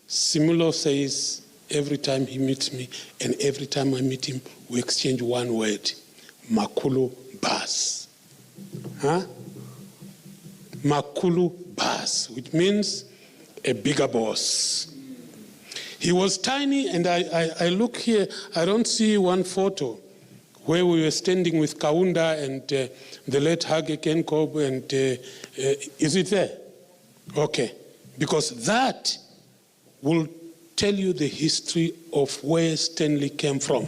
Similo says every time he meets me and every time I meet him, we exchange one word, Makulu Bas. Huh? Makulu Bas, which means a bigger boss. He was tiny, and I look here, I don't see one photo where we were standing with Kaunda and the late Hage Kenkob, and is it there? Okay, because that will tell you the history of where Stanley came from.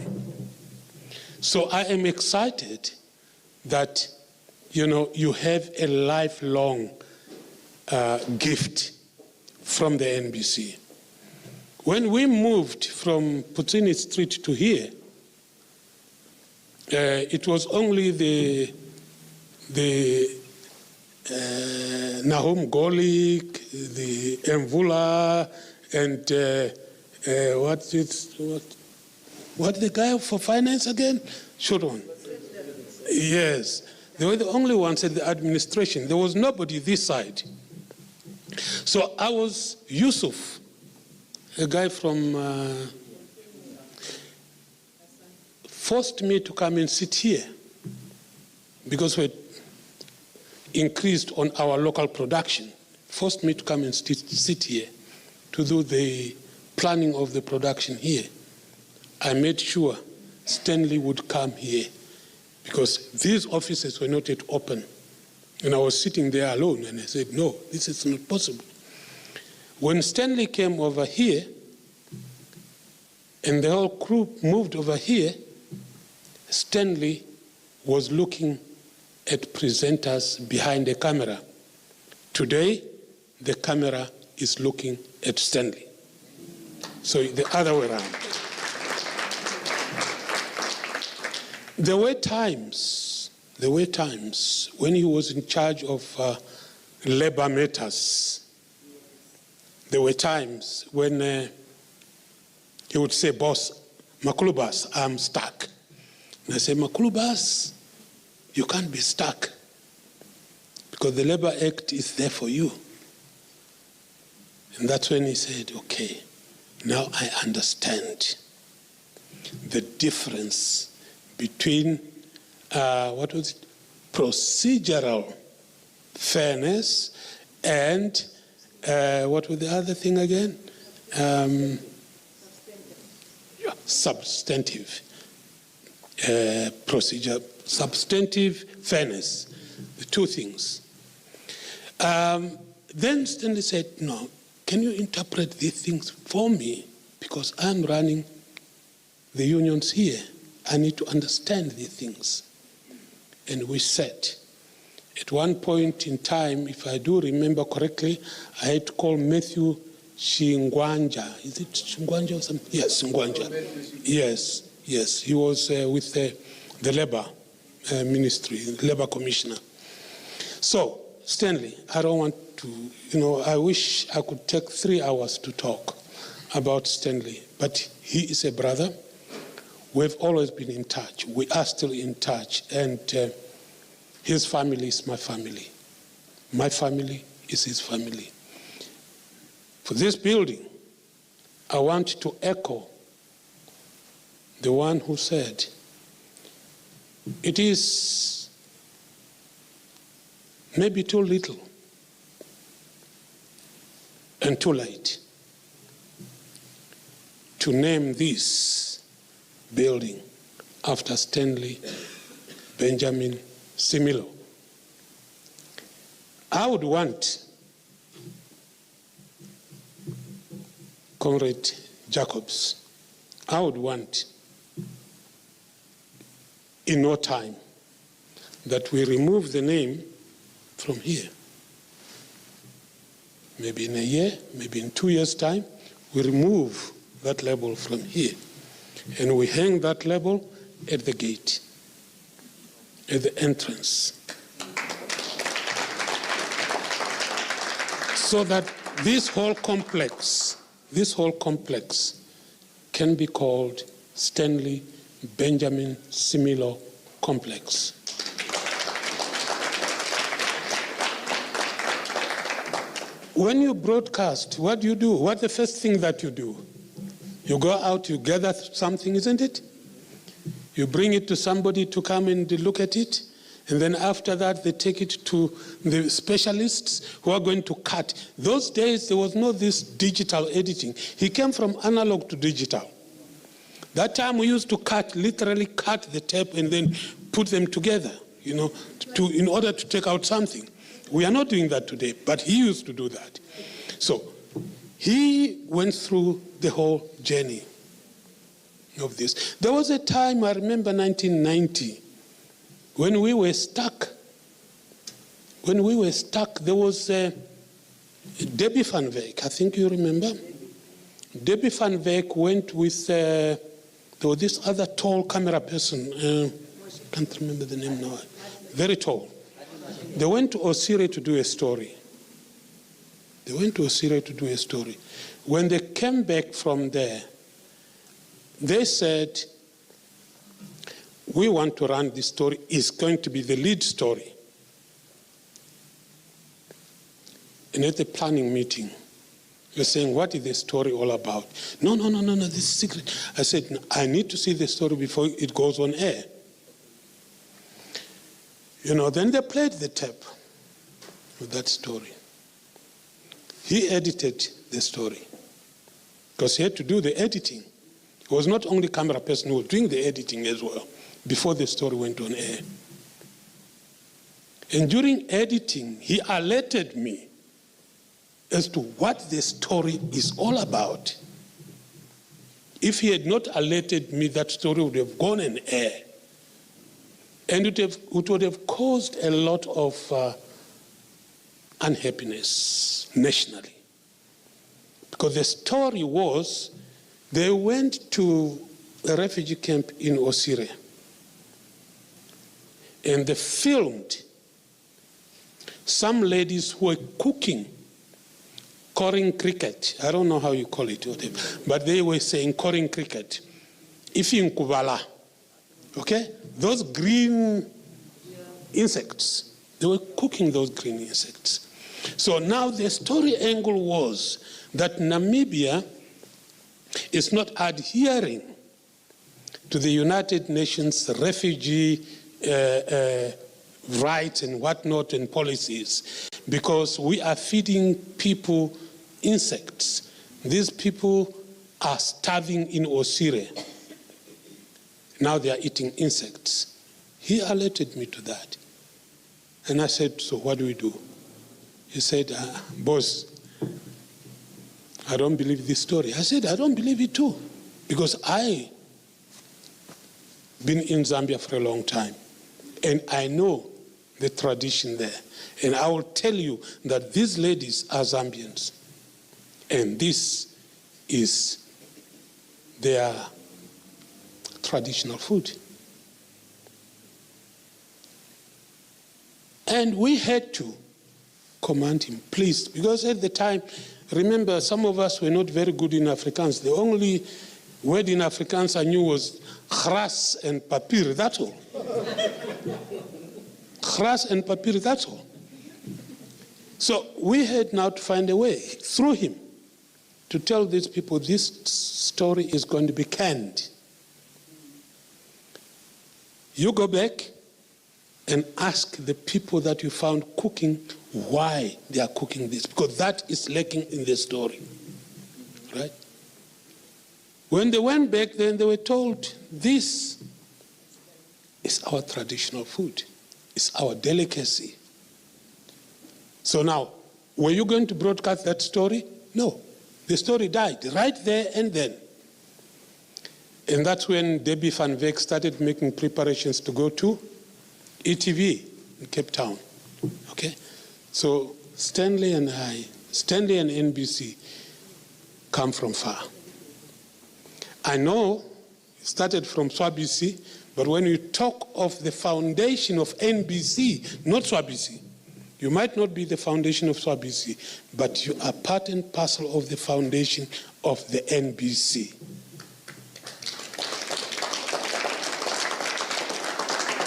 So I am excited that, you have a lifelong gift from the NBC. When we moved from Putsini Street to here, it was only the Nahum Golik, the Mvula, and what the guy for finance again? Shuron. Yes, they were the only ones at the administration. There was nobody this side. So I was Yusuf, a guy from, forced me to come and sit here because we increased on our local production, forced me to come and sit here to do the planning of the production here. I made sure Stanley would come here because these offices were not yet open. And I was sitting there alone, and I said, no, this is not possible. When Stanley came over here, and the whole crew moved over here, Stanley was looking at presenters behind the camera. Today, the camera is looking at Stanley. So the other way around. There were times when he was in charge of labor matters. There were times when he would say, boss, Makulubas, I'm stuck. And I say, Makulubas, you can't be stuck because the Labor Act is there for you. And that's when he said, okay, now I understand the difference between, procedural fairness and, what was the other thing again? Substantive procedure, substantive fairness, the two things. Then Stanley said, no, can you interpret these things for me? Because I'm running the unions here. I need to understand these things. And we sat. At one point in time, if I do remember correctly, I had to call Matthew Shingwanja. Is it Shingwanja or something? Yes, Shingwanja. Yes. He was with the Labour Ministry, Labour Commissioner. So, Stanley, I don't want to, I wish I could take 3 hours to talk about Stanley, but he is a brother. We've always been in touch. We are still in touch, and his family is my family. My family is his family. For this building, I want to echo the one who said, it is maybe too little and too late to name this building after Stanley Benjamin Similo. I would want Comrade Jacobs, I would want in no time that we remove the name from here. Maybe in a year, maybe in 2 years' time, we remove that label from here. And we hang that label at the gate, at the entrance. So that this whole complex can be called Stanley Benjamin Similo Complex. When you broadcast, what do you do? What's the first thing that you do? You go out, you gather something, isn't it? You bring it to somebody to come and look at it, and then after that they take it to the specialists who are going to cut. Those days there was no this digital editing. He came from analog to digital. That time we used to literally cut the tape and then put them together, in order to take out something. We are not doing that today, but he used to do that. So he went through the whole journey of this. There was a time, I remember 1990, when we were stuck. There was Debbie van Wyk, I think you remember. Debbie van Wyk went with, there was this other tall camera person, can't remember the name now, very tall. They went to Osiri to do a story. When they came back from there, they said, we want to run this story. It's going to be the lead story. And at the planning meeting, you're saying, what is the story all about? No, this is secret. I said, no, I need to see the story before it goes on air. Then they played the tape with that story. He edited the story because he had to do the editing. It was not only camera person who was doing the editing as well. before the story went on air. And during editing, he alerted me as to what the story is all about. If he had not alerted me, that story would have gone on air. And it would have caused a lot of unhappiness nationally. Because the story was, they went to a refugee camp in Osiria. And they filmed some ladies who were cooking coring cricket. I don't know how you call it, but they were saying coring cricket. Ifin kubala. Okay? Those green insects. They were cooking those green insects. So now the story angle was that Namibia is not adhering to the United Nations refugee rights and whatnot and policies, because we are feeding people insects. These people are starving in Osiria. Now they are eating insects. He alerted me to that. And I said, so what do we do? He said, boss, I don't believe this story. I said, I don't believe it too, because I've been in Zambia for a long time, and I know the tradition there. And I will tell you that these ladies are Zambians, and this is their traditional food. And we had to command him, please, because at the time, remember, some of us were not very good in Afrikaans. The only word in Afrikaans I knew was gras and papier, that's all. Gras and papier, that's all. So we had now to find a way through him to tell these people this story is going to be canned. You go back and ask the people that you found cooking why they are cooking this, because that is lacking in the story, right? When they went back, then they were told, this is our traditional food. It's our delicacy. So now, were you going to broadcast that story? No. The story died right there and then. And that's when Debbie Van Veek started making preparations to go to ETV in Cape Town. Okay? So Stanley and NBC come from far. I know it started from Swabisi, but when you talk of the foundation of NBC, not Swabisi, you might not be the foundation of Swabisi, but you are part and parcel of the foundation of the NBC.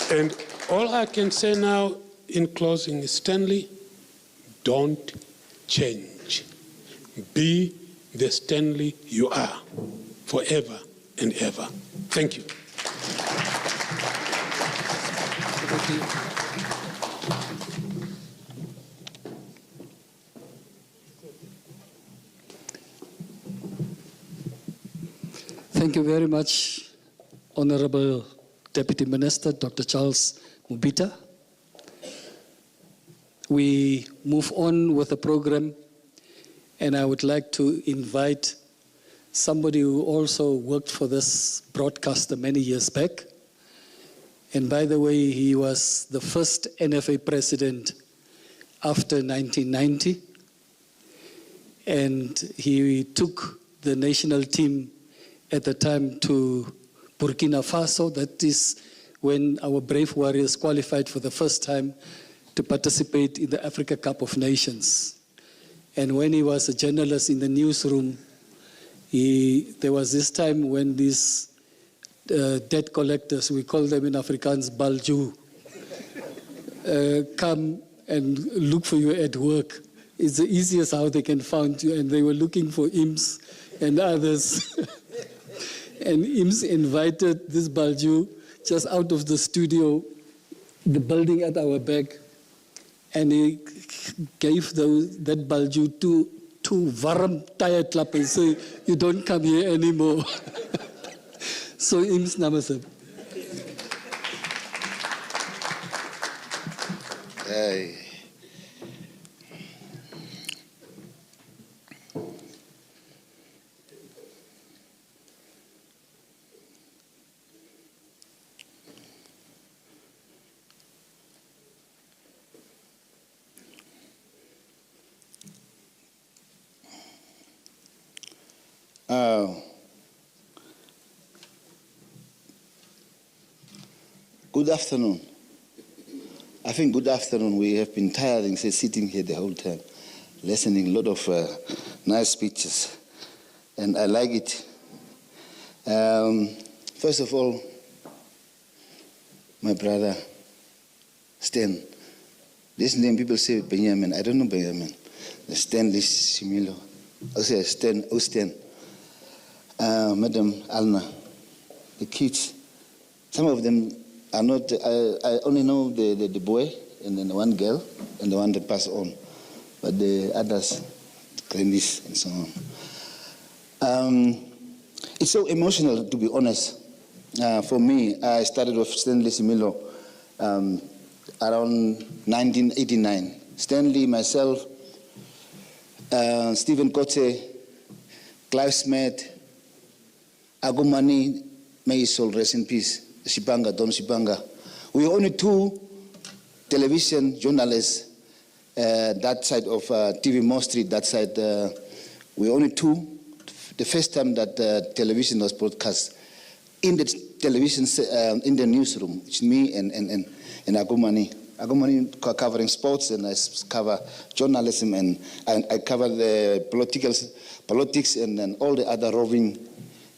And all I can say now in closing is, Stanley, don't change. Be the Stanley you are forever and ever. Thank you. Thank you very much, Honorable Deputy Minister, Dr. Charles Mubita. We move on with the program, and I would like to invite somebody who also worked for this broadcaster many years back. And by the way, he was the first NFA president after 1990. And he took the national team at the time to Burkina Faso. That is when our brave warriors qualified for the first time to participate in the Africa Cup of Nations. And when he was a journalist in the newsroom, there was this time when these debt collectors, we call them in Afrikaans balju, come and look for you at work. It's the easiest how they can find you, and they were looking for IMS and others. And IMS invited this balju just out of the studio, the building at our back, and he gave that balju two warm tire clap and say, you don't come here anymore. So IMS namaste. Good afternoon. I think good afternoon. We have been tiring sitting here the whole time, listening a lot of nice speeches, and I like it. First of all, my brother, Stan. This name, people say Benjamin. I don't know Benjamin. Stanley Similo. I say Stan. Madam Alna, the kids, some of them are not, I only know the boy and then one girl and the one that passed on, but the others, grannies and so on. It's so emotional, to be honest. For me, I started with Stanley Similo around 1989. Stanley, myself, Stephen Kote, Clive Smith, Agumani, may his soul rest in peace, Shibanga, Don Shibanga. We were only two television journalists, that side of TV Moore Street, that side. We were only two. The first time that television was broadcast in the television, in the newsroom, it's me and Agumani. Agumani covering sports, and I cover journalism, and I cover the politics and all the other roving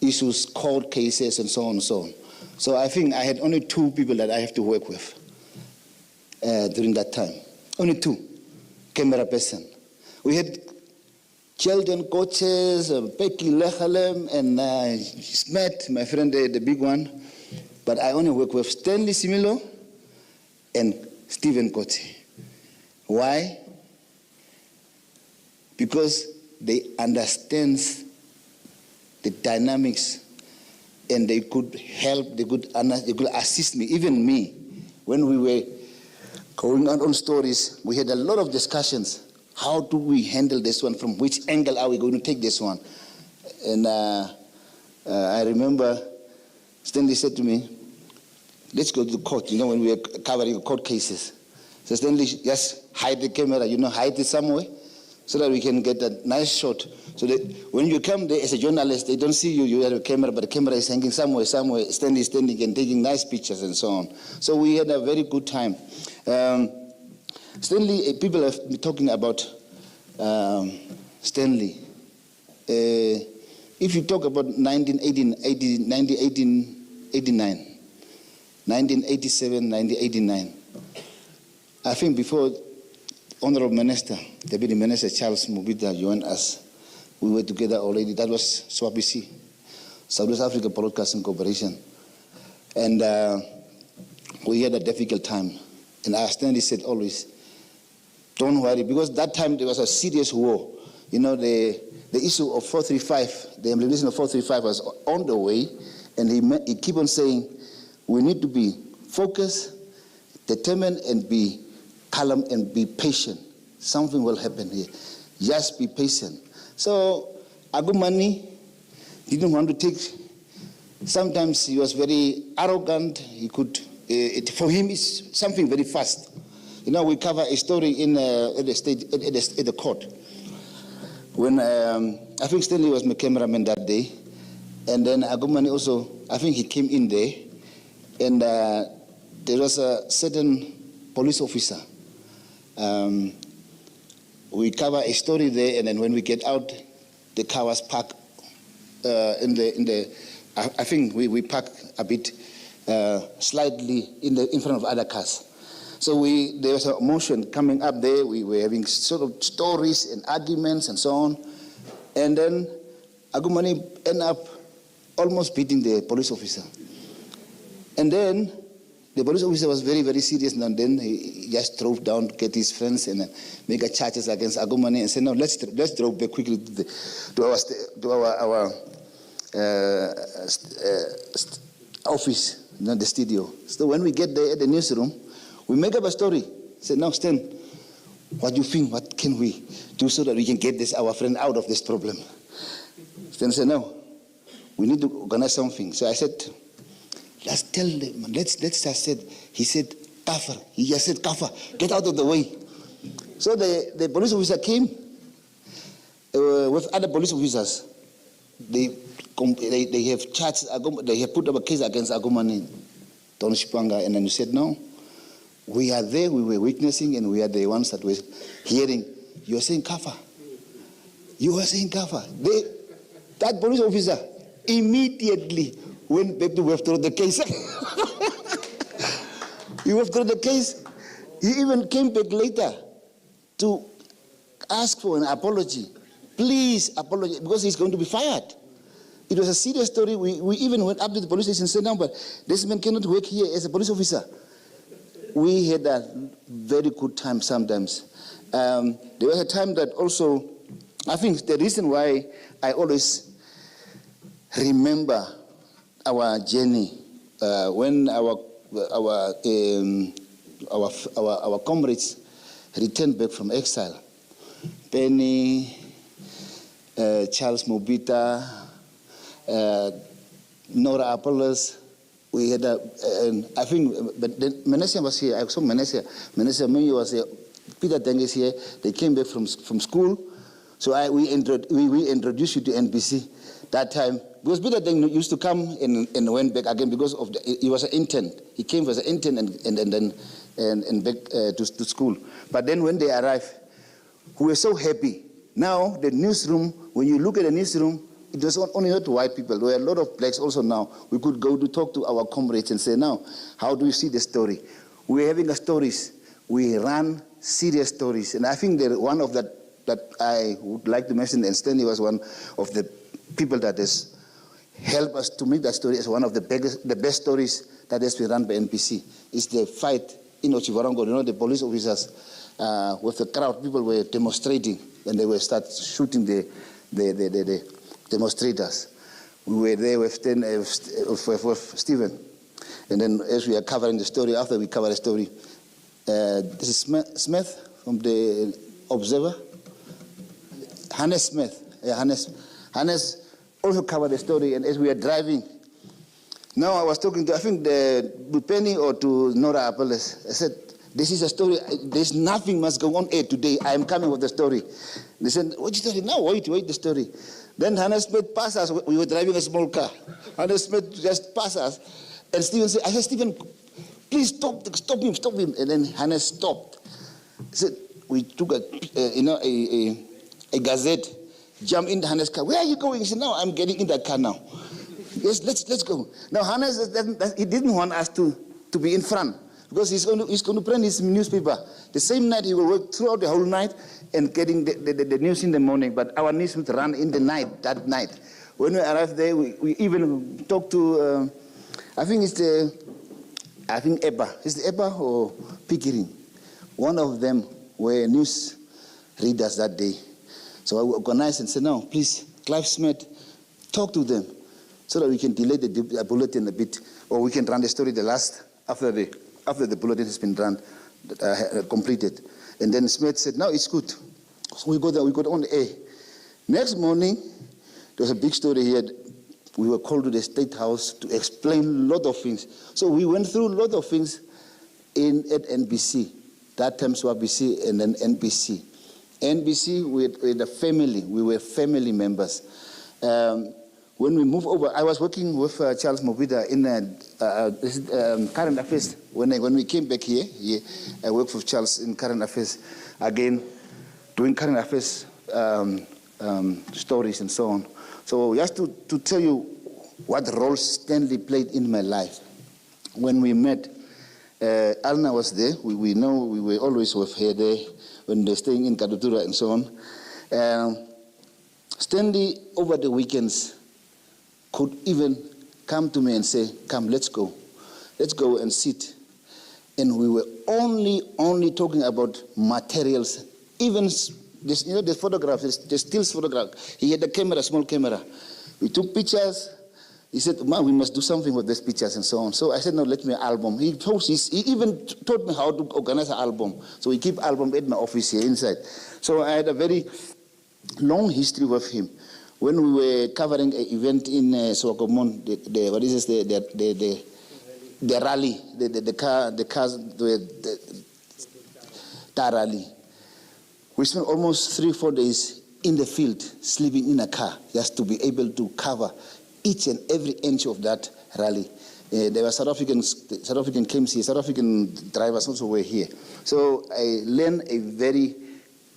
issues, court cases, and so on and so on. So I think I had only two people that I have to work with during that time. Only two, camera person. We had children, coaches, Becky Lechalem, and Smith, my friend, the big one. But I only work with Stanley Similo and Stephen Kote. Why? Because they understand the dynamics, and they could help, they could assist me, even me. When we were going on stories, we had a lot of discussions. How do we handle this one? From which angle are we going to take this one? And I remember Stanley said to me, let's go to the court, when we were covering court cases. So Stanley, just hide the camera, hide it somewhere, so that we can get a nice shot. So that when you come there as a journalist, they don't see you, you have a camera, but the camera is hanging somewhere, Stanley standing and taking nice pictures and so on. So we had a very good time. Stanley, people have been talking about Stanley. If you talk about 1987, 1989, I think before Honorable Minister, Deputy Minister Charles Mubita joined us, we were together already. That was SWAPC, South Africa Broadcasting Corporation. And we had a difficult time. And Stanley said always, don't worry, because that time there was a serious war. The issue of 435, the implementation of 435 was on the way, and he kept on saying, we need to be focused, determined, and be calm and be patient. Something will happen here. Just be patient. So Agumani didn't want to take. Sometimes he was very arrogant. He could. For him, it's something very fast. We cover a story in at the court when I think Stanley was my cameraman that day, and then Agumani also. I think he came in there, and there was a certain police officer. We cover a story there, and then when we get out, the car was parked in the. I think we parked a bit slightly in front of other cars. So there was a motion coming up there. We were having sort of stories and arguments and so on, and then Agumani ended up almost beating the police officer, and then the police officer was very, very serious, and then he just drove down to get his friends and make a charges against Agumani and said, no, let's drove back quickly to our office, the studio. So when we get there at the newsroom, we make up a story. I said, now, Stan, what do you think? What can we do so that we can get our friend out of this problem? Stan said, no, we need to organize something. So I said, let's tell them, let's just said, he said, kafir. He just said, kafir, get out of the way. So the police officer came with other police officers. They have charged, they have put up a case against Agumani, Don Shipanga, and then you said, no, we are there, we were witnessing, and we are the ones that were hearing. You are saying kafir. You are saying kafir. That police officer immediately went back to withdraw the case. He withdrew the case. He even came back later to ask for an apology. Please apologize, because he's going to be fired. It was a serious story. We even went up to the police station and said, no, but this man cannot work here as a police officer. We had a very good time sometimes. There was a time that also, I think the reason why I always remember our journey when our comrades returned back from exile. Penny, Charles Mobita, Nora Apollos. We had I think, but Menesia was here. I saw Menesia. Menesia Munyo was here. Peter Deng is here. They came back from school. So we introduced you to NBC that time. Because Peter Deng used to come and went back again because of he was an intern. He came as an intern and back to school. But then when they arrived, we were so happy. Now the newsroom, when you look at the newsroom, it was only not white people. There were a lot of blacks also now. We could go to talk to our comrades and say, now, how do you see the story? We're having the stories. We run serious stories. And I think that one of that I would like to mention, and Stanley was one of the people that has helped us to make that story as one of the best stories that has been run by NPC. Is the fight in Ochivarongo. You know, the police officers with the crowd, people were demonstrating, and they were start shooting the demonstrators. We were there with Stephen. And then as we are covering the story, after we cover the story, this is Smith from the Observer. Hannes Smith. Yeah, Hannes also covered the story, and as we are driving, now I was talking to, I think, to Penny or to Nora Apollos. I said, this is a story, there's nothing must go on air today. I am coming with the story. They said, what story? No, wait the story. Then Hannes Smith passed us. We were driving a small car. Hannes Smith just passed us. And Stephen said, I said, Stephen, please stop him. And then Hannes stopped. He said, we took a gazette, jumped in Hannes' car. Where are you going? He said, no, I'm getting in that car now. Yes, let's go. Now Hannes, he didn't want us to be in front, because he's going to print his newspaper. The same night he will work throughout the whole night and getting the news in the morning. But our news would run in the night, that night. When we arrived there, we even talked to, I think Ebba. Is it Ebba or Pickering? One of them were news readers that day. So I organized and said, no, please, Clive Smith, talk to them so that we can delay the bulletin a bit, or we can run the story after the bulletin has been run, completed. And then Smith said, no, it's good. So we got on the air. Next morning, there was a big story here. We were called to the State House to explain a lot of things. So we went through a lot of things at NBC. That time SWABC and then NBC. NBC, we had a family. We were family members. When we moved over, I was working with Charles Mobida in current affairs. When we came back here, I worked with Charles in current affairs, again, doing current affairs stories and so on. So just to tell you what role Stanley played in my life. When we met, Alna was there. We know we were always with her there when they were staying in Kadutura and so on. Stanley, over the weekends, could even come to me and say, come, let's go and sit. And we were only talking about materials. Even this, the photographs, the stills photograph. He had a camera, small camera. We took pictures, He said, "Man, we must do something with these pictures and so on." So I said, "No, let me album." He even taught me how to organize an album. So we keep album at my office here inside. So I had a very long history with him. When we were covering an event in Swakopmund, the rally, the car rally. We spent almost 3-4 days in the field, sleeping in a car, just to be able to cover each and every inch of that rally. There were South African camps here, South African drivers also were here. So I learned a very,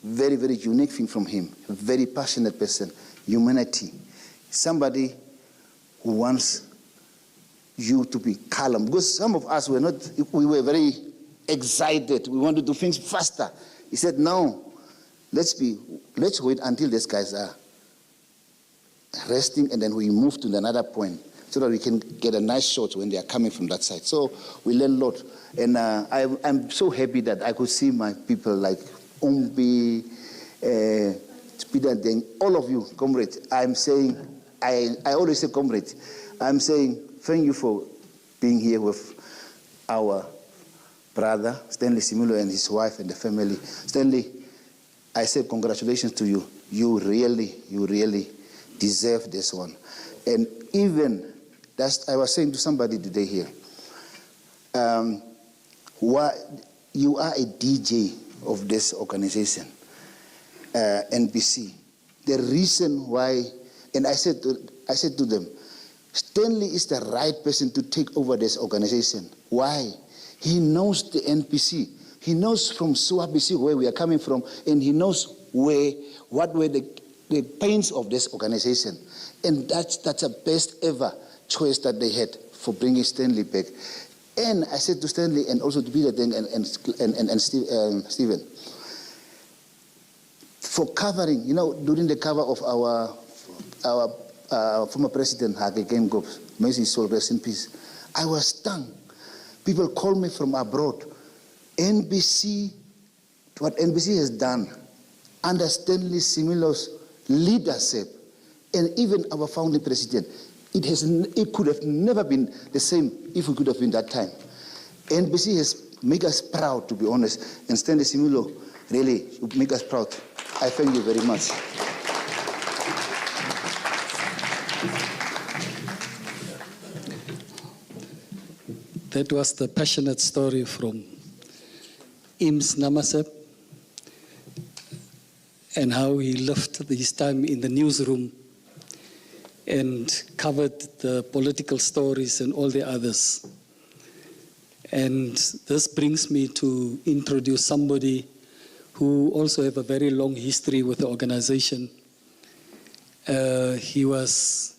very, very unique thing from him. A very passionate person, humanity. Somebody who wants you to be calm. Because some of us we were very excited. We wanted to do things faster. He said, "No, let's wait until these guys are resting, and then we move to another point so that we can get a nice shot when they are coming from that side." So we learned a lot. And I'm so happy that I could see my people like Umbi, Peter Deng, all of you, comrades. I'm saying, I always say comrades. I'm saying thank you for being here with our brother, Stanley Similo, and his wife and the family. Stanley, I say congratulations to you. You really deserve this one. And even, I was saying to somebody today here, you are a DJ of this organization, NBC. The reason why, and I said to them, Stanley is the right person to take over this organization. Why? He knows the NPC. He knows from SWABC where we are coming from, and he knows what were the pains of this organization. And that's the best ever choice that they had for bringing Stanley back. And I said to Stanley and also to Peter Deng and Stephen, for covering, during the cover of our former president, Hage Geingob, may his soul rest in peace, I was stung. People call me from abroad. NBC, what NBC has done under Stanley Similo's leadership, and even our founding president, it could have never been the same if we could have been that time. NBC has made us proud, to be honest, and Stanley Similo really make us proud. I thank you very much. That was the passionate story from Ims Namasep and how he lived his time in the newsroom and covered the political stories and all the others. And this brings me to introduce somebody who also have a very long history with the organization. He was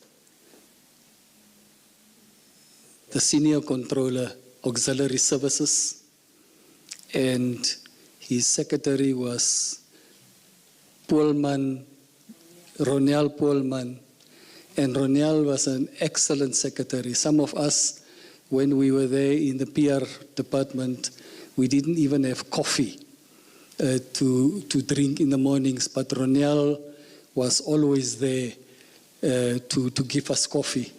the Senior Controller, Auxiliary Services, and his secretary was Ronel Poelman, and Ronel was an excellent secretary. Some of us, when we were there in the PR department, we didn't even have coffee to drink in the mornings, but Ronel was always there to give us coffee.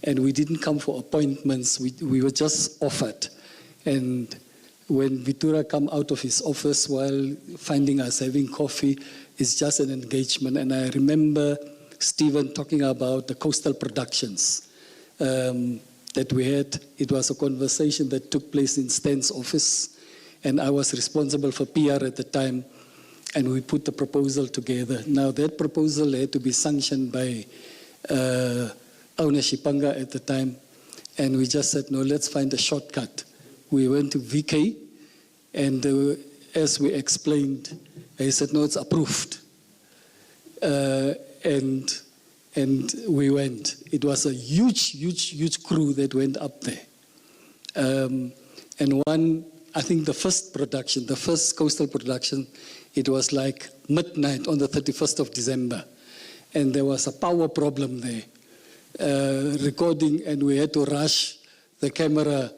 And we didn't come for appointments, we were just offered. And when Vura come out of his office while finding us having coffee, it's just an engagement. And I remember Stephen talking about the coastal productions that we had. It was a conversation that took place in Stan's office, and I was responsible for PR at the time, and we put the proposal together. Now that proposal had to be sanctioned by ownership at the time, and we just said, no, let's find a shortcut. We went to VK, and as we explained, he said, no, it's approved. And we went. It was a huge crew that went up there. And I think the first coastal production, it was like midnight on the 31st of December. And there was a power problem there. Recording, and we had to rush the camera,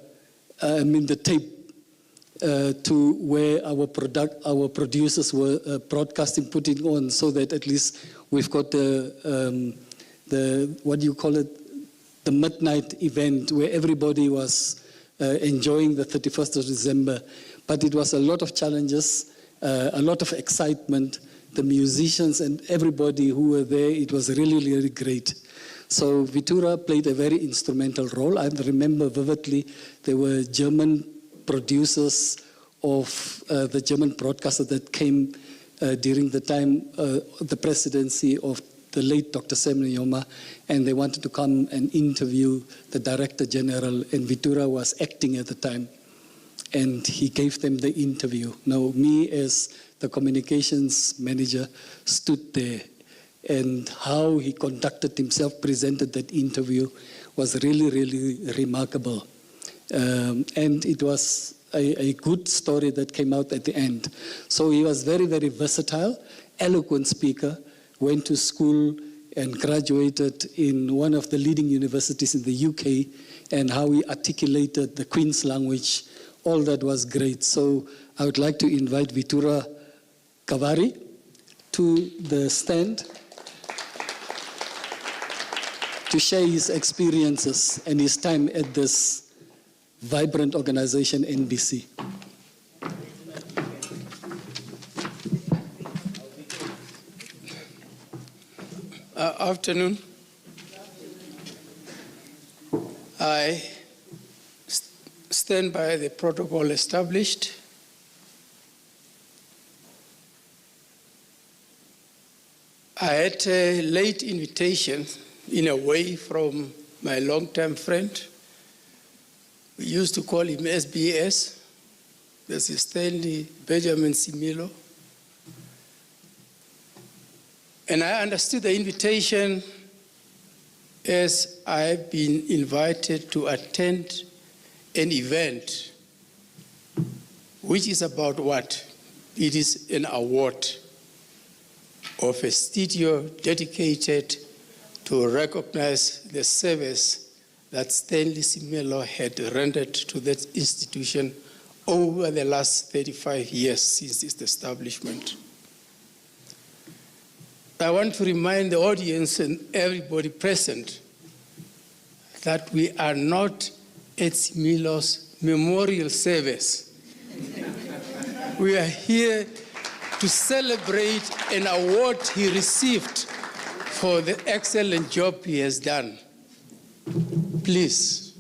the tape, to where our producers were broadcasting, putting on, so that at least we've got the what do you call it, the midnight event where everybody was enjoying the 31st of December. But it was a lot of challenges, a lot of excitement. The musicians and everybody who were there, it was really, really great. So Vura played a very instrumental role. I remember vividly there were German producers of the German broadcaster that came during the time, the presidency of the late Dr. Semnyoma, and they wanted to come and interview the Director General, and Vura was acting at the time, and he gave them the interview. Now, me as the communications manager stood there, and how he conducted himself, presented that interview was really, really remarkable. And it was a good story that came out at the end. So he was very, very versatile, eloquent speaker, went to school and graduated in one of the leading universities in the UK, and how he articulated the Queen's language, all that was great. So I would like to invite Vura Cavari to the stand to share his experiences and his time at this vibrant organization, NBC. Afternoon. I stand by the protocol established. I had a late invitation, in a way, from my long-term friend. We used to call him SBS. This is Stanley Benjamin Similo. And I understood the invitation as I've been invited to attend an event, which is about what? It is an award of a studio dedicated to recognize the service that Stanley Similo had rendered to that institution over the last 35 years since its establishment. I want to remind the audience and everybody present that we are not at Similo's memorial service. We are here to celebrate an award he received for the excellent job he has done. Please,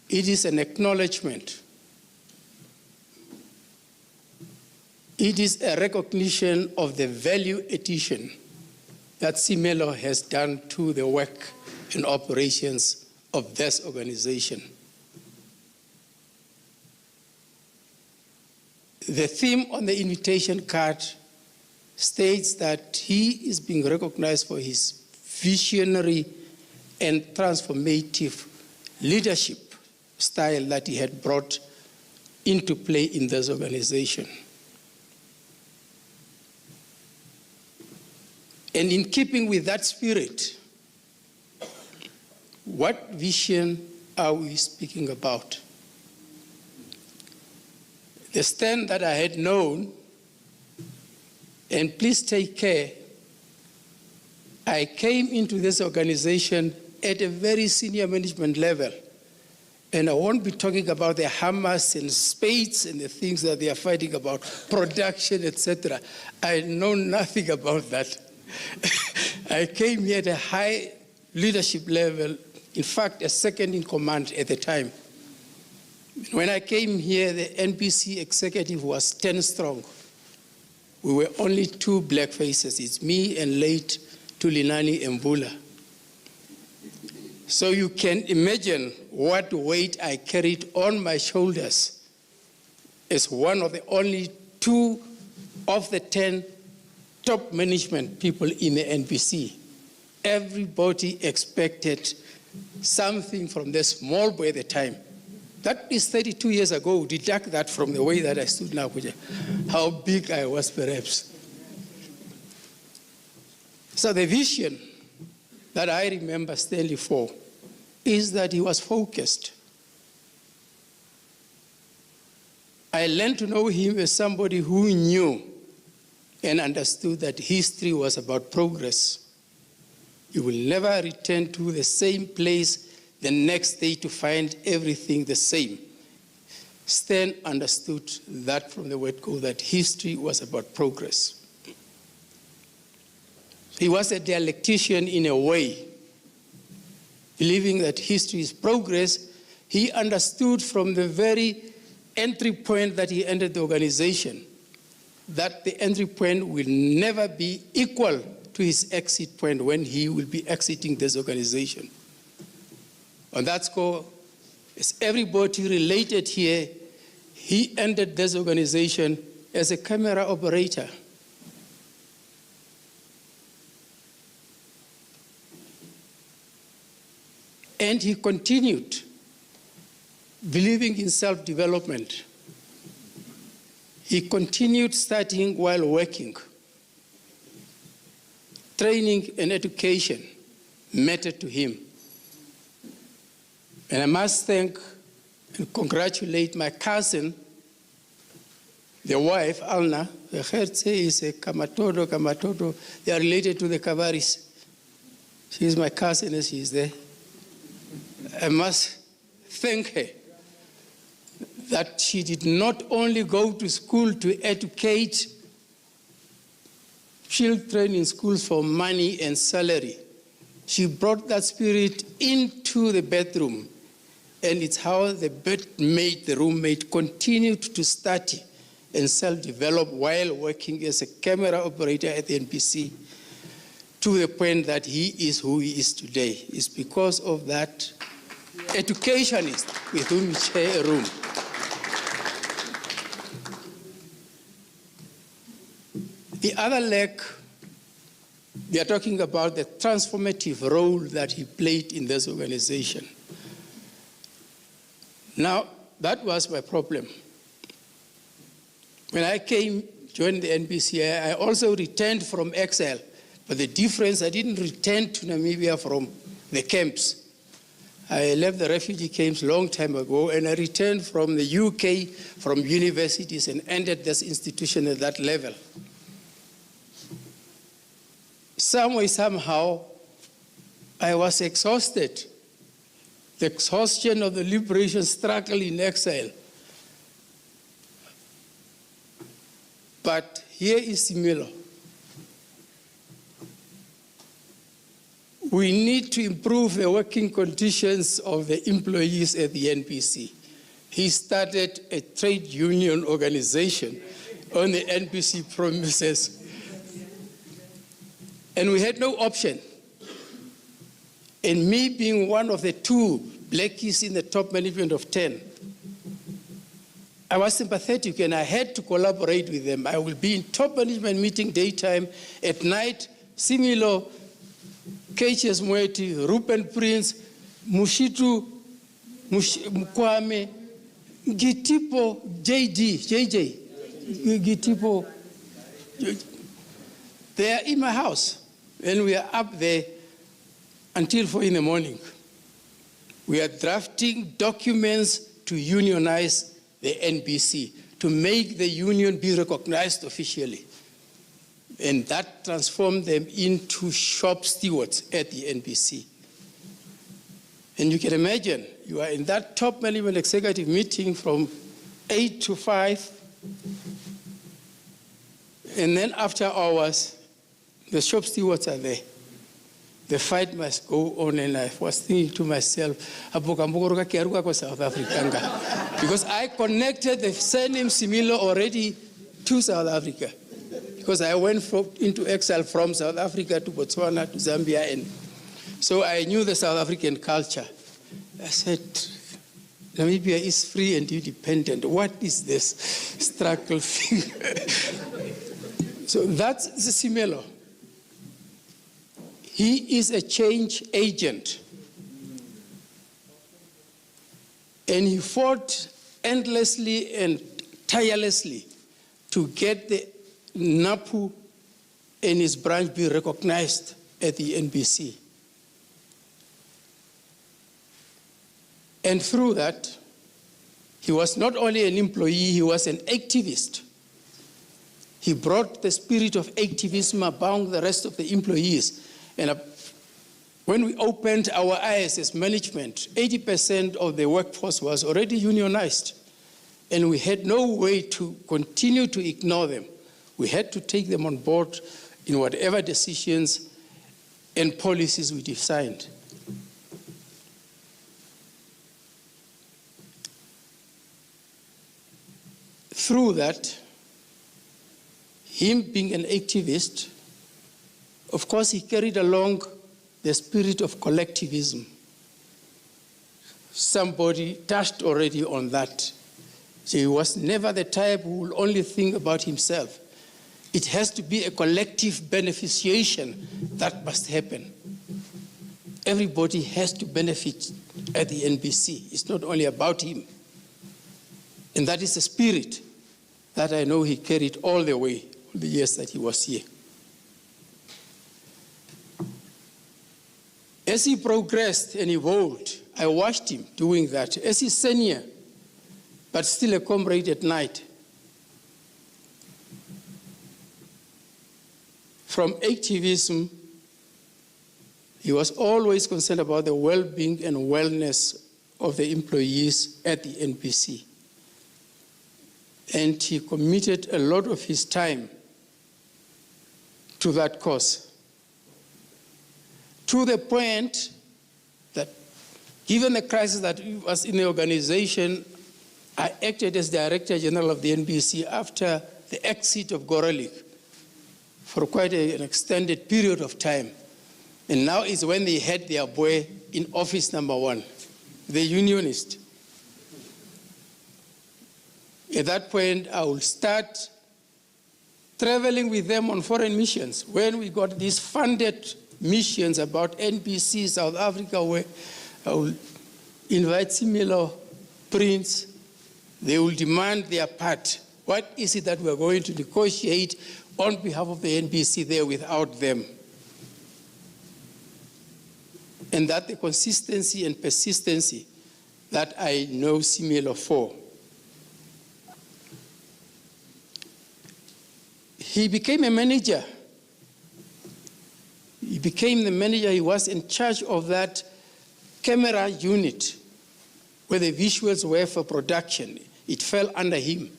it is an acknowledgement. It is a recognition of the value addition that Similo has done to the work and operations of this organization. The theme on the invitation card states that he is being recognized for his visionary and transformative leadership style that he had brought into play in this organization. And in keeping with that spirit, what vision are we speaking about? The Stan that I had known, and please take care, I came into this organization at a very senior management level. And I won't be talking about the hammers and spades and the things that they are fighting about, production, etc. I know nothing about that. I came here at a high leadership level, in fact, a second in command at the time. When I came here, the NBC executive was 10 strong. We were only two black faces. It's me and late Tulinani Mbula. So you can imagine what weight I carried on my shoulders as one of the only two of the 10 top management people in the NBC. Everybody expected something from the small boy at the time. That is 32 years ago. Deduct that from the way that I stood now, how big I was perhaps. So the vision that I remember Stanley for is that he was focused. I learned to know him as somebody who knew and understood that history was about progress. You will never return to the same place the next day to find everything the same. Stan understood that from the word go, that history was about progress. He was a dialectician in a way, believing that history is progress. He understood from the very entry point that he entered the organization that the entry point will never be equal to his exit point when he will be exiting this organization. On that score, as everybody related here, he entered this organization as a camera operator. And he continued believing in self-development. He continued studying while working. Training and education mattered to him. And I must thank and congratulate my cousin, the wife, Alna. The Hertze is a Kamatodo. They are related to the Cavaris. She is my cousin as she is there. I must thank her that she did not only go to school to educate children in schools for money and salary. She brought that spirit into the bedroom, and it's how the bedmate, the roommate, continued to study and self-develop while working as a camera operator at the NBC, to the point that he is who he is today. It's because of that educationist with whom we share a room. The other leg, we are talking about the transformative role that he played in this organization. Now, that was my problem. When I joined the NBC, I also returned from exile, but the difference, I didn't return to Namibia from the camps. I left the refugee camps a long time ago, and I returned from the UK, from universities, and ended this institution at that level. Some way, somehow, I was exhausted. The exhaustion of the liberation struggle in exile. But here is Similo. We need to improve the working conditions of the employees at the NBC. He started a trade union organization on the NBC premises. And we had no option. And me being one of the 2 blackies in the top management of 10, I was sympathetic and I had to collaborate with them. I will be in top management meeting daytime. At night, Similo, Keches Mweti, Rupen Prince, Mushitu, Mkwame, Gitipo, JJ, Gitipo. They are in my house. And we are up there until 4 in the morning. We are drafting documents to unionize the NBC, to make the union be recognized officially. And that transformed them into shop stewards at the NBC. And you can imagine, you are in that top management executive meeting from 8 to 5, and then after hours, the shop stewards are there. The fight must go on, and I was thinking to myself, South Africa. Because I connected the surname Similo already to South Africa. Because I went into exile from South Africa to Botswana to Zambia, and so I knew the South African culture. I said, Namibia is free and independent. What is this struggle thing? So that's the Similo. He is a change agent. And he fought endlessly and tirelessly to get the NAPU and his branch be recognized at the NBC. And through that, he was not only an employee, he was an activist. He brought the spirit of activism among the rest of the employees. And When we opened our ISS management, 80% of the workforce was already unionized, and we had no way to continue to ignore them. We had to take them on board in whatever decisions and policies we designed. Through that, him being an activist, of course, he carried along the spirit of collectivism. Somebody touched already on that. So he was never the type who will only think about himself. It has to be a collective beneficiation that must happen. Everybody has to benefit at the NBC. It's not only about him. And that is the spirit that I know he carried all the way, all the years that he was here. As he progressed and evolved, I watched him doing that. As a senior, but still a comrade at night. From activism, he was always concerned about the well-being and wellness of the employees at the NBC. And he committed a lot of his time to that cause. To the point that, given the crisis that was in the organization, I acted as Director General of the NBC after the exit of Goralik for quite an extended period of time. And now is when they had their boy in office number 1, the unionist. At that point, I will start traveling with them on foreign missions. When we got these funded missions about NBC South Africa, where I will invite Similo, Prince, they will demand their part. What is it that we are going to negotiate on behalf of the NBC there without them? And that the consistency and persistency that I know Similo for. He became a manager. He became the manager. He was in charge of that camera unit where the visuals were for production. It fell under him.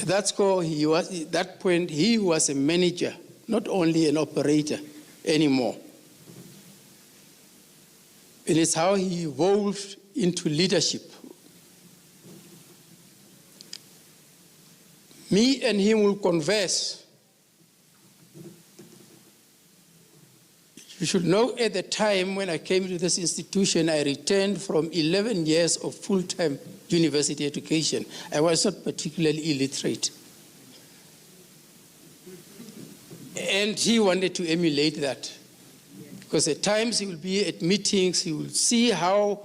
At that point, he was a manager, not only an operator anymore. And it's how he evolved into leadership. Me and him will converse. You should know at the time when I came to this institution, I returned from 11 years of full-time university education. I was not particularly illiterate. And he wanted to emulate that. Because at times he will be at meetings, he will see how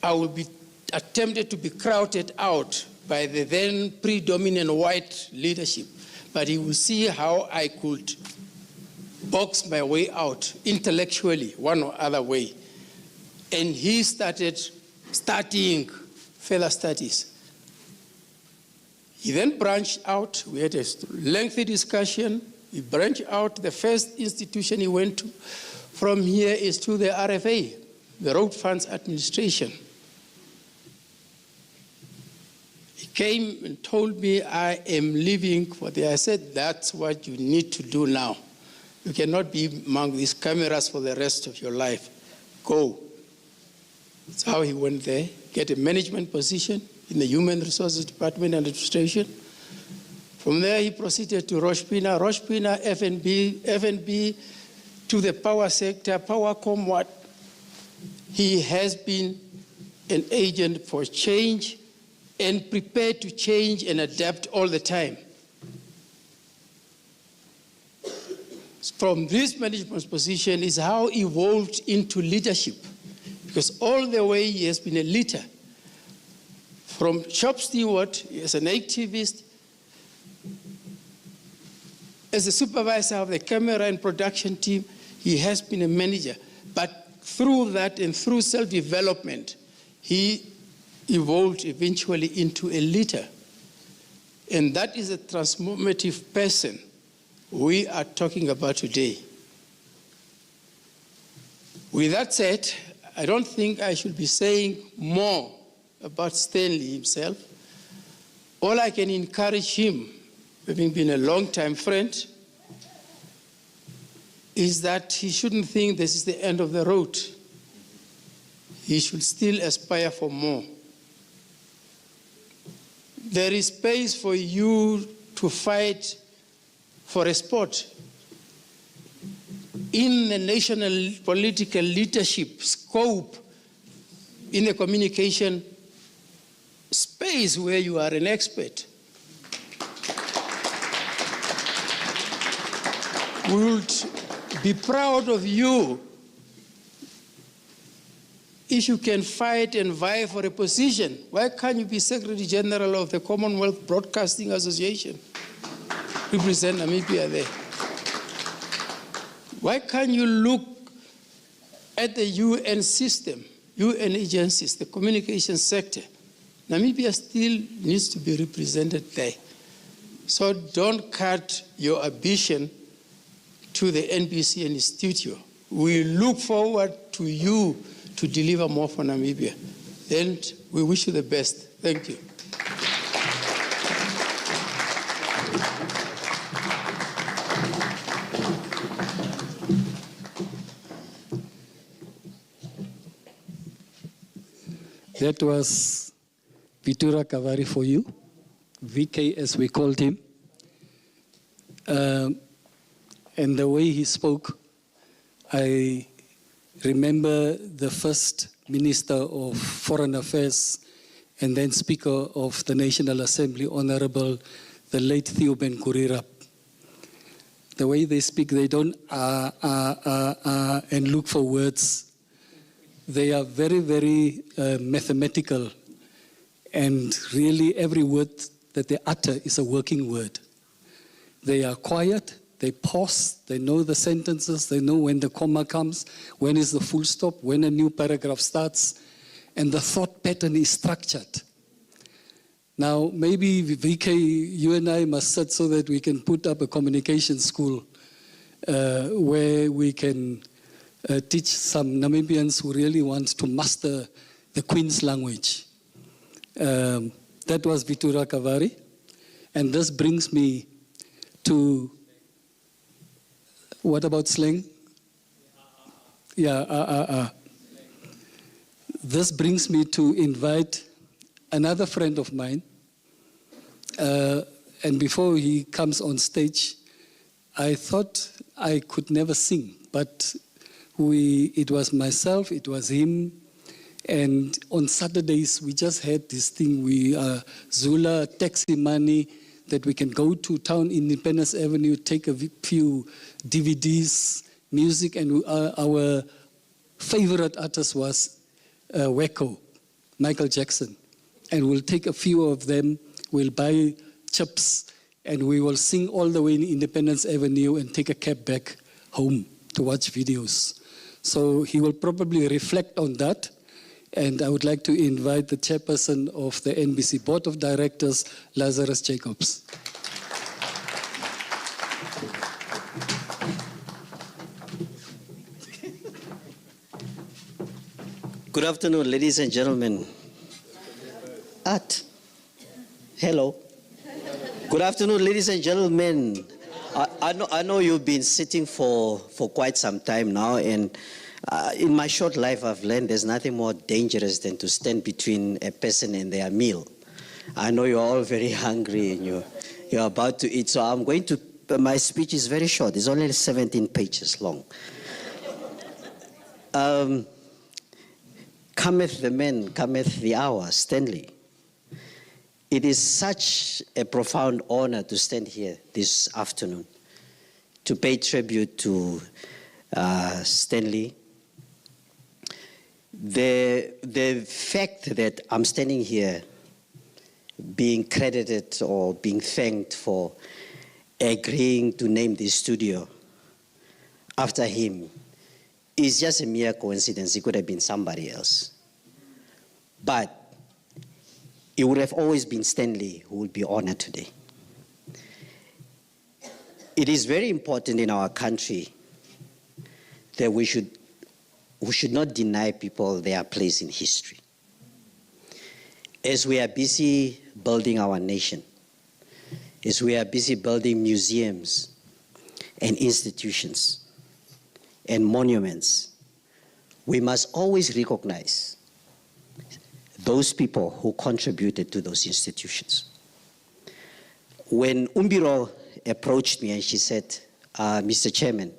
I will be attempted to be crowded out by the then predominant white leadership. But he will see how I could box my way out intellectually, one or other way. And he started studying further studies. He then branched out. We had a lengthy discussion. He branched out. The first institution he went to from here is to the RFA, the Road Funds Administration. He came and told me, I am leaving for there. I said, that's what you need to do now. You cannot be among these cameras for the rest of your life. Go. That's how he went there, get a management position in the Human Resources Department and Administration. From there, he proceeded to Roshpina, FNB, to the power sector, Powercom, what? He has been an agent for change and prepared to change and adapt all the time. From this management position is how he evolved into leadership, because all the way he has been a leader. From shop steward, as an activist, as a supervisor of the camera and production team, he has been a manager. But through that and through self-development, he evolved eventually into a leader. And that is a transformative person we are talking about today. With that said, I don't think I should be saying more about Stanley himself. All I can encourage him, having been a long-time friend, is that he shouldn't think this is the end of the road. He should still aspire for more. There is space for you to fight for a spot in the national political leadership scope, in the communication space where you are an expert. We would be proud of you if you can fight and vie for a position. Why can't you be Secretary General of the Commonwealth Broadcasting Association? Represent Namibia there. Why can't you look at the UN system, UN agencies, the communication sector? Namibia still needs to be represented there. So don't cut your ambition to the NBC and the studio. We look forward to you to deliver more for Namibia. And we wish you the best. Thank you. That was Vura Cavari for you, VK as we called him. And the way he spoke, I remember the first Minister of Foreign Affairs and then Speaker of the National Assembly, Honorable the late Theo Ben Kurirap. The way they speak, they don't and look for words. They are very, very mathematical, and really every word that they utter is a working word. They are quiet, they pause, they know the sentences, they know when the comma comes, when is the full stop, when a new paragraph starts, and the thought pattern is structured. Now, maybe VK, you and I must sit so that we can put up a communication school where we can teach some Namibians who really want to master the Queen's language. That was Vura Cavari. And this brings me to, what about slang? Yeah, This brings me to invite another friend of mine. And before he comes on stage, I thought I could never sing, but it was myself, it was him, and on Saturdays we just had this thing, Zula taxi money that we can go to town Independence Avenue, take a few DVDs, music, and our favorite artist was Wacko, Michael Jackson. And we'll take a few of them, we'll buy chips, and we will sing all the way in Independence Avenue and take a cab back home to watch videos. So he will probably reflect on that. And I would like to invite the chairperson of the NBC Board of Directors, Lazarus Jacobs. Good afternoon, ladies and gentlemen. Hello. Good afternoon, ladies and gentlemen. I know you've been sitting for quite some time now, and in my short life I've learned there's nothing more dangerous than to stand between a person and their meal. I know you're all very hungry and you're about to eat, so I'm going to, my speech is very short, it's only 17 pages long. Cometh the man, cometh the hour, Stanley. It is such a profound honor to stand here this afternoon to pay tribute to Stanley. The fact that I'm standing here being credited or being thanked for agreeing to name this studio after him is just a mere coincidence. It could have been somebody else. But it would have always been Stanley who would be honored today. It is very important in our country that we should we should not deny people their place in history. As we are busy building our nation, as we are busy building museums and institutions and monuments, we must always recognize those people who contributed to those institutions. When Umbiro approached me and she said, Mr. Chairman,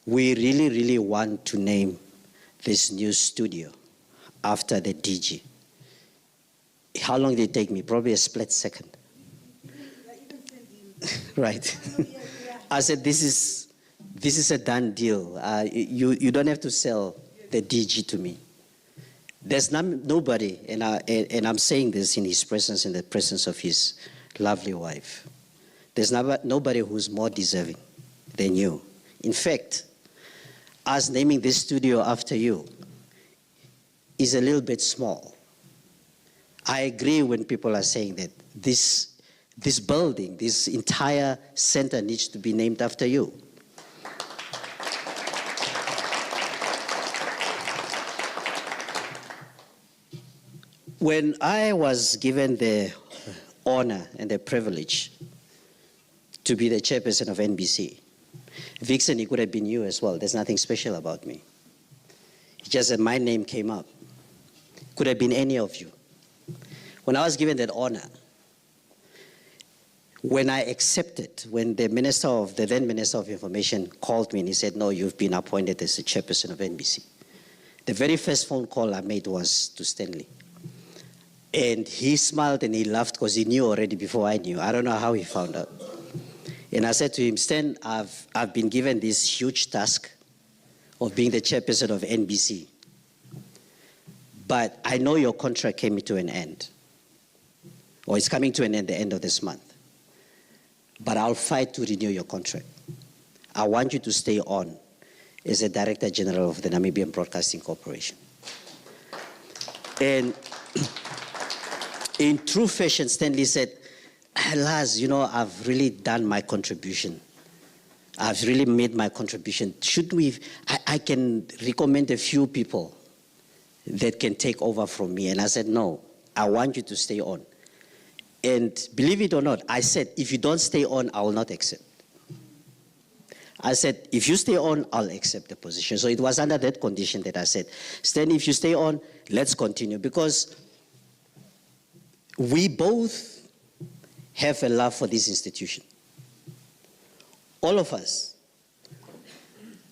we really, really want to name this new studio after the DG. How long did it take me? Probably a split second. Right. I said, this is a done deal. You don't have to sell the DG to me. There's nobody, and I'm saying this in his presence, in the presence of his lovely wife. There's nobody who's more deserving than you. In fact, us naming this studio after you is a little bit small. I agree when people are saying that this building, this entire center needs to be named after you. When I was given the honor and the privilege to be the chairperson of NBC, Vixen, it could have been you as well. There's nothing special about me. It's just that my name came up. Could have been any of you. When I was given that honor, when I accepted, when the then Minister of Information called me and he said, no, you've been appointed as the chairperson of NBC. The very first phone call I made was to Stanley. And he smiled and he laughed because he knew already before I knew. I don't know how he found out. And I said to him, Stan, I've been given this huge task of being the chairperson of NBC. But I know your contract came to an end. Or it's coming to an end at the end of this month. But I'll fight to renew your contract. I want you to stay on as a Director General of the Namibian Broadcasting Corporation. And in true fashion, Stanley said, Lars, you know, I've really done my contribution. I've really made my contribution. Should we, I can recommend a few people that can take over from me. And I said, no, I want you to stay on. And believe it or not, I said, if you don't stay on, I will not accept. I said, if you stay on, I'll accept the position. So it was under that condition that I said, Stanley, if you stay on, let's continue. Because we both have a love for this institution. All of us.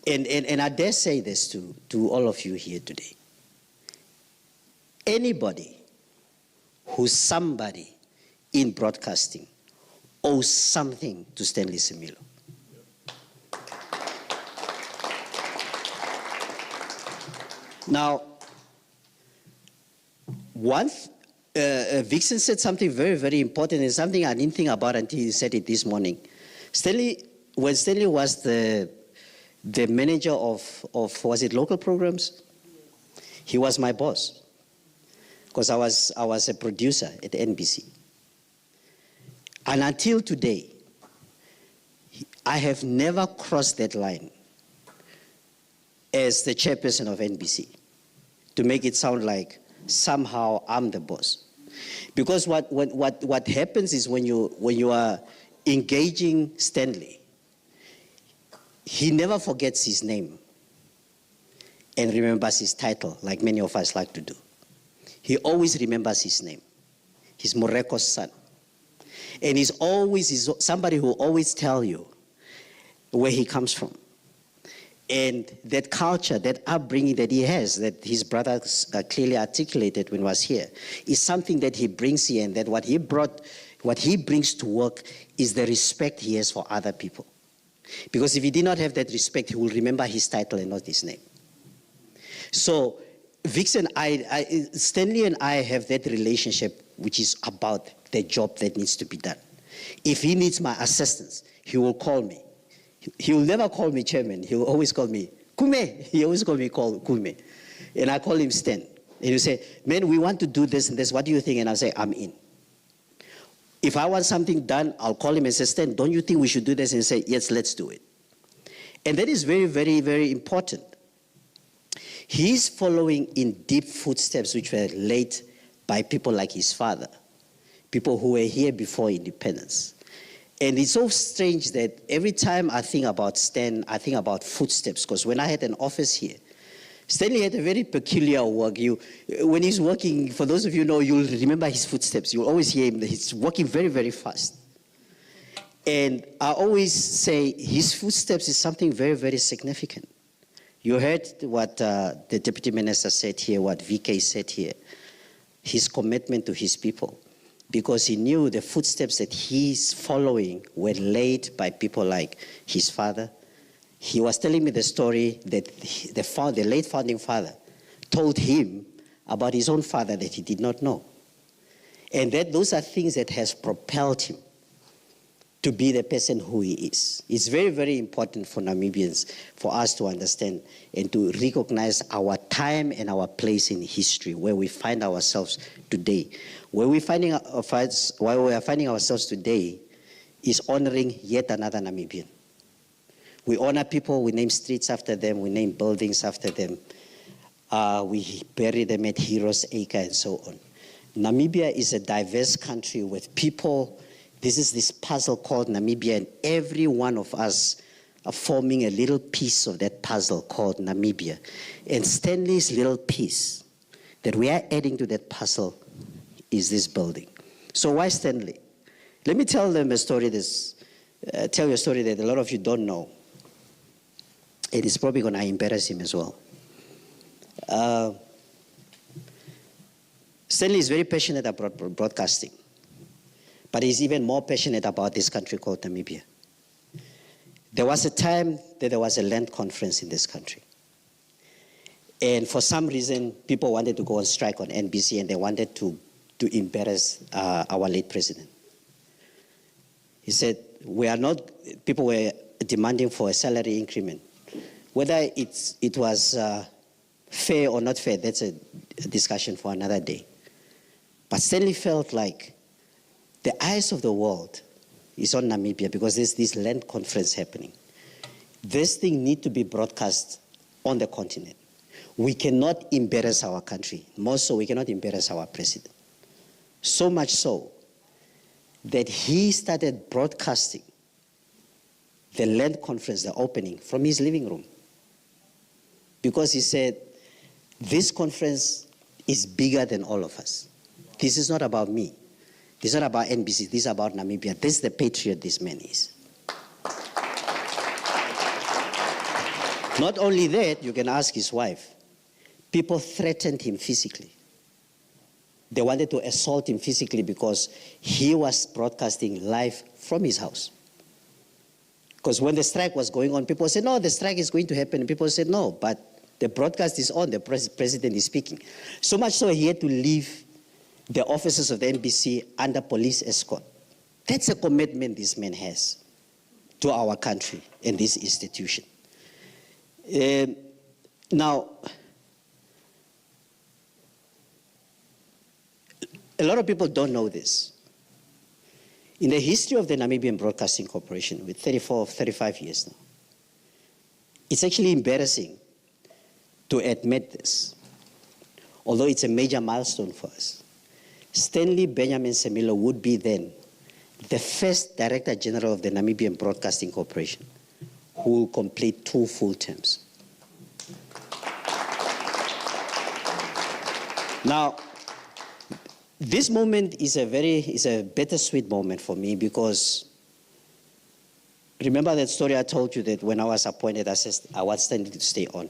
And I dare say this to all of you here today. Anybody who's somebody in broadcasting owes something to Stanley Similo. Now, Vixen said something very, very important and something I didn't think about until he said it this morning. When Stanley was the manager of was it local programs? He was my boss because I was a producer at NBC. And until today, I have never crossed that line as the chairperson of NBC to make it sound like somehow I'm the boss. Because what happens is when you are engaging Stanley, he never forgets his name and remembers his title, like many of us like to do. He always remembers his name. He's Moreko's son. And he's somebody who always tell you where he comes from. And that culture, that upbringing that he has, that his brother clearly articulated when he was here, is something that he brings here, and that what he brings to work is the respect he has for other people. Because if he did not have that respect, he will remember his title and not his name. So Vixen, Stanley and I have that relationship which is about the job that needs to be done. If he needs my assistance, he will call me. He will never call me chairman. He will always call me Kume. He always call me Kume. And I call him Stan. And he'll say, man, we want to do this and this. What do you think? And I'll say, I'm in. If I want something done, I'll call him and say, Stan, don't you think we should do this? And say, yes, let's do it. And that is very, very, very important. He's following in deep footsteps which were laid by people like his father, people who were here before independence. And it's so strange that every time I think about Stan, I think about footsteps, because when I had an office here, Stanley had a very peculiar work. When he's working, for those of you who know, you'll remember his footsteps. You'll always hear him. He's walking very, very fast. And I always say his footsteps is something very, very significant. You heard what the Deputy Minister said here, what VK said here, his commitment to his people, because he knew the footsteps that he's following were laid by people like his father. He was telling me the story that the late founding father told him about his own father that he did not know. And that those are things that has propelled him to be the person who he is. It's very, very important for Namibians, for us to understand and to recognize our time and our place in history, where we find ourselves today. Where we are finding ourselves today is honoring yet another Namibian. We honor people, we name streets after them, we name buildings after them. We bury them at Heroes Acre and so on. Namibia is a diverse country with people. This is this puzzle called Namibia, and every one of us are forming a little piece of that puzzle called Namibia. And Stanley's little piece that we are adding to that puzzle is this building. So why Stanley? Let me tell them a story, tell you a story that a lot of you don't know. It is probably going to embarrass him as well. Stanley is very passionate about broadcasting, but he's even more passionate about this country called Namibia. There was a time that there was a land conference in this country. And for some reason, people wanted to go on strike on NBC, and they wanted to embarrass our late president. He said, people were demanding for a salary increment. Whether it was fair or not fair, that's a discussion for another day. But Stanley felt like the eyes of the world is on Namibia because there's this land conference happening. This thing needs to be broadcast on the continent. We cannot embarrass our country. More so, we cannot embarrass our president. So much so that he started broadcasting the land conference, the opening, from his living room. Because he said, this conference is bigger than all of us. This is not about me. This is not about NBC. This is about Namibia. This is the patriot this man is. Not only that, you can ask his wife. People threatened him physically. They wanted to assault him physically because he was broadcasting live from his house. Because when the strike was going on, people said, no, the strike is going to happen. And people said, no, but the broadcast is on, the president is speaking. So much so he had to leave the offices of the NBC under police escort. That's a commitment this man has to our country and this institution. Now, a lot of people don't know this. In the history of the Namibian Broadcasting Corporation, with 35 years now, it's actually embarrassing to admit this, although it's a major milestone for us. Stanley Benjamin Similo would be then the first Director General of the Namibian Broadcasting Corporation who will complete 2 full terms. Now, this moment is a bittersweet moment for me because remember that story I told you that when I was appointed, I said I was Stanley to stay on.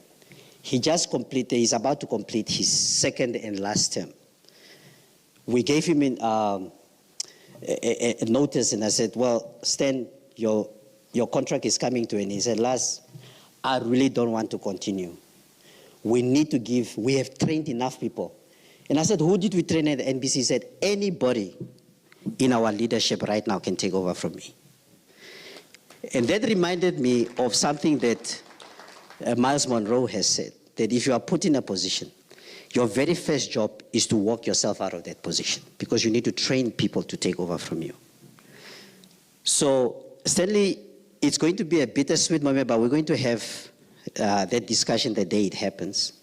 He's about to complete his second and last term. We gave him a notice, and I said, well, Stan, your contract is coming to an end. He said, Lars, I really don't want to continue. We have trained enough people. And I said, who did we train at the NBC? He said, anybody in our leadership right now can take over from me. And that reminded me of something that Miles Monroe has said, that if you are put in a position, your very first job is to walk yourself out of that position because you need to train people to take over from you. So, Stanley, it's going to be a bittersweet moment, but we're going to have that discussion the day it happens.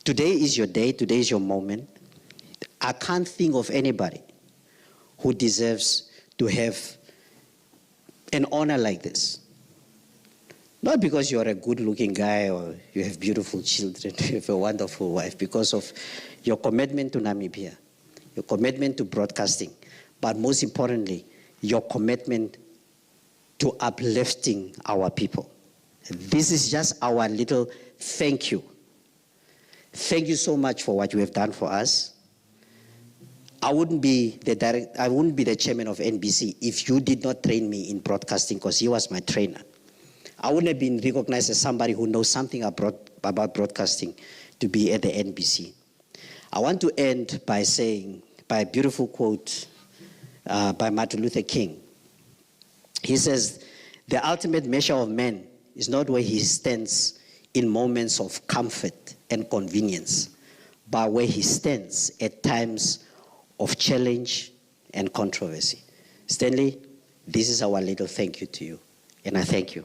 Today is your day, today is your moment. I can't think of anybody who deserves to have an honor like this. Not because you're a good-looking guy or you have beautiful children, you have a wonderful wife, because of your commitment to Namibia, your commitment to broadcasting, but most importantly, your commitment to uplifting our people. This is just our little thank you. Thank you so much for what you have done for us. I wouldn't be the chairman of NBC if you did not train me in broadcasting, because he was my trainer. I wouldn't have been recognized as somebody who knows something about broadcasting to be at the NBC. I want to end by a beautiful quote by Martin Luther King. He says, "The ultimate measure of man is not where he stands in moments of comfort and convenience, but where he stands at times of challenge and controversy." Stanley, this is our little thank you to you, and I thank you.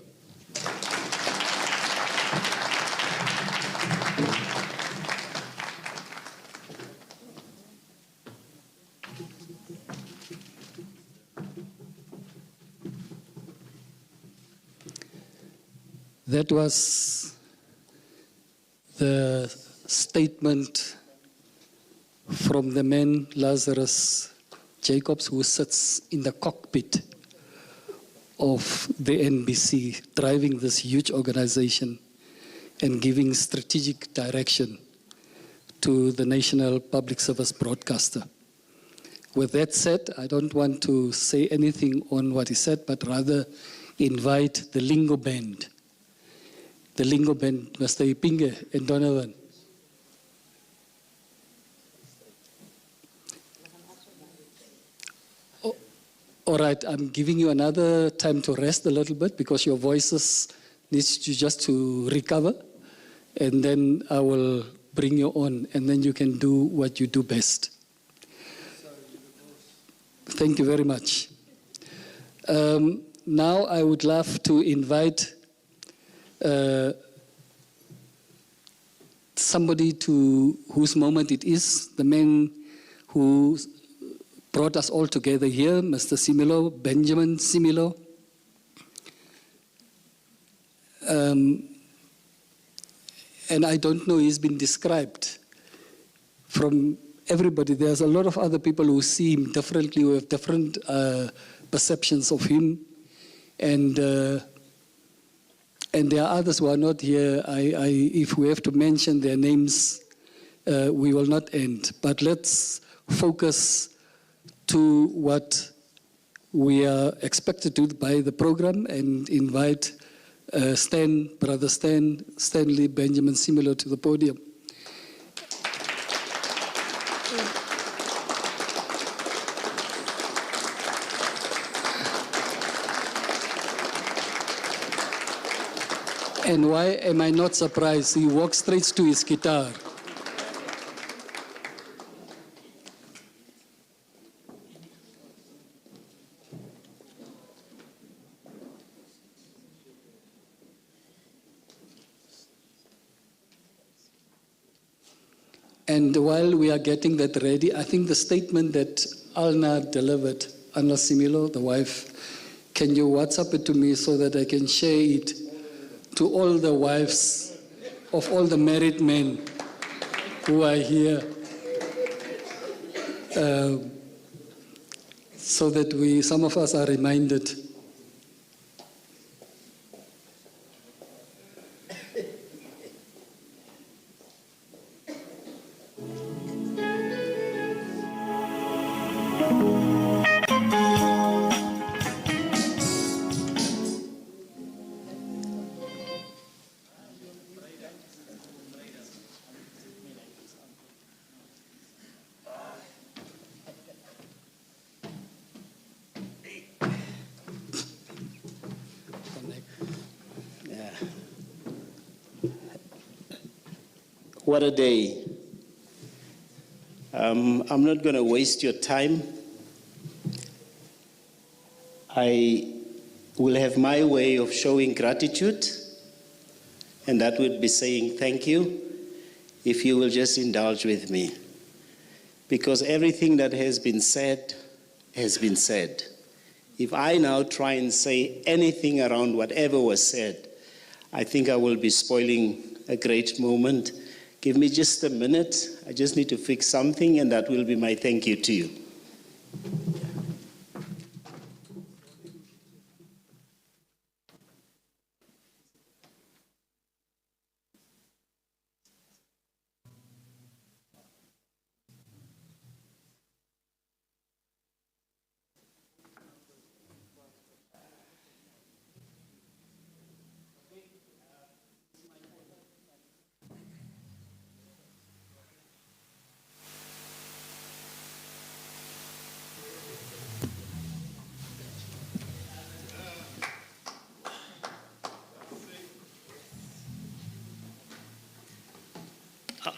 That was the statement from the man Lazarus Jacobs, who sits in the cockpit of the NBC, driving this huge organization and giving strategic direction to the National Public Service Broadcaster. With that said, I don't want to say anything on what he said, but rather invite the Lingo Band. The Lingo Band, Mr. Ipinge and Donovan. All right, I'm giving you another time to rest a little bit because your voices needs to just to recover, and then I will bring you on, and then you can do what you do best. Thank you very much. Now I would love to invite somebody to whose moment it is, the man who brought us all together here, Mr. Similo, Benjamin Similo. And I don't know, he's been described from everybody. There's a lot of other people who see him differently, who have different perceptions of him. And there are others who are not here. If we have to mention their names, we will not end. But let's focus to what we are expected to do by the program and invite Brother Stanley Benjamin Similo to the podium. And why am I not surprised? He walks straight to his guitar. And while we are getting that ready, I think the statement that Alna delivered, Alna Similo, the wife, can you WhatsApp it to me so that I can share it to all the wives of all the married men who are here, so that some of us are reminded. What a day. I'm not going to waste your time. I will have my way of showing gratitude, and that would be saying thank you. if you will just indulge with me. Because everything that has been said has been said. If I now try and say anything around whatever was said, I think I will be spoiling a great moment. Give me just a minute. I just need to fix something, and that will be my thank you to you.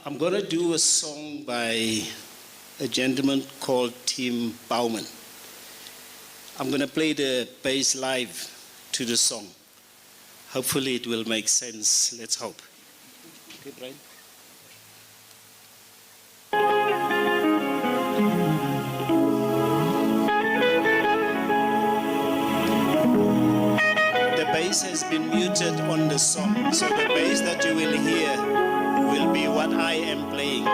I'm going to do a song by a gentleman called Tim Bauman. I'm going to play the bass live to the song. Hopefully it will make sense. Let's hope. Okay, Brian? The bass has been muted on the song, so the bass that you will hear will be what I am playing.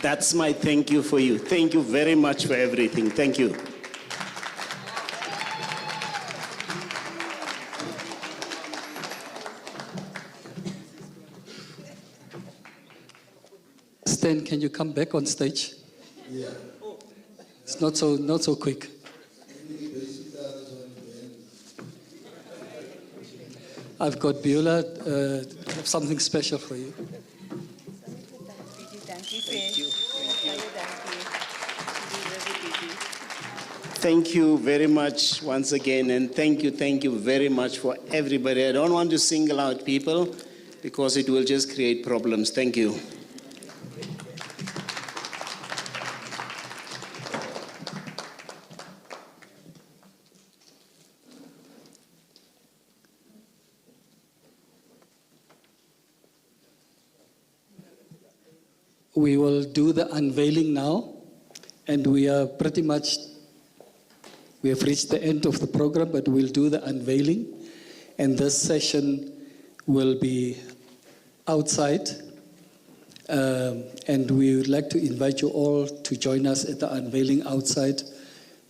That's my thank you for you. Thank you very much for everything. Thank you. Stan, can you come back on stage? Yeah. It's not so quick. I've got Beulah, something special for you. Thank you very much once again, and thank you very much for everybody. I don't want to single out people because it will just create problems. Thank you. We will do the unveiling now, and we have reached the end of the program, but we'll do the unveiling, and this session will be outside, and we would like to invite you all to join us at the unveiling outside.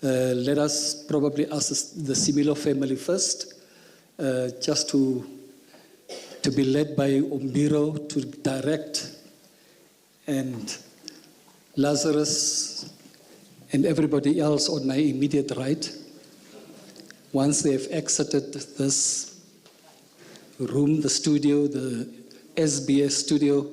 Let us probably ask the Similo family first, just to be led by Umbiro to direct, and Lazarus and everybody else on my immediate right. Once they have exited this room, the studio, the SBS studio,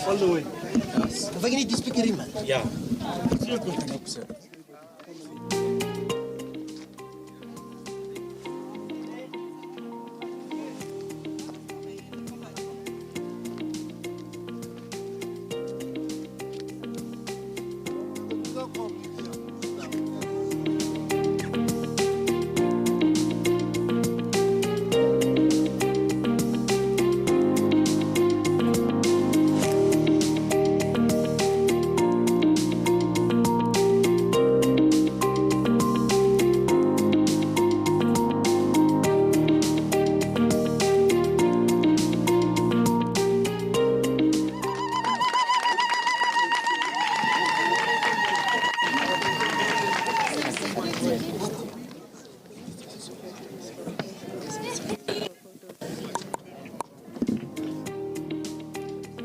All the way. If I can just speak in, man. Yeah.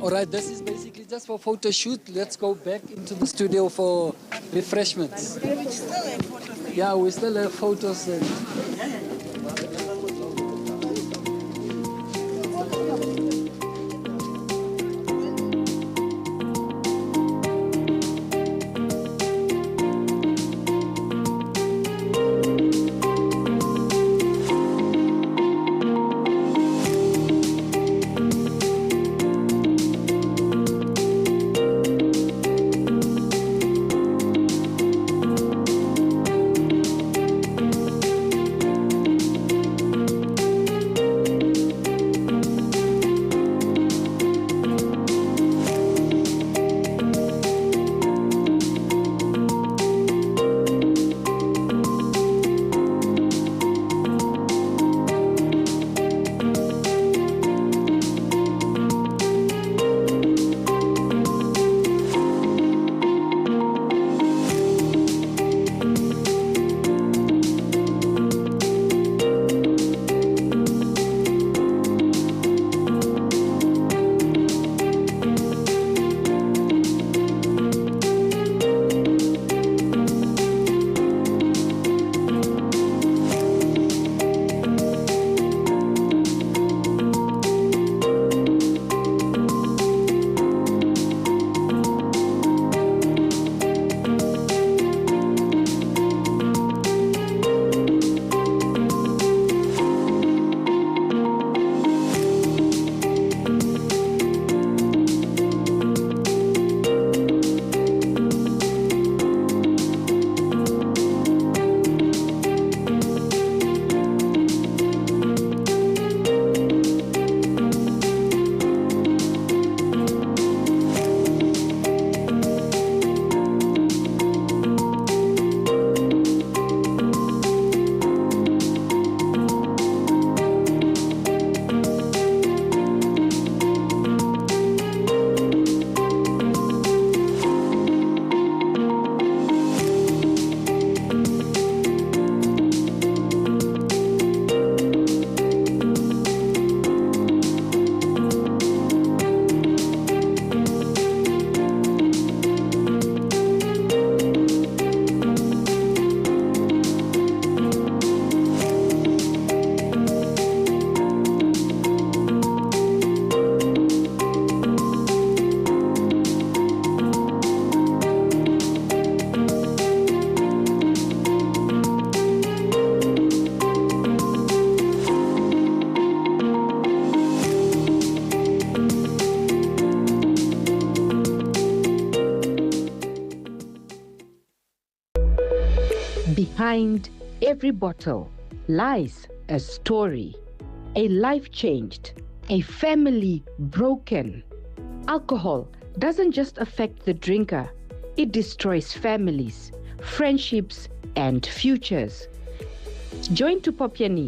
All right, this is basically just for photo shoot. Let's go back into the studio for refreshments. Yeah, we still have photos. Behind every bottle lies a story, a life changed, a family broken. Alcohol doesn't just affect the drinker, it destroys families, friendships, and futures. Join Tupopiani